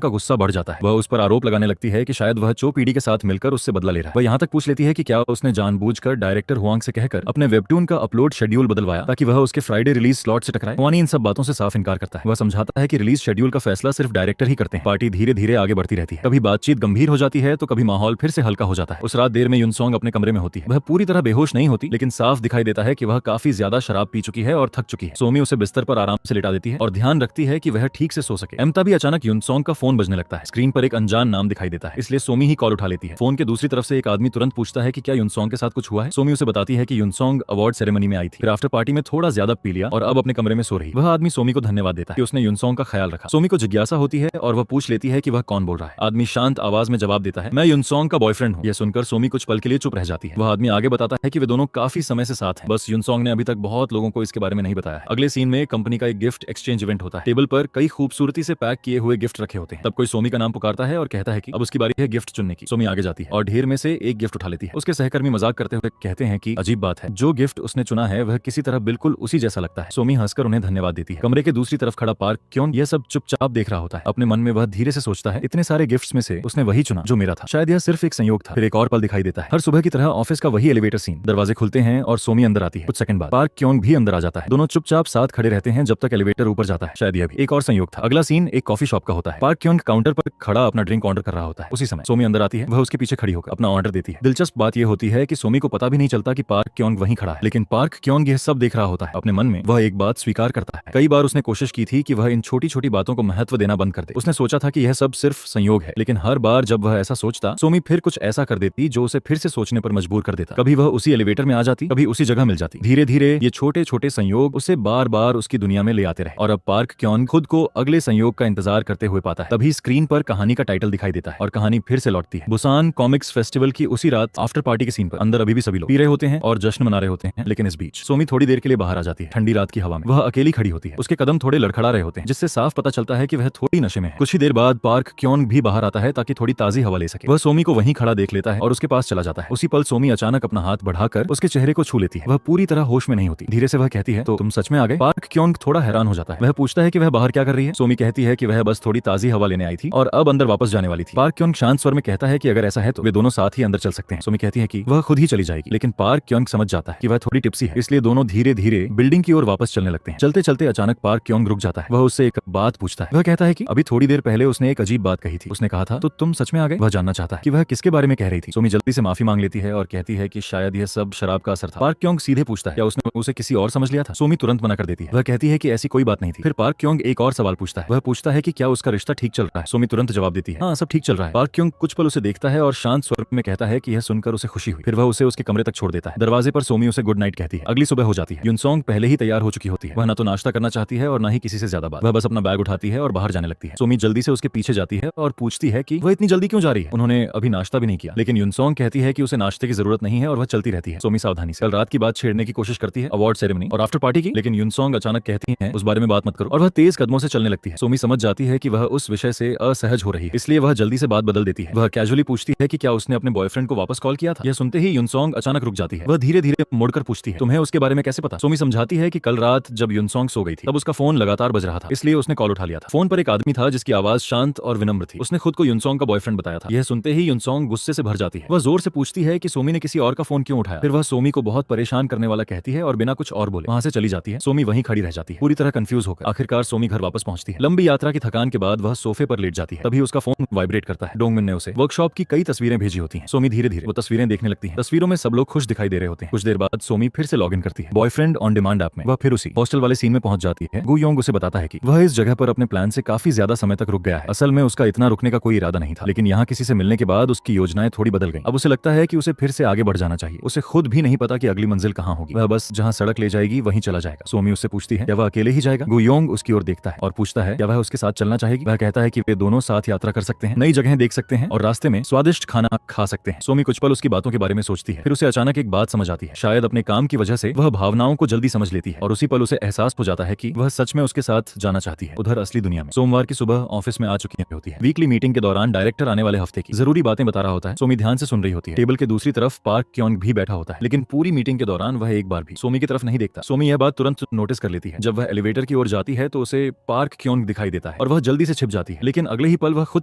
का गुस्सा बढ़ जाता है। वह उस पर आरोप लगाने लगती है कि शायद वह चो पीडी के साथ मिलकर उससे बदला ले रहा है। वह यहाँ तक पूछ लेती है कि क्या उसने जानबूझकर डायरेक्टर हुआंग से कहकर अपने वेबटून का अपलोड शेड्यूल बदलवाया ताकि वह उसके फ्राइडे रिलीज स्लॉट से टकराए। हुआनी इन सब बातों से साफ इनकार करता है। वह समझाता है कि रिलीज शेड्यूल का फैसला सिर्फ डायरेक्टर ही करते हैं। पार्टी धीरे धीरे आगे बढ़ती रहती है। कभी बातचीत गंभीर हो जाती है तो कभी माहौल फिर से हल्का हो जाता है। उस रात देर में युनसोंग अपने कमरे में होती है। वह पूरी तरह बेहोश नहीं होती, लेकिन साफ दिखाई देता है कि वह काफी ज्यादा शराब पी चुकी है और थक चुकी है। सोमी उसे बिस्तर पर आराम से लिटा देती है और ध्यान रखती है कि वह ठीक से सो सके। तभी अचानक युनसोंग का फोन बजने लगता है। स्क्रीन पर एक अनजान नाम दिखाई देता है, इसलिए सोमी ही कॉल उठा लेती है। फोन के दूसरी तरफ से एक आदमी तुरंत पूछता है कि क्या युनसोंग के साथ कुछ हुआ है। सोमी उसे बताती है कि युनसोंग अवार्ड सेरेमनी में आई थी, फिर आफ्टर पार्टी में थोड़ा ज्यादा पी लिया और अब अपने कमरे में सो रही। वह आदमी सोमी को धन्यवाद देता है कि उसने युनसोंग का ख्याल रखा। सोमी को जिज्ञासा होती है और वह पूछ लेती है कि वह कौन बोल रहा है। आदमी शांत आवाज में जवाब देता है, मैं युनसोंग का बॉयफ्रेंड हूँ। यह सुनकर सोमी कुछ पल के लिए चुप रह जाती है। वह आदमी आगे बताता है कि वे दोनों काफी समय से साथ हैं, बस युनसोंग ने अभी तक बहुत लोगों को इसके बारे में नहीं बताया है। अगले सीन में कंपनी का एक गिफ्ट एक्सचेंज इवेंट होता है। टेबल पर कई खूबसूरती से पैक किए हुए गिफ्ट रखे होते हैं। तब कोई सोमी का नाम पुकारता है और कहता है कि अब उसकी बारी है गिफ्ट चुनने की। सोमी आगे जाती है और ढेर में से एक गिफ्ट उठा लेती है। उसके सहकर्मी मजाक करते हुए कहते हैं कि अजीब बात है, जो गिफ्ट उसने चुना है वह किसी तरह बिल्कुल उसी जैसा लगता है। सोमी हंसकर उन्हें धन्यवाद देती है। कमरे के दूसरी तरफ खड़ा पार्क क्योंग यह सब चुपचाप देख रहा होता है। अपने मन में वह धीरे से सोचता है, इतने सारे गिफ्ट्स में से उसने वही चुना जो मेरा था। शायद यह सिर्फ एक संयोग था। फिर एक और पल दिखाई देता है। हर सुबह की तरह ऑफिस का वही एलिवेटर सीन। दरवाजे खुलते हैं और सोमी अंदर आती है। कुछ सेकंड बाद पार्क क्योंग भी अंदर आ जाता है। दोनों चुपचाप साथ खड़े रहते हैं जब तक एलिवेटर ऊपर जाता है। शायद यह भी एक और संयोग था। अगला सीन एक कॉफी शॉप का होता है। पार्क क्योंग काउंटर पर खड़ा अपना ड्रिंक ऑर्डर कर रहा होता है। उसी समय सोमी अंदर आती है, वह उसके पीछे खड़ी होकर अपना ऑर्डर देती है। दिलचस्प बात यह होती है कि सोमी को पता भी नहीं चलता कि पार्क क्योंग वहीं खड़ा है, लेकिन पार्क क्योंग यह सब देख रहा होता है। अपने मन में वह एक बात स्वीकार करता है। कई बार उसने कोशिश की थी कि वह इन छोटी छोटी बातों को महत्व देना बंद कर दे। उसने सोचा था कि यह सब सिर्फ संयोग है, लेकिन हर बार जब वह ऐसा सोचता, सोमी फिर कुछ ऐसा कर देती जो उसे फिर से सोचने पर मजबूर कर देता। कभी वह उसी एलिवेटर में आ जाती, कभी उसी जगह मिल जाती। धीरे धीरे ये छोटे छोटे संयोग उसे बार बार उसकी दुनिया में ले आते रहे और अब पार्क क्योंग खुद को अगले संयोग का इंतजार करते हुए पाता है। तभी स्क्रीन पर कहानी का टाइटल दिखाई देता है और कहानी फिर से लौटती है। बुसान कॉमिक्स फेस्टिवल की उसी रात आफ्टर पार्टी के सीन पर अंदर अभी भी सभी लोग पी रहे होते हैं और जश्न मना रहे होते हैं, लेकिन इस बीच सोमी थोड़ी देर के लिए बाहर आ जाती है। ठंडी रात की हवा में वह अकेली खड़ी होती है। उसके कदम थोड़े लड़खड़ा रहे होते हैं, जिससे साफ पता चलता है कि वह थोड़ी नशे में है। कुछ ही देर बाद पार्क क्योंग भी बाहर आता है ताकि थोड़ी ताजी हवा ले सके। वह सोमी को वहीं खड़ा देख लेता है और उसके पास चला जाता है। उसी पल सोमी अचानक अपना हाथ बढ़ाकर उसके चेहरे को छू लेती है। वह पूरी तरह होश में नहीं होती। धीरे से वह कहती है, तो तुम सच में आ गए? पार्क क्योंग थोड़ा हैरान हो जाता है। वह पूछता है कि वह बाहर क्या कर रही है। सोमी कहती है कि वह बस थोड़ी ताजी हवा लेने आई थी और अब अंदर वापस जाने वाली थी। पार्क क्योंग शांत स्वर में कहता है कि अगर ऐसा है तो वे दोनों साथ ही अंदर चल सकते हैं। सोमी कहती है कि वह खुद ही चली जाएगी, लेकिन पार्क क्योंग समझ जाता है कि वह थोड़ी टिप्सी है, इसलिए दोनों धीरे धीरे बिल्डिंग की ओर वापस चलने लगते हैं। चलते चलते अचानक पार्क क्योंग रुक जाता है। वह उससे एक बात पूछता है। वह कहता है कि अभी थोड़ी देर पहले उसने एक अजीब बात कही थी। उसने कहा था, तो तुम सच में आ गए? वह जानना चाहता है कि वह किसके बारे में कह रही थी। सोमी जल्दी से माफी मांग लेती है और कहती है कि शायद यह सब शराब का असर था। पार्क क्योंग सीधे पूछता है, क्या उसने उसे किसी और समझ लिया था? सोमी तुरंत मना कर देती है। वह कहती है कि ऐसी कोई बात नहीं थी। फिर पार्क क्योंग एक और सवाल पूछता है। वह पूछता है कि क्या उसका रिश्ता ठीक चल रहा है? सोमी तुरंत जवाब देती है, हाँ सब ठीक चल रहा है। पार्क क्योंग कुछ पल उसे देखता है और शांत स्वर में कहता है कि यह सुनकर उसे खुशी हुई। फिर वह उसे उसके कमरे तक छोड़ देता है। दरवाजे पर सोमी उसे गुड नाइट कहती है। अगली सुबह हो जाती है। युनसोंग पहले ही तैयार हो चुकी होती है। वह न तो नाश्ता करना चाहती है और न ही किसी से ज्यादा बात। वह बस अपना बैग उठाती है और बाहर जाने लगती है। सोमी जल्दी से उसके पीछे जाती है और पूछती है कि वह इतनी जल्दी क्यों जा रही है। उन्होंने अभी नाश्ता भी नहीं किया, लेकिन युनसोंग कहती है कि उसे नाश्ते की जरूरत नहीं है और वह चलती रहती है। सोमी सावधानी से कल रात की बात छेड़ने की कोशिश करती है, अवार्ड सेरेमनी और आफ्टर पार्टी की, लेकिन युनसोंग अचानक कहती है उस बारे में बात मत करो और वह तेज कदमों से चलने लगती है। सोमी समझ जाती है कि वह उस विषय से असहज हो रही है, इसलिए वह जल्दी से बात बदल देती है। वह कैजुअली पूछती है कि क्या उसने अपने बॉयफ्रेंड को वापस कॉल किया था। यह सुनते ही युनसोंग अचानक रुक जाती है। वह धीरे धीरे मुड़कर पूछती है, तुम्हें उसके बारे में कैसे पता? सोमी समझाती है कि कल रात जब युनसोंग सो गई थी तब उसका फोन लगातार बज रहा था, इसलिए उसने कॉल उठा लिया था। फोन पर एक आदमी था जिसकी आवाज शांत और विनम्र थी। उसने खुद को युनसोंग का बॉयफ्रेंड बताया था। यह सुनते ही युनसोंग गुस्से से भर जाती है। वह जोर से पूछती है कि सोमी ने किसी और का फोन क्यों उठाया। फिर वह सोमी को बहुत परेशान करने वाला कहती है और बिना कुछ और बोले वहां से चली जाती है। सोमी वहीं खड़ी रह जाती है, पूरी तरह कंफ्यूज होकर। आखिरकार सोमी घर वापस पहुंचती है। लंबी यात्रा की थकान के बाद वह सोफे पर लेट जाती है। तभी उसका फोन वाइब्रेट करता है। डोंगमिन ने उसे वर्कशॉप की कई तस्वीरें भेजी होती हैं। सोमी धीरे धीरे वो तस्वीरें देखने लगती है। तस्वीरों में सब लोग खुश दिखाई दे रहे होते हैं। कुछ देर बाद सोमी फिर से लॉग इन करती है बॉयफ्रेंड ऑन डिमांड ऐप में। वह फिर उसी हॉस्टल वाले सीन में पहुंच जाती है। गु योंग उसे बताता है कि वह इस जगह पर अपने प्लान से काफी ज्यादा समय तक रुक गया है। असल में उसका इतना रुकने का कोई इरादा नहीं था, लेकिन यहाँ किसी से मिलने के बाद उसकी योजनाएं थोड़ी बदल गई। अब उसे लगता है कि उसे फिर से आगे बढ़ जाना चाहिए। उसे खुद भी नहीं पता कि अगली मंजिल कहाँ होगी। वह बस जहाँ सड़क ले जाएगी वहीं चला जाएगा। सोमी उससे पूछती है क्या वह अकेले ही जाएगा। गु योंग उसकी ओर देखता है और पूछता है क्या वह उसके साथ चलना चाहेगी। वह कहता है कि वे दोनों साथ यात्रा कर सकते हैं, नई जगह देख सकते हैं और रास्ते में स्वादिष्ट खाना खा सकते हैं। सोमी कुछ पल उसकी बातों के बारे में सोचती है। फिर उसे अचानक एक बात समझ आती है। शायद अपने काम की वजह से वह भावनाओं को जल्दी समझ लेती है और उसी पल उसे एहसास हो जाता है कि वह सच में उसके साथ जाना चाहती है उधर असली दुनिया में। सोमवार की सुबह ऑफिस में आ चुकी होती है। वीकली मीटिंग के दौरान डायरेक्टर आने वाले हफ्ते की जरूरी बातें बता रहा होता है। सोमी ध्यान से सुन रही होती है। टेबल के दूसरी तरफ पार्क क्योंग भी बैठा होता है, लेकिन पूरी मीटिंग के दौरान वह एक बार भी सोमी की तरफ नहीं देखता। सोमी यह बात तुरंत नोटिस कर लेती है। जब वह एलिवेटर की ओर जाती है तो उसे पार्क क्योंग दिखाई देता है और वह जल्दी से छिप जाती है, लेकिन अगले ही पल वह खुद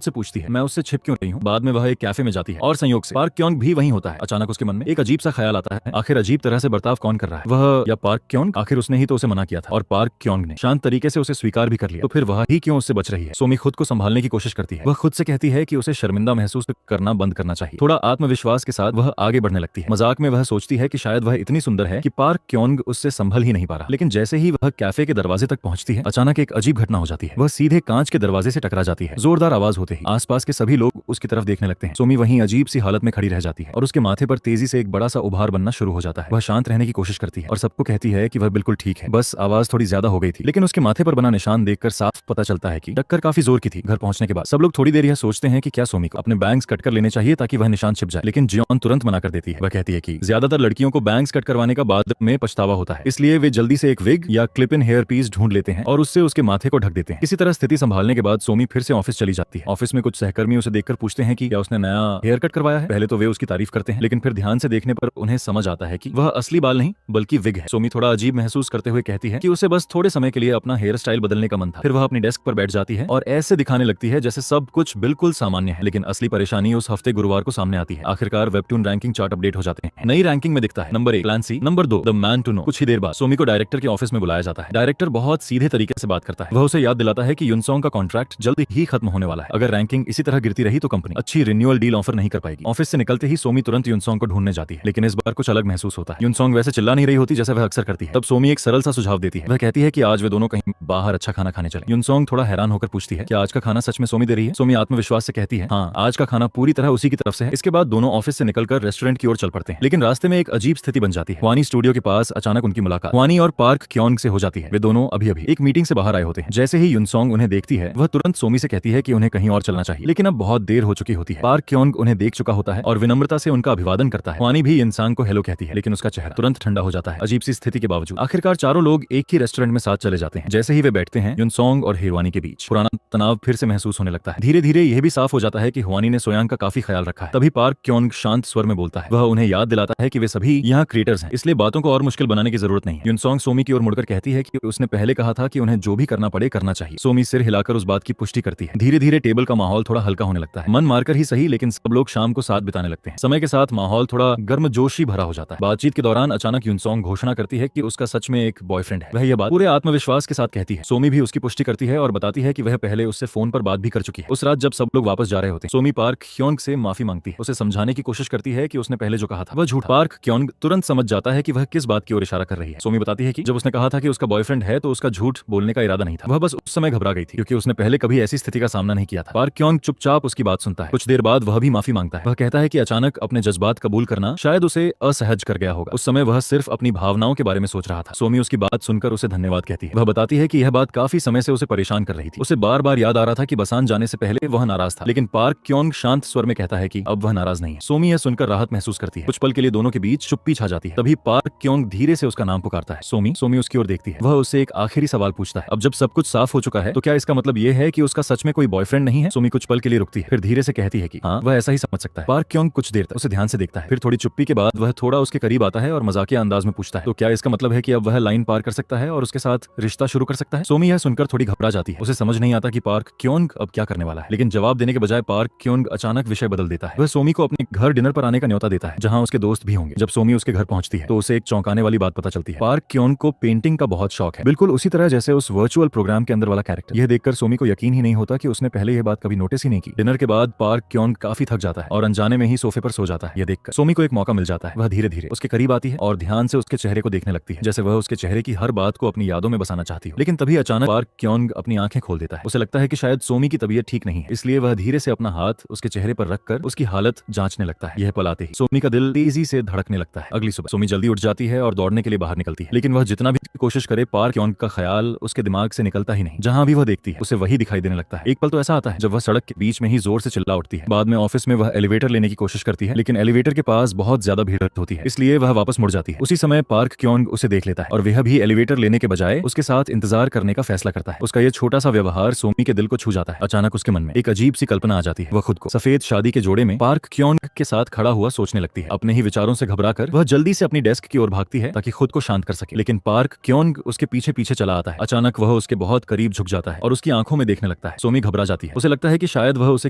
से पूछती है मैं उससे छिप क्यों रही हूँ। बाद में वह एक कैफे में जाती है और संयोग से पार्क क्योंग भी वहीं होता है। अचानक उसके मन में एक अजीब सा ख्याल आता है, आखिर अजीब तरह से बर्ताव कौन कर रहा है, वह या पार्क क्योंग? आखिर उसने ही तो उसे मना किया था और पार्क क्योंग ने शांत तरीके से उसे स्वीकार भी कर लिया, तो फिर वह ही क्यों उससे बच रही है। सोमी खुद को संभालने की कोशिश करती है। वह खुद से कहती है कि उसे शर्मिंदा महसूस करना बंद करना चाहिए। थोड़ा आत्मविश्वास के साथ वह आगे बढ़ने लगती है। मजाक में वह सोचती है कि शायद वह इतनी सुंदर है कि पार्क क्योंग उससे संभल ही नहीं पा रहा, लेकिन जैसे ही वह कैफे के दरवाजे तक पहुंचती है अचानक एक अजीब घटना हो जाती है। वह सीधे कांच के दरवाजे से टकरा जाती है। जोरदार आवाज होते ही आसपास के सभी लोग उसकी तरफ देखने लगते हैं। सोमी वहीं अजीब सी हालत में खड़ी रह जाती है और उसके माथे पर तेजी से एक बड़ा सा उभार बनना शुरू हो जाता है। वह शांत रहने की कोशिश करती है और सबको कहती है कि वह बिल्कुल ठीक है, बस आवाज थोड़ी ज्यादा हो गई थी। लेकिन उसके माथे पर बना निशान देखकर साफ पता चलता है कि टक्कर काफी जोर की थी। घर पहुंचने के बाद सब लोग थोड़ी देर यह सोचते हैं कि क्या सोमी को अपने बैंग्स कट कर लेने चाहिए ताकि वह निशान छिप जाए, लेकिन जियोन तुरंत मना कर देती है। वह कहती है कि ज्यादातर लड़कियों को बैंग्स कट करवाने का बाद में पछतावा होता है, इसलिए वे जल्दी से एक विग या क्लिप इन हेयर पीस ढूंढ लेते हैं और उससे उसके माथे को ढक देते हैं। किसी तरह स्थिति संभालने के बाद सोमी फिर से ऑफिस चली जाती है। ऑफिस में कुछ सहकर्मी उसे देखकर पूछते हैं कि क्या उसने नया हेयर कट करवाया है। पहले तो वे उसकी तारीफ करते हैं, लेकिन फिर ध्यान से देखने पर उन्हें समझ आता है कि वह असली बाल नहीं बल्कि विग है। सोमी थोड़ा अजीब महसूस करते हुए कहती है कि उसे बस थोड़े समय के लिए अपना हेयर स्टाइल बदलने का मन था। फिर वह अपनी डेस्क पर बैठ जाती है और ऐसे दिखाने लगती है जैसे सब कुछ बिल्कुल सामान्य है, लेकिन असली परेशानी उस हफ्ते गुरुवार को सामने आती है। आखिरकार वेबटून रैंकिंग चार्ट अपडेट हो जाते हैं। नई रैंकिंग में दिखता है number 1 plan C, number 2 the man to know. कुछ ही देर बाद सोमी को डायरेक्टर के ऑफिस में बुलाया जाता है। डायरेक्टर बहुत सीधे तरीके से बात करता है। वह उसे याद दिलाता है कि युनसोंग का कॉन्ट्रैक्ट जल्द ही खत्म होने होने वाला है। अगर रैंकिंग इसी तरह गिरती रही तो कंपनी अच्छी रिन्यूअल डील ऑफर नहीं कर पाएगी। ऑफिस से निकलते ही सोमी तुरंत युनसोंग को ढूंढने जाती है, लेकिन इस बार कुछ अलग महसूस होता है। युनसोंग वैसे चिल्ला नहीं रही होती जैसे वह अक्सर करती है। तब सोमी एक सरल सा सुझाव देती है। वह कहती है कि आज वे दोनों कहीं बाहर अच्छा खाना खाने चले। युनसोंग थोड़ा हैरान होकर पूछती है, क्या आज का खाना सच में सोमी दे रही है? सोमी आत्मविश्वास से कहती है, हाँ, आज का खाना पूरी तरह उसी की तरफ से है। इसके बाद दोनों ऑफिस से निकलकर रेस्टोरेंट की ओर चल पड़ते हैं, लेकिन रास्ते में एक अजीब स्थिति बन जाती है। हवानी स्टूडियो के पास अचानक उनकी मुलाकात हवानी और पार्क क्योंग से हो जाती है। वे दोनों अभी अभी एक मीटिंग से बाहर आए होते हैं। जैसे ही युनसोंग उन्हें देखती है, वह तुरंत सोमी से कहती है कि उन्हें कहीं और चलना चाहिए, लेकिन अब बहुत देर हो चुकी होती है। पार्क क्योंग उन्हें देख चुका होता है और विनम्रता से उनका अभिवादन करता है। हवानी भी इंसान को हेलो कहती है, लेकिन उसका चेहरा तुरंत ठंडा हो जाता है। अजीब सी स्थिति के बावजूद आखिरकार चारों लोग एक ही रेस्टोरेंट में साथ चले जाते हैं। जैसे ही वे बैठते हैं, युनसोंग और हिरवानी के बीच पुराना तनाव फिर से महसूस होने लगता है। धीरे धीरे यह भी साफ हो जाता है कि हवानी ने सोयांग का काफी ख्याल रखा है। तभी पार्क क्योंग शांत स्वर में बोलता है। वह उन्हें याद दिलाता है कि वे सभी यहाँ क्रिएटर्स हैं, इसलिए बातों को और मुश्किल बनाने की जरूरत नहीं है। युनसोंग सोमी की ओर मुड़कर कहती है कि उसने पहले कहा था कि उन्हें जो भी करना पड़े करना चाहिए। सोमी सिर हिलाकर उस बात की पुष्टि करती है। धीरे धीरे टेबल का माहौल थोड़ा हल्का होने लगता है। मन मारकर ही सही, लेकिन सब लोग शाम को साथ बिताने लगते हैं। समय के साथ माहौल थोड़ा गर्मजोशी भरा हो जाता है। बातचीत के दौरान अचानक युनसोंग घोषणा करती है कि उसका सच में एक बॉयफ्रेंड है। वह यह बात पूरे आत्मविश्वास के साथ कहती है। सोमी भी उसकी पुष्टि करती है और बताती है कि वह पहले उससे फोन पर बात भी कर चुकी है। उस रात जब सब लोग वापस जा रहे होते हैं, सोमी पार्क क्योंग से माफी मांगती है। उसे समझाने की कोशिश करती है कि उसने पहले जो कहा था वह झूठ। पार्क क्योंग तुरंत समझ जाता है कि वह किस बात की ओर इशारा कर रही है। सोमी बताती है कि जब उसने कहा था कि उसका बॉयफ्रेंड है तो उसका झूठ बोलने का इरादा नहीं था। वह बस उस समय घबरा गई थी क्योंकि उसने पहले कभी ऐसी स्थिति का सामना नहीं किया था। पार्क क्योंग चुपचाप उसकी बात सुनता है। कुछ देर बाद वह भी माफी मांगता है। वह कहता है कि अचानक अपने जज्बात कबूल करना शायद उसे असहज कर गया होगा। उस समय वह सिर्फ अपनी भावनाओं के बारे में सोच रहा था। सोमी उसकी बात सुनकर उसे धन्यवाद कहती है। वह बताती है कि यह बात काफी समय से उसे परेशान कर रही थी। उसे बार बार याद आ रहा था कि बसान जाने से पहले वह नाराज था, लेकिन पार्क क्योंग शांत स्वर में कहता है कि अब वह नाराज नहीं है। सोमी यह सुनकर राहत महसूस करती है। कुछ पल के लिए दोनों के बीच चुप्पी छा जाती है। तभी पार्क क्योंग धीरे से उसका नाम पुकारता है, सोमी। सोमी उसकी ओर देखती है। वह उससे एक आखिरी सवाल पूछता है, अब जब सब कुछ साफ हो चुका है तो क्या इसका मतलब यह है कि उसका सच में कोई बॉयफ्रेंड नहीं है? सोमी कुछ पल के लिए रुकती है, फिर धीरे से कहती है कि हाँ, वह ऐसा ही समझ सकता है। पार्क क्योंग कुछ देर तक उसे ध्यान से देखता है, फिर थोड़ी चुप्पी के बाद वह थोड़ा उसके करीब आता है और मजाकिया अंदाज में पूछता है, तो क्या इसका मतलब है कि अब वह लाइन पार कर सकता है और उसके साथ रिश्ता शुरू कर सकता है? सोमी यह सुनकर थोड़ी घबरा जाती है। उसे समझ नहीं आता कि पार्क क्योंग अब क्या करने वाला है, लेकिन जवाब देने के बजाय पार्क क्योंग अचानक विषय बदल देता है। वह सोमी को अपने घर डिनर पर आने का न्योता देता है, जहां उसके दोस्त भी होंगे। जब सोमी उसके घर पहुंचती है तो उसे एक चौंकाने वाली बात पता चलती है। पार्क क्योंग को पेंटिंग का बहुत शौक है, बिल्कुल उसी तरह जैसे उस वर्चुअल प्रोग्राम के अंदर वाला कैरेक्टर। यह देखकर सोमी को यकीन ही नहीं होता कि उसने पहले यह बात कभी नोटिस ही नहीं की। डिनर के बाद पार्क क्योंग काफी थक जाता है और अनजाने में ही सोफे पर सो जाता है। यह देखकर सोमी को एक मौका मिल जाता है। वह धीरे धीरे उसके करीब आती है और ध्यान से उसके चेहरे को देखने लगती है, जैसे वह उसके चेहरे की हर बात को अपनी यादों में बसाना चाहती हो। लेकिन तभी अचानक पार्क क्योंग अपनी आंखें खोल देता है। उसे लगता है कि शायद सोमी की तबीयत ठीक नहीं है, इसलिए वह धीरे से अपना हाथ उसके चेहरे पर रखकर उसकी हालत जांचने लगता है। यह पल आते ही सोमी का दिल तेजी से धड़कने लगता है। अगली सुबह सोमी जल्दी उठ जाती है और दौड़ने के लिए बाहर निकलती है, लेकिन वह जितना भी कोशिश करे, पार्क क्योंग का ख्याल उसके दिमाग से निकलता ही नहीं। जहां भी वह देखती है उसे वही दिखाई देने लगता है। एक पल तो ऐसा आता है जब वह सड़क के बीच में ही जोर से चिल्ला उठती है। बाद में ऑफिस में वह एलिवेटर लेने की कोशिश करती है, लेकिन एलिवेटर के पास बहुत ज्यादा भीड़ होती है, इसलिए वह वापस मुड़ जाती है। उसी समय पार्क क्योंग उसे देख लेता है और वह भी एलिवेटर लेने के बजाय उसके साथ इंतजार करने का फैसला करता है। उसका यह छोटा सा व्यवहार सोमी के दिल को छू जाता है। अचानक उसके मन में एक अजीब सी कल्पना आ जाती है। वह खुद को सफेद शादी के जोड़े में पार्क क्योंग के साथ खड़ा हुआ सोचने लगती है। अपने ही विचारों से घबराकर वह जल्दी से अपनी डेस्क की ओर भागती है ताकि खुद को शांत कर सके, लेकिन पार्क क्योंग उसके पीछे पीछे चला आता है। अचानक वह उसके बहुत करीब झुक जाता है और उसकी आंखों में देखने लगता है। सोमी घबरा जाती है। उसे लगता है कि शायद वह उसे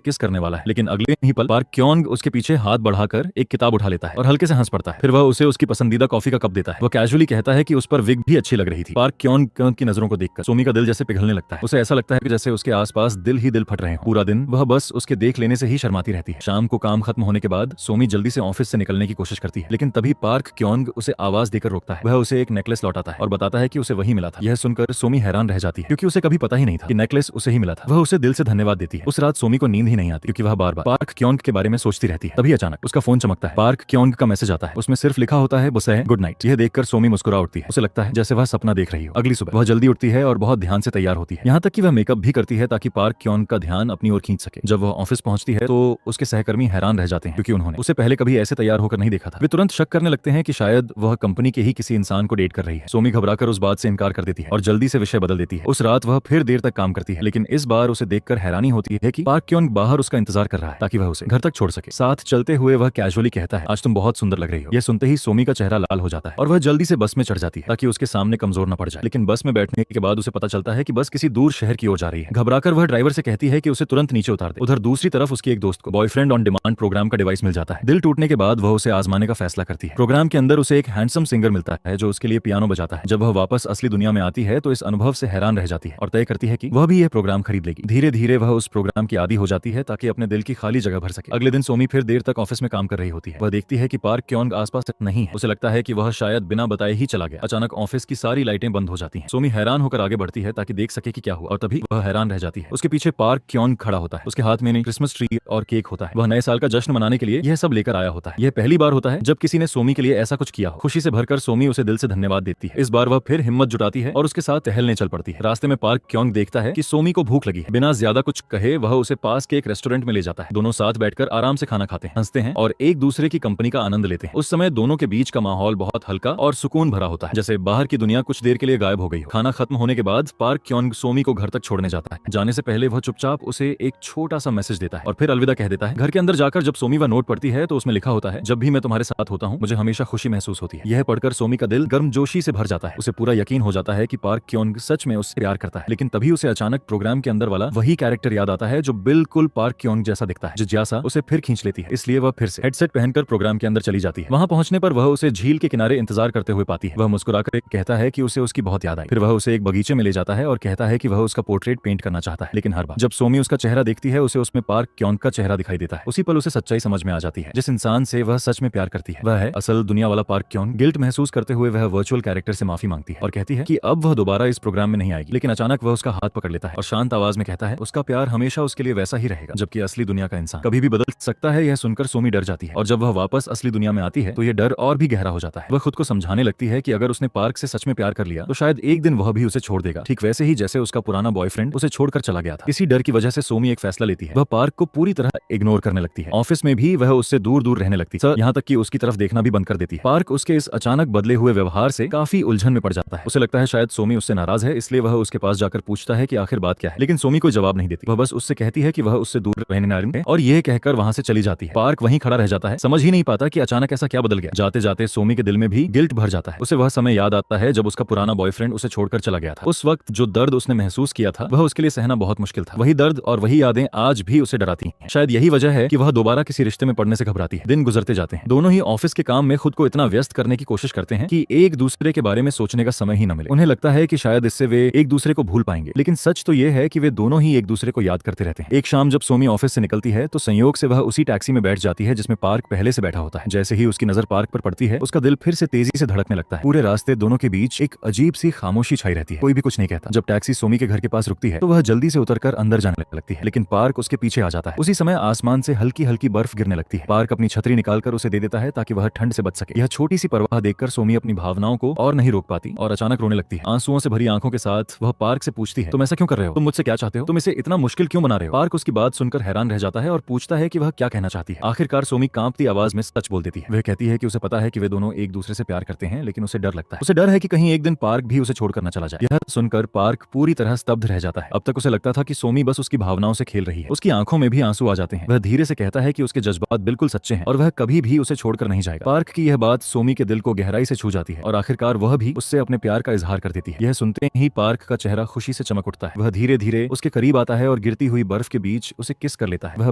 किस करने वाला है, लेकिन अगले ही पल पार्क क्योंग उसके पीछे हाथ बढ़ाकर एक किताब उठा लेता है और हल्के से हंस पड़ता है। फिर वह उसे उसकी पसंदीदा कॉफी का कप देता है। वह कैजुअली कहता है कि उस पर विग भी अच्छी लग रही थी। पार्क क्योंग की नजरों को देखकर सोमी का दिल जैसे पिघलने लगता है। उसे ऐसा लगता है कि जैसे उसके आसपास दिल ही दिल फट रहे हो। पूरा दिन वह बस उसके देख लेने से ही शर्माती रहती है। शाम को काम खत्म होने के बाद सोमी जल्दी से ऑफिस से निकलने की कोशिश करती है, लेकिन तभी पार्क क्योंग उसे आवाज देकर रोकता है। वह उसे एक नेकलेस लौटाता है और बताता है कि उसे वही मिला था। यह सुनकर सोमी हैरान रह जाती है क्योंकि उसे कभी पता ही नहीं था कि नेकलेस उसे ही मिला था। वह उसे दिल से धन्यवाद देती है। उस रात सोमी को नींद ही नहीं आती क्योंकि वह बार बार पार्क क्योंग के बारे में सोचती रहती है। तभी अचानक उसका फोन चमकता है। पार्क क्योंग का मैसेज आता है। उसमें सिर्फ लिखा होता है बुसे गुड नाइट। यह देखकर सोमी मुस्कुरा उठती है। उसे लगता है जैसे वह सपना देख रही हो। अगली सुबह वह जल्दी उठती है और बहुत ध्यान से तैयार होती है, यहाँ तक कि वह मेकअप भी करती है ताकि पार्क क्योंग का ध्यान अपनी ओर खींच सके। जब वह ऑफिस पहुंचती है तो उसके सहकर्मी हैरान रह जाते हैं क्योंकि उन्होंने उसे पहले कभी ऐसे तैयार होकर नहीं देखा था। वे तुरंत शक करने लगते हैं कि शायद वह कंपनी के ही किसी इंसान को डेट कर रही है। सोमी घबराकर उस बात से इनकार कर देती है और जल्दी से विषय बदल देती है। उस रात वह फिर देर तक काम करती है, लेकिन इस बार उसे देखकर हैरानी होती है कि पार्क क्योंग बाहर उसका इंतजार कर रहा है ताकि वह उसे घर तक छोड़ सके। साथ चलते हुए वह कैजुअली कहता है, आज तुम बहुत सुंदर लग रही हो। यह सुनते ही सोमी का चेहरा लाल हो जाता है और वह जल्दी से बस में चढ़ जाती है ताकि उसके सामने कमजोर न पड़ जाए। लेकिन बस में बैठने के बाद उसे पता चलता है कि बस किसी दूर शहर की ओर जा रही है। घबराकर वह ड्राइवर से कहती है कि उसे तुरंत नीचे उतार दे। उधर दूसरी तरफ उसकी एक दोस्त को बॉयफ्रेंड ऑन डिमांड प्रोग्राम का डिवाइस मिल जाता है। दिल टूटने के बाद वह उसे आजमाने का फैसला करती है। प्रोग्राम के अंदर उसे एक हैंडसम सिंगर मिलता है जो उसके लिए पियानो बजाता है। जब वह वापस असली दुनिया में आती है तो इस अनुभव से हैरान रह जाती है और तय करती है कि वह भी यह प्रोग्राम खरीद लेगी। धीरे धीरे धीरे वह उस प्रोग्राम की आदी हो जाती है ताकि अपने दिल की खाली जगह भर सके। अगले दिन सोमी फिर देर तक ऑफिस में काम कर रही होती है। वह देखती है कि पार्क क्योंग आसपास नहीं है। उसे लगता है कि वह शायद बिना बताए ही चला गया। अचानक ऑफिस की सारी लाइटें बंद हो जाती हैं। सोमी हैरान होकर आगे बढ़ती है ताकि देख सके कि क्या हुआ, और तभी वह हैरान रह जाती है। उसके पीछे पार्क क्योंग खड़ा होता है। उसके हाथ में क्रिसमस ट्री और केक होता है। वह नए साल का जश्न मनाने के लिए यह सब लेकर आया होता है। यह पहली बार होता है जब किसी ने सोमी के लिए ऐसा कुछ किया हो। खुशी से भरकर सोमी उसे दिल से धन्यवाद देती है। इस बार वह फिर हिम्मत जुटाती है और उसके साथ टहलने चल पड़ती है। रास्ते में पार्क क्योंग देखता है कि सोमी को भूख लगी है। बिना ज्यादा कुछ कहे वह उसे पास के एक रेस्टोरेंट में ले जाता है। दोनों साथ बैठकर आराम से खाना खाते हैं, हंसते हैं और एक दूसरे की कंपनी का आनंद लेते हैं। उस समय दोनों के बीच का माहौल बहुत हल्का और सुकून भरा होता है, जैसे बाहर की दुनिया कुछ देर के लिए गायब हो गई हो। खाना खत्म होने के बाद पार्क क्योंग सोमी को घर तक छोड़ने जाता है। जाने से पहले वह चुपचाप उसे एक छोटा सा मैसेज देता है और फिर अलविदा कह देता है। घर के अंदर जाकर जब सोमी वह नोट पढ़ती है तो उसमें लिखा होता है, जब भी मैं तुम्हारे साथ होता हूँ मुझे हमेशा खुशी महसूस होती है। यह पढ़कर सोमी का दिल गर्मजोशी से भर जाता है। उसे पूरा यकीन हो जाता है कि पार्क क्योंग सच में उससे प्यार करता है। लेकिन तभी उसे अचानक प्रोग्राम के अंदर वाला वही कैरेक्टर याद आता है जो बिल्कुल पार्क क्योंग जैसा दिखता है। जिज्ञासा उसे फिर खींच लेती है, इसलिए वह फिर से हेडसेट पहनकर प्रोग्राम के अंदर चली जाती है। वहां पहुंचने पर वह उसे झील के किनारे इंतजार करते हुए पाती है। वह मुस्कुराकर कहता है कि उसे उसकी बहुत याद आई। फिर वह उसे एक बगीचे में ले जाता है और कहता है कि वह उसका पोर्ट्रेट पेंट करना चाहता है। लेकिन हर बार जब सोमी उसका चेहरा देखती है उसे उसमें पार्क क्योंग का चेहरा दिखाई देता है। उसी पल उसे सच्चाई समझ में आ जाती है। जिस इंसान से वह सच में प्यार करती है वह है असल दुनिया वाला पार्क क्योंग। गिल्ट महसूस करते हुए वह वर्चुअल कैरेक्टर से माफी मांगती है और कहती है कि अब वह दोबारा इस प्रोग्राम में नहीं आएगी। लेकिन अचानक वह उसका हाथ पकड़ लेता है और शांत आवाज में कहता है उसका प्यार हमेशा उसके लिए वैसा ही रहेगा, जबकि असली दुनिया का इंसान कभी भी बदल सकता है। यह सुनकर सोमी डर जाती है और जब वह वापस असली दुनिया में आती है तो यह डर और भी गहरा हो जाता है। वह खुद को समझाने लगती है कि अगर उसने पार्क से सच में प्यार कर लिया तो शायद एक दिन वह भी उसे छोड़ देगा, ठीक वैसे ही जैसे उसका पुराना बॉयफ्रेंड उसे छोड़कर चला गया था। इसी डर की वजह से सोमी एक फैसला लेती है। वह पार्क को पूरी तरह इग्नोर करने लगती है। ऑफिस में भी वह उससे दूर दूर रहने लगती है, यहाँ तक कि उसकी तरफ देखना भी बंद कर देती है। पार्क उसके इस अचानक बदले हुए व्यवहार से काफी उलझन में पड़ जाता है। उसे लगता है शायद सोमी उससे नाराज है, इसलिए वह उसके पास जाकर पूछता है कि आखिर बात क्या है। लेकिन सोमी कोई जवाब नहीं देती। वह बस उससे कहती है कि वह उससे दूर रहने है और यह कहकर वहां से चली जाती है। पार्क वहीं खड़ा रह जाता है, समझ ही नहीं पाता कि अचानक ऐसा क्या बदल गया। जाते जाते सोमी के दिल में भी गिल्ट भर जाता है। उसे वह समय याद आता है जब उसका पुराना बॉयफ्रेंड उसे छोड़कर चला गया था। उस वक्त जो दर्द उसने महसूस किया था वह उसके लिए सहना बहुत मुश्किल था। वही दर्द और वही यादें आज भी उसे डराती हैं। शायद यही वजह है कि वह दोबारा किसी रिश्ते में पड़ने से घबराती है। दिन गुजरते जाते हैं। दोनों ही ऑफिस के काम में खुद को इतना व्यस्त करने की कोशिश करते हैं कि एक दूसरे के बारे में सोचने का समय ही न मिले। उन्हें लगता है कि शायद इससे वे एक दूसरे को भूल पाएंगे, लेकिन सच तो यह है कि वे दोनों ही एक दूसरे को याद करते रहते हैं। एक शाम जब सोमी ऑफिस से निकलती है तो संयोग से वह उसी टैक्सी में बैठ जाती है जिसमें पार्क पहले से बैठा होता है। जैसे ही उसकी नजर पार्क पर पड़ती है उसका दिल फिर से तेजी से धड़कने लगता है। पूरे रास्ते दोनों के बीच एक अजीब सी खामोशी छाई रहती है, कोई भी कुछ नहीं कहता। जब टैक्सी सोमी के घर के पास रुकती है तो वह जल्दी से उतरकर अंदर जाने लगती है, लेकिन पार्क उसके पीछे आ जाता है। उसी समय आसमान से हल्की हल्की बर्फ गिरने लगती है। पार्क अपनी छतरी निकालकर उसे दे देता है ताकि वह ठंड से बच सके। यह छोटी सी परवाह देखकर सोमी अपनी भावनाओं को और नहीं रोक पाती और अचानक रोने लगती है। आंसुओं से भरी आंखों के साथ वह पार्क से पूछती है, तुम ऐसा क्यों कर रहे हो? तुम मुझसे क्या चाहते हो? तुम इसे इतना मुश्किल क्यों बना रहे हो? पार्क उसकी बात सुनकर हैरान रह जाता है और पूछता है कि वह क्या कहना चाहती है। आखिरकार सोमी कांपती आवाज में सच बोल देती है। वह कहती है कि उसे पता है कि वे दोनों एक दूसरे से प्यार करते हैं, लेकिन उसे डर लगता है। उसे डर है कि कहीं एक दिन पार्क भी उसे छोड़कर न चला जाए। यह सुनकर पार्क पूरी तरह स्तब्ध रह जाता है। अब तक उसे लगता था कि सोमी बस उसकी भावनाओं से खेल रही है। उसकी आंखों में भी आंसू आ जाते हैं। वह धीरे से कहता है कि उसके जज्बात बिल्कुल सच्चे हैं और वह कभी भी उसे छोड़कर नहीं जाएगा। पार्क की यह बात सोमी के दिल को गहराई से छू जाती है और आखिरकार वह भी उससे अपने प्यार का इजहार कर देती है। यह सुनते ही पार्क का चेहरा खुशी से चमक उठता है। वह धीरे धीरे उसके करीब आता है और गिरती हुई बर्फ के बीच उसे किस कर लेता है। वह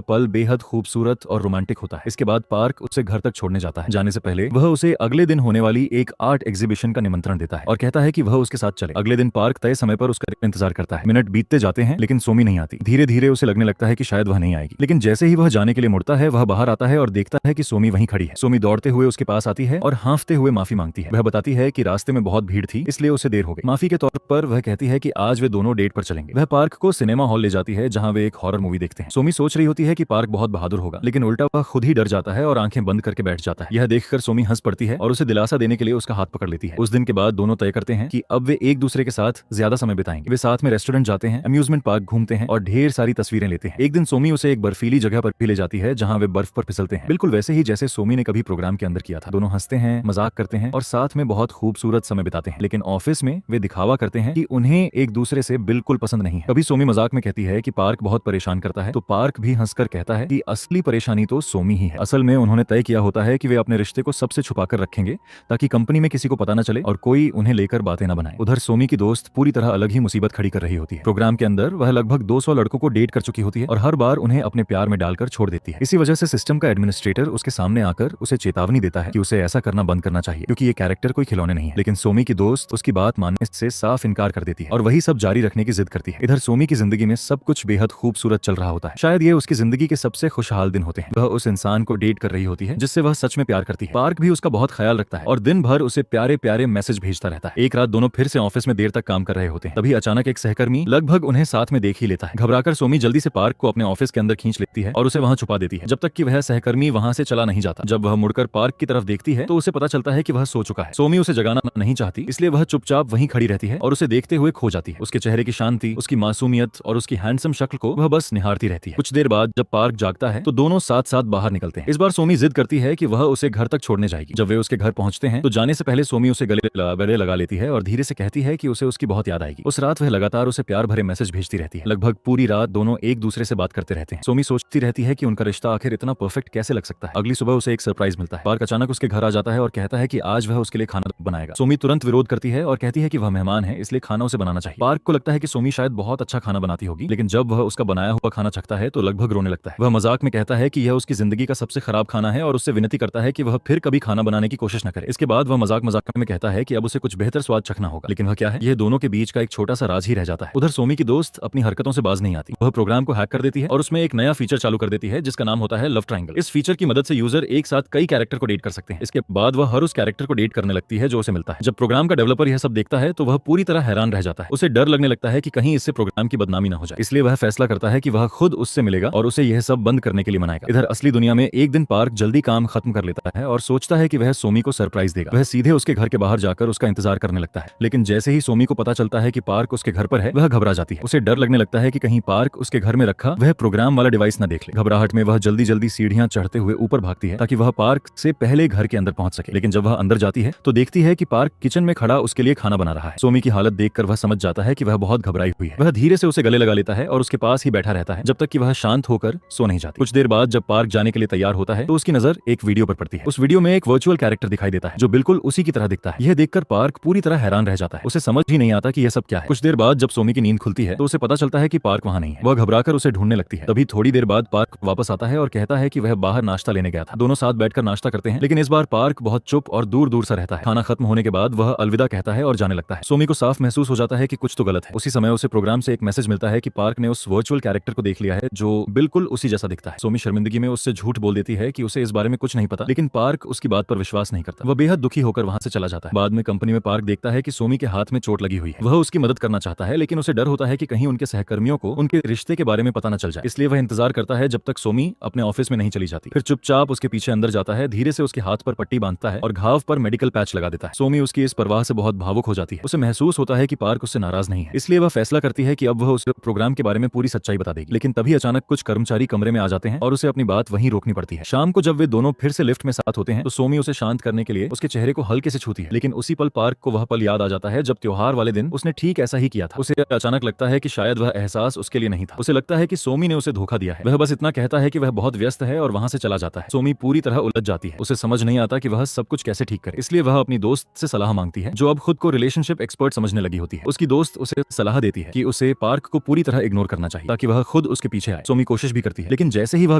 पल बेहद खूबसूरत और रोमांटिक होता है। इसके बाद पार्क उसे घर तक छोड़ने जाता है। जाने से पहले वह उसे अगले दिन होने वाली एक आर्ट एग्जीबिशन का निमंत्रण देता है और कहता है कि वह उसके साथ चले। अगले दिन पार्क तय समय पर उसका इंतजार करता है। मिनट बीतते जाते हैं लेकिन सोमी नहीं आती। धीरे धीरे उसे लगने लगता है कि शायद वह नहीं आएगी, लेकिन जैसे ही वह जाने के लिए मुड़ता है वह बाहर आता है और देखता है कि सोमी वहीं खड़ी है। सोमी दौड़ते हुए उसके पास आती है और हाँफते हुए माफी मांगती है। वह बताती है कि रास्ते में बहुत भीड़ थी इसलिए उसे देर हो गई। माफी के तौर पर वह कहती है कि आज वे दोनों डेट पर चलेंगे। वह पार्क को सिनेमा हॉल ले जाती है जहां वे एक हॉरर मूवी देखते हैं। सोमी सोच रही होती है कि पार्क बहुत बहादुर होगा, लेकिन उल्टा वह खुद ही डर जाता है और आंखें बंद करके बैठ जाता है। यह देखकर सोमी हंस पड़ती है और उसे दिलासा देने के लिए उसका हाथ पकड़ लेती है। उस दिन के बाद दोनों तय करते हैं कि अब वे एक दूसरे के साथ ज्यादा समय बिताएंगे। वे साथ में रेस्टोरेंट जाते हैं, अम्यूजमेंट पार्क घूमते हैं और ढेर सारी तस्वीरें लेते हैं। एक दिन सोमी उसे एक बर्फीली जगह पर भी ले जाती है जहां वे बर्फ पर फिसलते हैं, बिल्कुल वैसे ही जैसे सोमी ने कभी प्रोग्राम के अंदर किया था। दोनों हंसते हैं, मजाक करते हैं और साथ में बहुत खूबसूरत समय बिताते हैं। लेकिन ऑफिस में वे दिखावा करते हैं कि उन्हें एक दूसरे से बिल्कुल पसंद नहीं है। कभी सोमी मजाक में कहती है कि पार्क बहुत परेशान करता है, तो पार्क भी हंसकर कहता है कि असली परेशानी तो सोमी ही है। असल में उन्होंने तय किया होता है कि वे अपने रिश्ते को सबसे छुपाकर रखेंगे ताकि कंपनी में किसी को पता न चले और कोई उन्हें लेकर बातें न बनाए। उधर सोमी की दोस्त पूरी तरह अलग ही मुसीबत खड़ी कर रही होती है। प्रोग्राम के अंदर वह लगभग 200 लड़कों को डेट कर चुकी होती है और हर बार उन्हें अपने प्यार में डालकर छोड़ देती है। इसी वजह से सिस्टम का एडमिनिस्ट्रेटर उसके सामने आकर उसे चेतावनी देता है कि उसे ऐसा करना बंद करना चाहिए क्योंकि ये कैरेक्टर कोई खिलौने नहीं है। लेकिन सोमी की दोस्त उसकी बात मानने से साफ इनकार कर देती है और वही सब जारी रखने की जिद करती है। इधर सोमी की जिंदगी में सब कुछ बेहद खूबसूरत चल रहा होता है। शायद ये उसकी जिंदगी के सबसे खुशहाल दिन होते हैं। वह उस इंसान को डेट कर रही होती है जिससे वह सच में प्यार करती है। पार्क भी उसका बहुत ख्याल रखता है और दिन भर उसे प्यारे प्यारे मैसेज भेजता रहता है। एक रात दोनों फिर से ऑफिस में देर तक काम कर रहे होते हैं। तभी अचानक एक सहकर्मी लगभग उन्हें साथ में देख ही लेता है। घबराकर सोमी जल्दी से पार्क को अपने ऑफिस के अंदर खींच लेती है और उसे वहां छुपा देती है जब तक कि वह सहकर्मी वहां से चला नहीं जाता। जब वह मुड़कर पार्क की तरफ देखती है तो उसे पता चलता है कि वह सो चुका है। सोमी उसे जगाना नहीं चाहती, इसलिए वह चुपचाप वहीं खड़ी रहती है और उसे देखते हुए खो जाती है। उसके चेहरे की शांति, उसकी मासूमियत और उसकी हैंडसम शक्ल को वह बस निहारती रहती है। कुछ देर बाद जब पार्क जागता है तो दोनों साथ साथ बाहर निकलते हैं। इस बार सोमी जिद करती है कि वह उसे घर तक छोड़ने जाएगी। जब वे उसके घर पहुंचते हैं तो जाने से पहले सोमी उसे गले लगा लेती है और धीरे से कहती है कि उसे उसकी बहुत याद आएगी। उस रात वह लगातार उसे प्यार भरे मैसेज भेजती रहती है। लगभग पूरी रात दोनों एक दूसरे से बात करते रहते हैं। सोमी सोचती रहती है कि उनका रिश्ता आखिर इतना परफेक्ट कैसे लग सकता है। अगली सुबह उसे एक सरप्राइज मिलता है। पार्क अचानक उसके घर आ जाता है और कहता है कि आज वह उसके लिए खाना बनाएगा। सोमी तुरंत विरोध करती है और कहती है कि वह मेहमान है, इसलिए खाना उसे बनाना चाहिए। पार्क को लगता है कि सोमी शायद बहुत अच्छा खाना बनाती होगी, लेकिन जब वह उसका बनाया हुआ खाना चखता है तो लगभग रोने लगता है। वह मजाक में कहता है कि यह उसकी जिंदगी का सबसे खराब खाना है और उससे विनती करता है कि वह फिर कभी खाना बनाने की कोशिश न करे। इसके बाद वह मजाक में कहता है कि अब उसे कुछ बेहतर स्वाद चखना होगा, लेकिन वह क्या है, यह दोनों के बीच का एक छोटा सा राज ही रह जाता है। उधर सोमी की दोस्त अपनी हरकतों से बाज नहीं आती। वह प्रोग्राम को हैक कर देती है और उसमें एक नया फीचर चालू कर देती है जिसका नाम होता है लव ट्रायंगल। इस फीचर की मदद से यूजर एक साथ कई कैरेक्टर को डेट कर सकते हैं। इसके बाद वह हर उस कैरेक्टर को डेट करने लगती है जो उसे मिलता है। जब प्रोग्राम का डेवलपर यह सब देखता है तो वह पूरी तरह हैरान रह जाता है। उसे डर लगने लगता है कि कहीं इससे प्रोग्राम की बदनामी न हो जाए, इसलिए वह फैसला करता है कि वह खुद उससे मिलेगा और उसे यह सब बंद करने के लिए मनाएगा। इधर असली दुनिया में एक दिन पार्क जल्दी काम खत्म कर लेता है और सोचता है कि वह सोमी को सरप्राइज देगा। वह सीधे उसके घर के बाहर जाकर उसका इंतजार करने लगता है, लेकिन जैसे ही सोमी को पता चलता है कि पार्क उसके घर पर है, वह घबरा जाती है। उसे डर लगने लगता है कि कहीं पार्क उसके घर में रखा वह प्रोग्राम वाला डिवाइस न देख ले। घबराहट में वह जल्दी जल्दी सीढ़ियां चढ़ते हुए ऊपर भागती है ताकि वह पार्क से पहले घर के अंदर पहुंच सके। लेकिन जब वह अंदर जाती है तो देखती है कि पार्क किचन में खड़ा उसके लिए खाना बना रहा है। सोमी की हालत देखकर वह समझ जाता है कि वह बहुत घबराई हुई है। वह धीरे से उसे गले लगा लेता है और उसके पास ही बैठा रहता है जब तक कि वह शांत होकर सो नहीं जाती। कुछ देर बाद जब पार्क जाने के लिए तैयार होता है तो उसकी नजर एक वीडियो पर पड़ती है। उस वीडियो में एक वर्चुअल कैरेक्टर दिखाई देता है जो बिल्कुल उसी की तरह दिखता है। यह देखकर पार्क पूरी तरह हैरान रह जाता है। उसे समझ ही नहीं आता कि यह सब क्या है। कुछ देर बाद जब सोमी की नींद खुलती है तो उसे पता चलता है कि पार्क वहां नहीं है। वह घबराकर उसे ढूंढने लगती है। तभी थोड़ी देर बाद पार्क वापस आता है और कहता है कि वह बाहर नाश्ता लेने गया था। दोनों साथ बैठकर नाश्ता करते हैं, लेकिन इस बार पार्क बहुत चुप और दूर दूर सा रहता है। खाना खत्म होने के बाद वह अलविदा कहता है और जाने लगता है। सोमी को साफ महसूस हो जाता है कि कुछ तो गलत है। उसी समय उसे प्रोग्राम से एक मैसेज मिलता है कि पार्क ने उस वर्चुअल कैरेक्टर को देख लिया है जो बिल्कुल उसी जैसा दिखता है। सोमी शर्मिंदगी में उससे झूठ बोल देती है कि उसे इस बारे में कुछ नहीं पता, लेकिन पार्क उसकी बात पर विश्वास नहीं करता। वह बेहद दुखी होकर वहां से चला जाता है। बाद में कंपनी में पार्क देखता है कि सोमी के हाथ में चोट लगी हुई है। वह उसकी मदद करना चाहता है, लेकिन उसे डर होता है कि कहीं उनके सहकर्मियों को उनके रिश्ते के बारे में पता न चल जाए, इसलिए वह इंतजार करता है जब तक सोमी अपने ऑफिस में नहीं चली जाती। फिर चुपचाप उसके पीछे अंदर जाता है, धीरे से उसके हाथ पर पट्टी बांधता है और घाव पर मेडिकल पैच लगा देता है। सोमी उसकी इस परवाह से बहुत भावुक हो जाती है। उसे महसूस होता है कि पार्क उससे नाराज नहीं है, इसलिए वह फैसला करती है कि अब वह उसे प्रोग्राम के बारे में पूरी सच्चाई बता देगी। लेकिन तभी अचानक कुछ कर्मचारी कमरे में आ जाते हैं और उसे अपनी बात वहीं रोकनी पड़ती है। शाम को जब वे दोनों फिर से लिफ्ट में साथ होते हैं तो सोमी उसे शांत करने के लिए उसके चेहरे को हल्के से छूती है, लेकिन उसी पल पार्क को वह पल याद आ जाता है जब त्योहार वाले दिन उसने ठीक ऐसा ही किया था। उसे अचानक लगता है कि शायद वह एहसास उसके लिए नहीं था। उसे लगता है कि सोमी ने उसे धोखा दिया है। वह बस इतना कहता है कि वह बहुत व्यस्त है और वहां से चला जाता है। सोमी पूरी तरह उलझ जाती है। उसे समझ नहीं आता कि वह सब कुछ कैसे ठीक करे, इसलिए वह अपनी दोस्त से सलाह मांगती है जो अब खुद को रिलेशनशिप एक्सपर्ट समझने लगी होती है। उसकी दोस्त उसे सलाह देती है कि उसे पार्क को पूरी तरह इग्नोर करना चाहिए ताकि वह खुद उसके पीछे आए। सोमी कोशिश भी करती है, लेकिन जैसे ही वह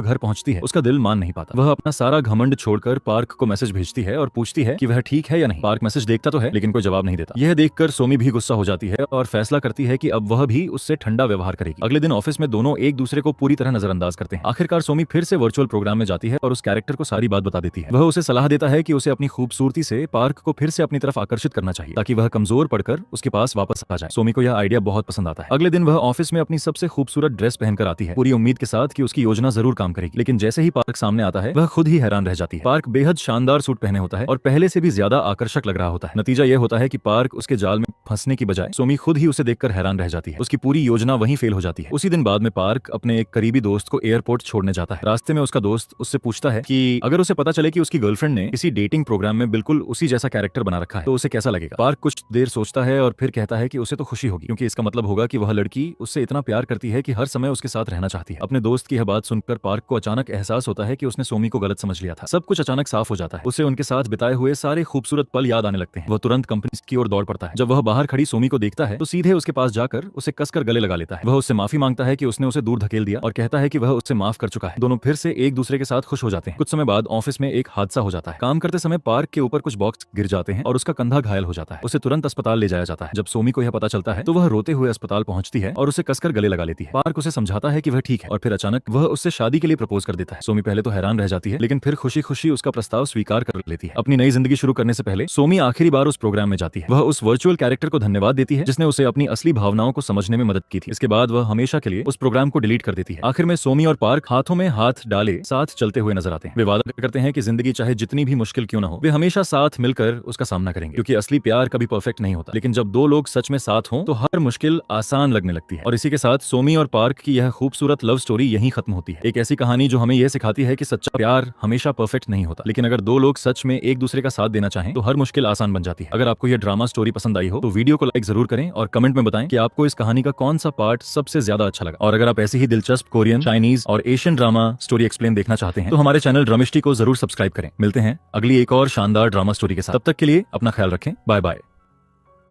घर पहुंचती है उसका दिल मान नहीं पाता। वह अपना सारा घमंड छोड़कर पार्क को मैसेज भेजती है और पूछती है कि वह ठीक है या नहीं। पार्क मैसेज देखता तो है लेकिन कोई जवाब नहीं देता। यह देखकर सोमी भी गुस्सा हो जाती है और फैसला करती है कि अब वह भी उससे ठंडा व्यवहार करेगी। अगले दिन ऑफिस में दोनों एक दूसरे को पूरी तरह नजरअंदाज करते हैं। आखिरकार सोमी फिर से वर्चुअल प्रोग्राम में जाती है और उस कैरेक्टर को सारी बात बता देती है। वह उसे सलाह देता है कि उसे अपनी खूबसूरती से पार्क को फिर से अपनी तरफ आकर्षित करना चाहिए ताकि वह कमजोर पड़कर उसके पास वापस आ जाए। सोमी को यह आइडिया बहुत पसंद आता है। अगले दिन वह ऑफिस में अपनी सबसे खूबसूरत ड्रेस पहनकर आती है, पूरी उम्मीद के साथ कि उसकी योजना जरूर काम करेगी। लेकिन जैसे ही पार्क सामने आता है वह खुद ही हैरान रह जाती है। पार्क बेहद शानदार सूट पहने होता है और पहले से भी ज्यादा आकर्षक लग रहा होता है। नतीजा यह होता है कि पार्क उसके जाल में फंसने की बजाय सोमी खुद ही उसे देखकर हैरान रह जाती है। उसकी पूरी योजना वहीं फेल हो जाती है। उसी दिन बाद में पार्क अपने एक करीबी दोस्त को एयरपोर्ट छोड़ने जाता है। रास्ते में उसका दोस्त उससे पूछता है कि अगर उसे पता चले कि उसकी गर्लफ्रेंड ने किसी डेटिंग प्रोग्राम में बिल्कुल उसी जैसा कैरेक्टर बना रखा है तो उसे कैसा लगेगा। पार्क कुछ देर सोचता है और फिर कहता है कि उसे तो खुशी होगी, क्योंकि इसका मतलब होगा कि वह लड़की उससे इतना प्यार करती है कि हर समय उसके साथ रहना चाहती है। अपने दोस्त की यह बात सुनकर पार्क को अचानक एहसास होता है कि उसने सोमी को गलत समझ लिया था। सब कुछ अचानक साफ हो जाता है। उसे उनके साथ बिताए हुए सारे खूबसूरत पल याद आने लगते हैं। वह तुरंत कंपनी की ओर दौड़ पड़ता है। जब वह बाहर खड़ी सोमी को देखता है तो सीधे उसके पास जाकर उसे कसकर गले लगा लेता है। वह उससे माफी मांगता है कि उसने उसे दूर धकेल दिया और कहता है कि वह उससे माफ कर चुका है। दोनों फिर से एक दूसरे के साथ खुश हो जाते हैं। कुछ समय बाद ऑफिस में एक हादसा हो जाता है। काम करते समय पार्क के ऊपर कुछ बॉक्स गिर जाते हैं और उसका कंधा घायल हो जाता है। उसे तुरंत अस्पताल ले जाया जाता है। जब सोमी को यह पता चलता है तो वह रोते हुए अस्पताल पहुंचती है और उसे उसे कसकर गले लगा लेती है। पार्क उसे समझाता है कि वह ठीक है और फिर अचानक वह उससे शादी के लिए प्रपोज कर देता है। सोमी पहले तो हैरान रह जाती है, लेकिन फिर खुशी खुशी उसका प्रस्ताव स्वीकार कर लेती है। अपनी नई जिंदगी शुरू करने से पहले सोमी आखिरी बार उस प्रोग्राम में जाती है। वह उस वर्चुअल कैरेक्टर को धन्यवाद देती है जिसने उसे अपनी असली भावनाओं को समझने में मदद की थी। इसके बाद वह हमेशा के लिए उस प्रोग्राम को डिलीट कर देती है। आखिर में सोमी और पार्क हाथों में हाथ डाले साथ चलते हुए नजर आते हैं। वे वादा करते हैं कि जिंदगी चाहे जितनी भी मुश्किल क्यों न हो, वे हमेशा साथ मिलकर उसका सामना करेंगे, क्योंकि असली प्यार कभी परफेक्ट नहीं होता, लेकिन जब दो लोग सच में साथ हों तो हर मुश्किल आसान लगने लगती है। और इसी के साथ सोमी और पार्क की यह खूबसूरत लव स्टोरी यहीं खत्म होती है। एक ऐसी कहानी जो हमें यह सिखाती है कि सच्चा प्यार हमेशा परफेक्ट नहीं होता, लेकिन अगर दो लोग सच में एक दूसरे का साथ देना चाहें तो हर मुश्किल आसान बन जाती है। अगर आपको यह ड्रामा स्टोरी पसंद आई हो तो वीडियो को लाइक जरूर करें और कमेंट में बताएं कि आपको इस कहानी का कौन सा पार्ट सबसे ज्यादा अच्छा लगा। और अगर आप ऐसी ही दिलचस्प कोरियन, चाइनीज और एशियन ड्रामा स्टोरी एक्सप्लेन देखना चाहते हैं तो हमारे चैनल ड्रामिष्टी को जरूर सब्सक्राइब करें। मिलते हैं अगली एक और शानदार ड्रामा स्टोरी के साथ। तब तक के लिए अपना ख्याल रखें। Bye bye.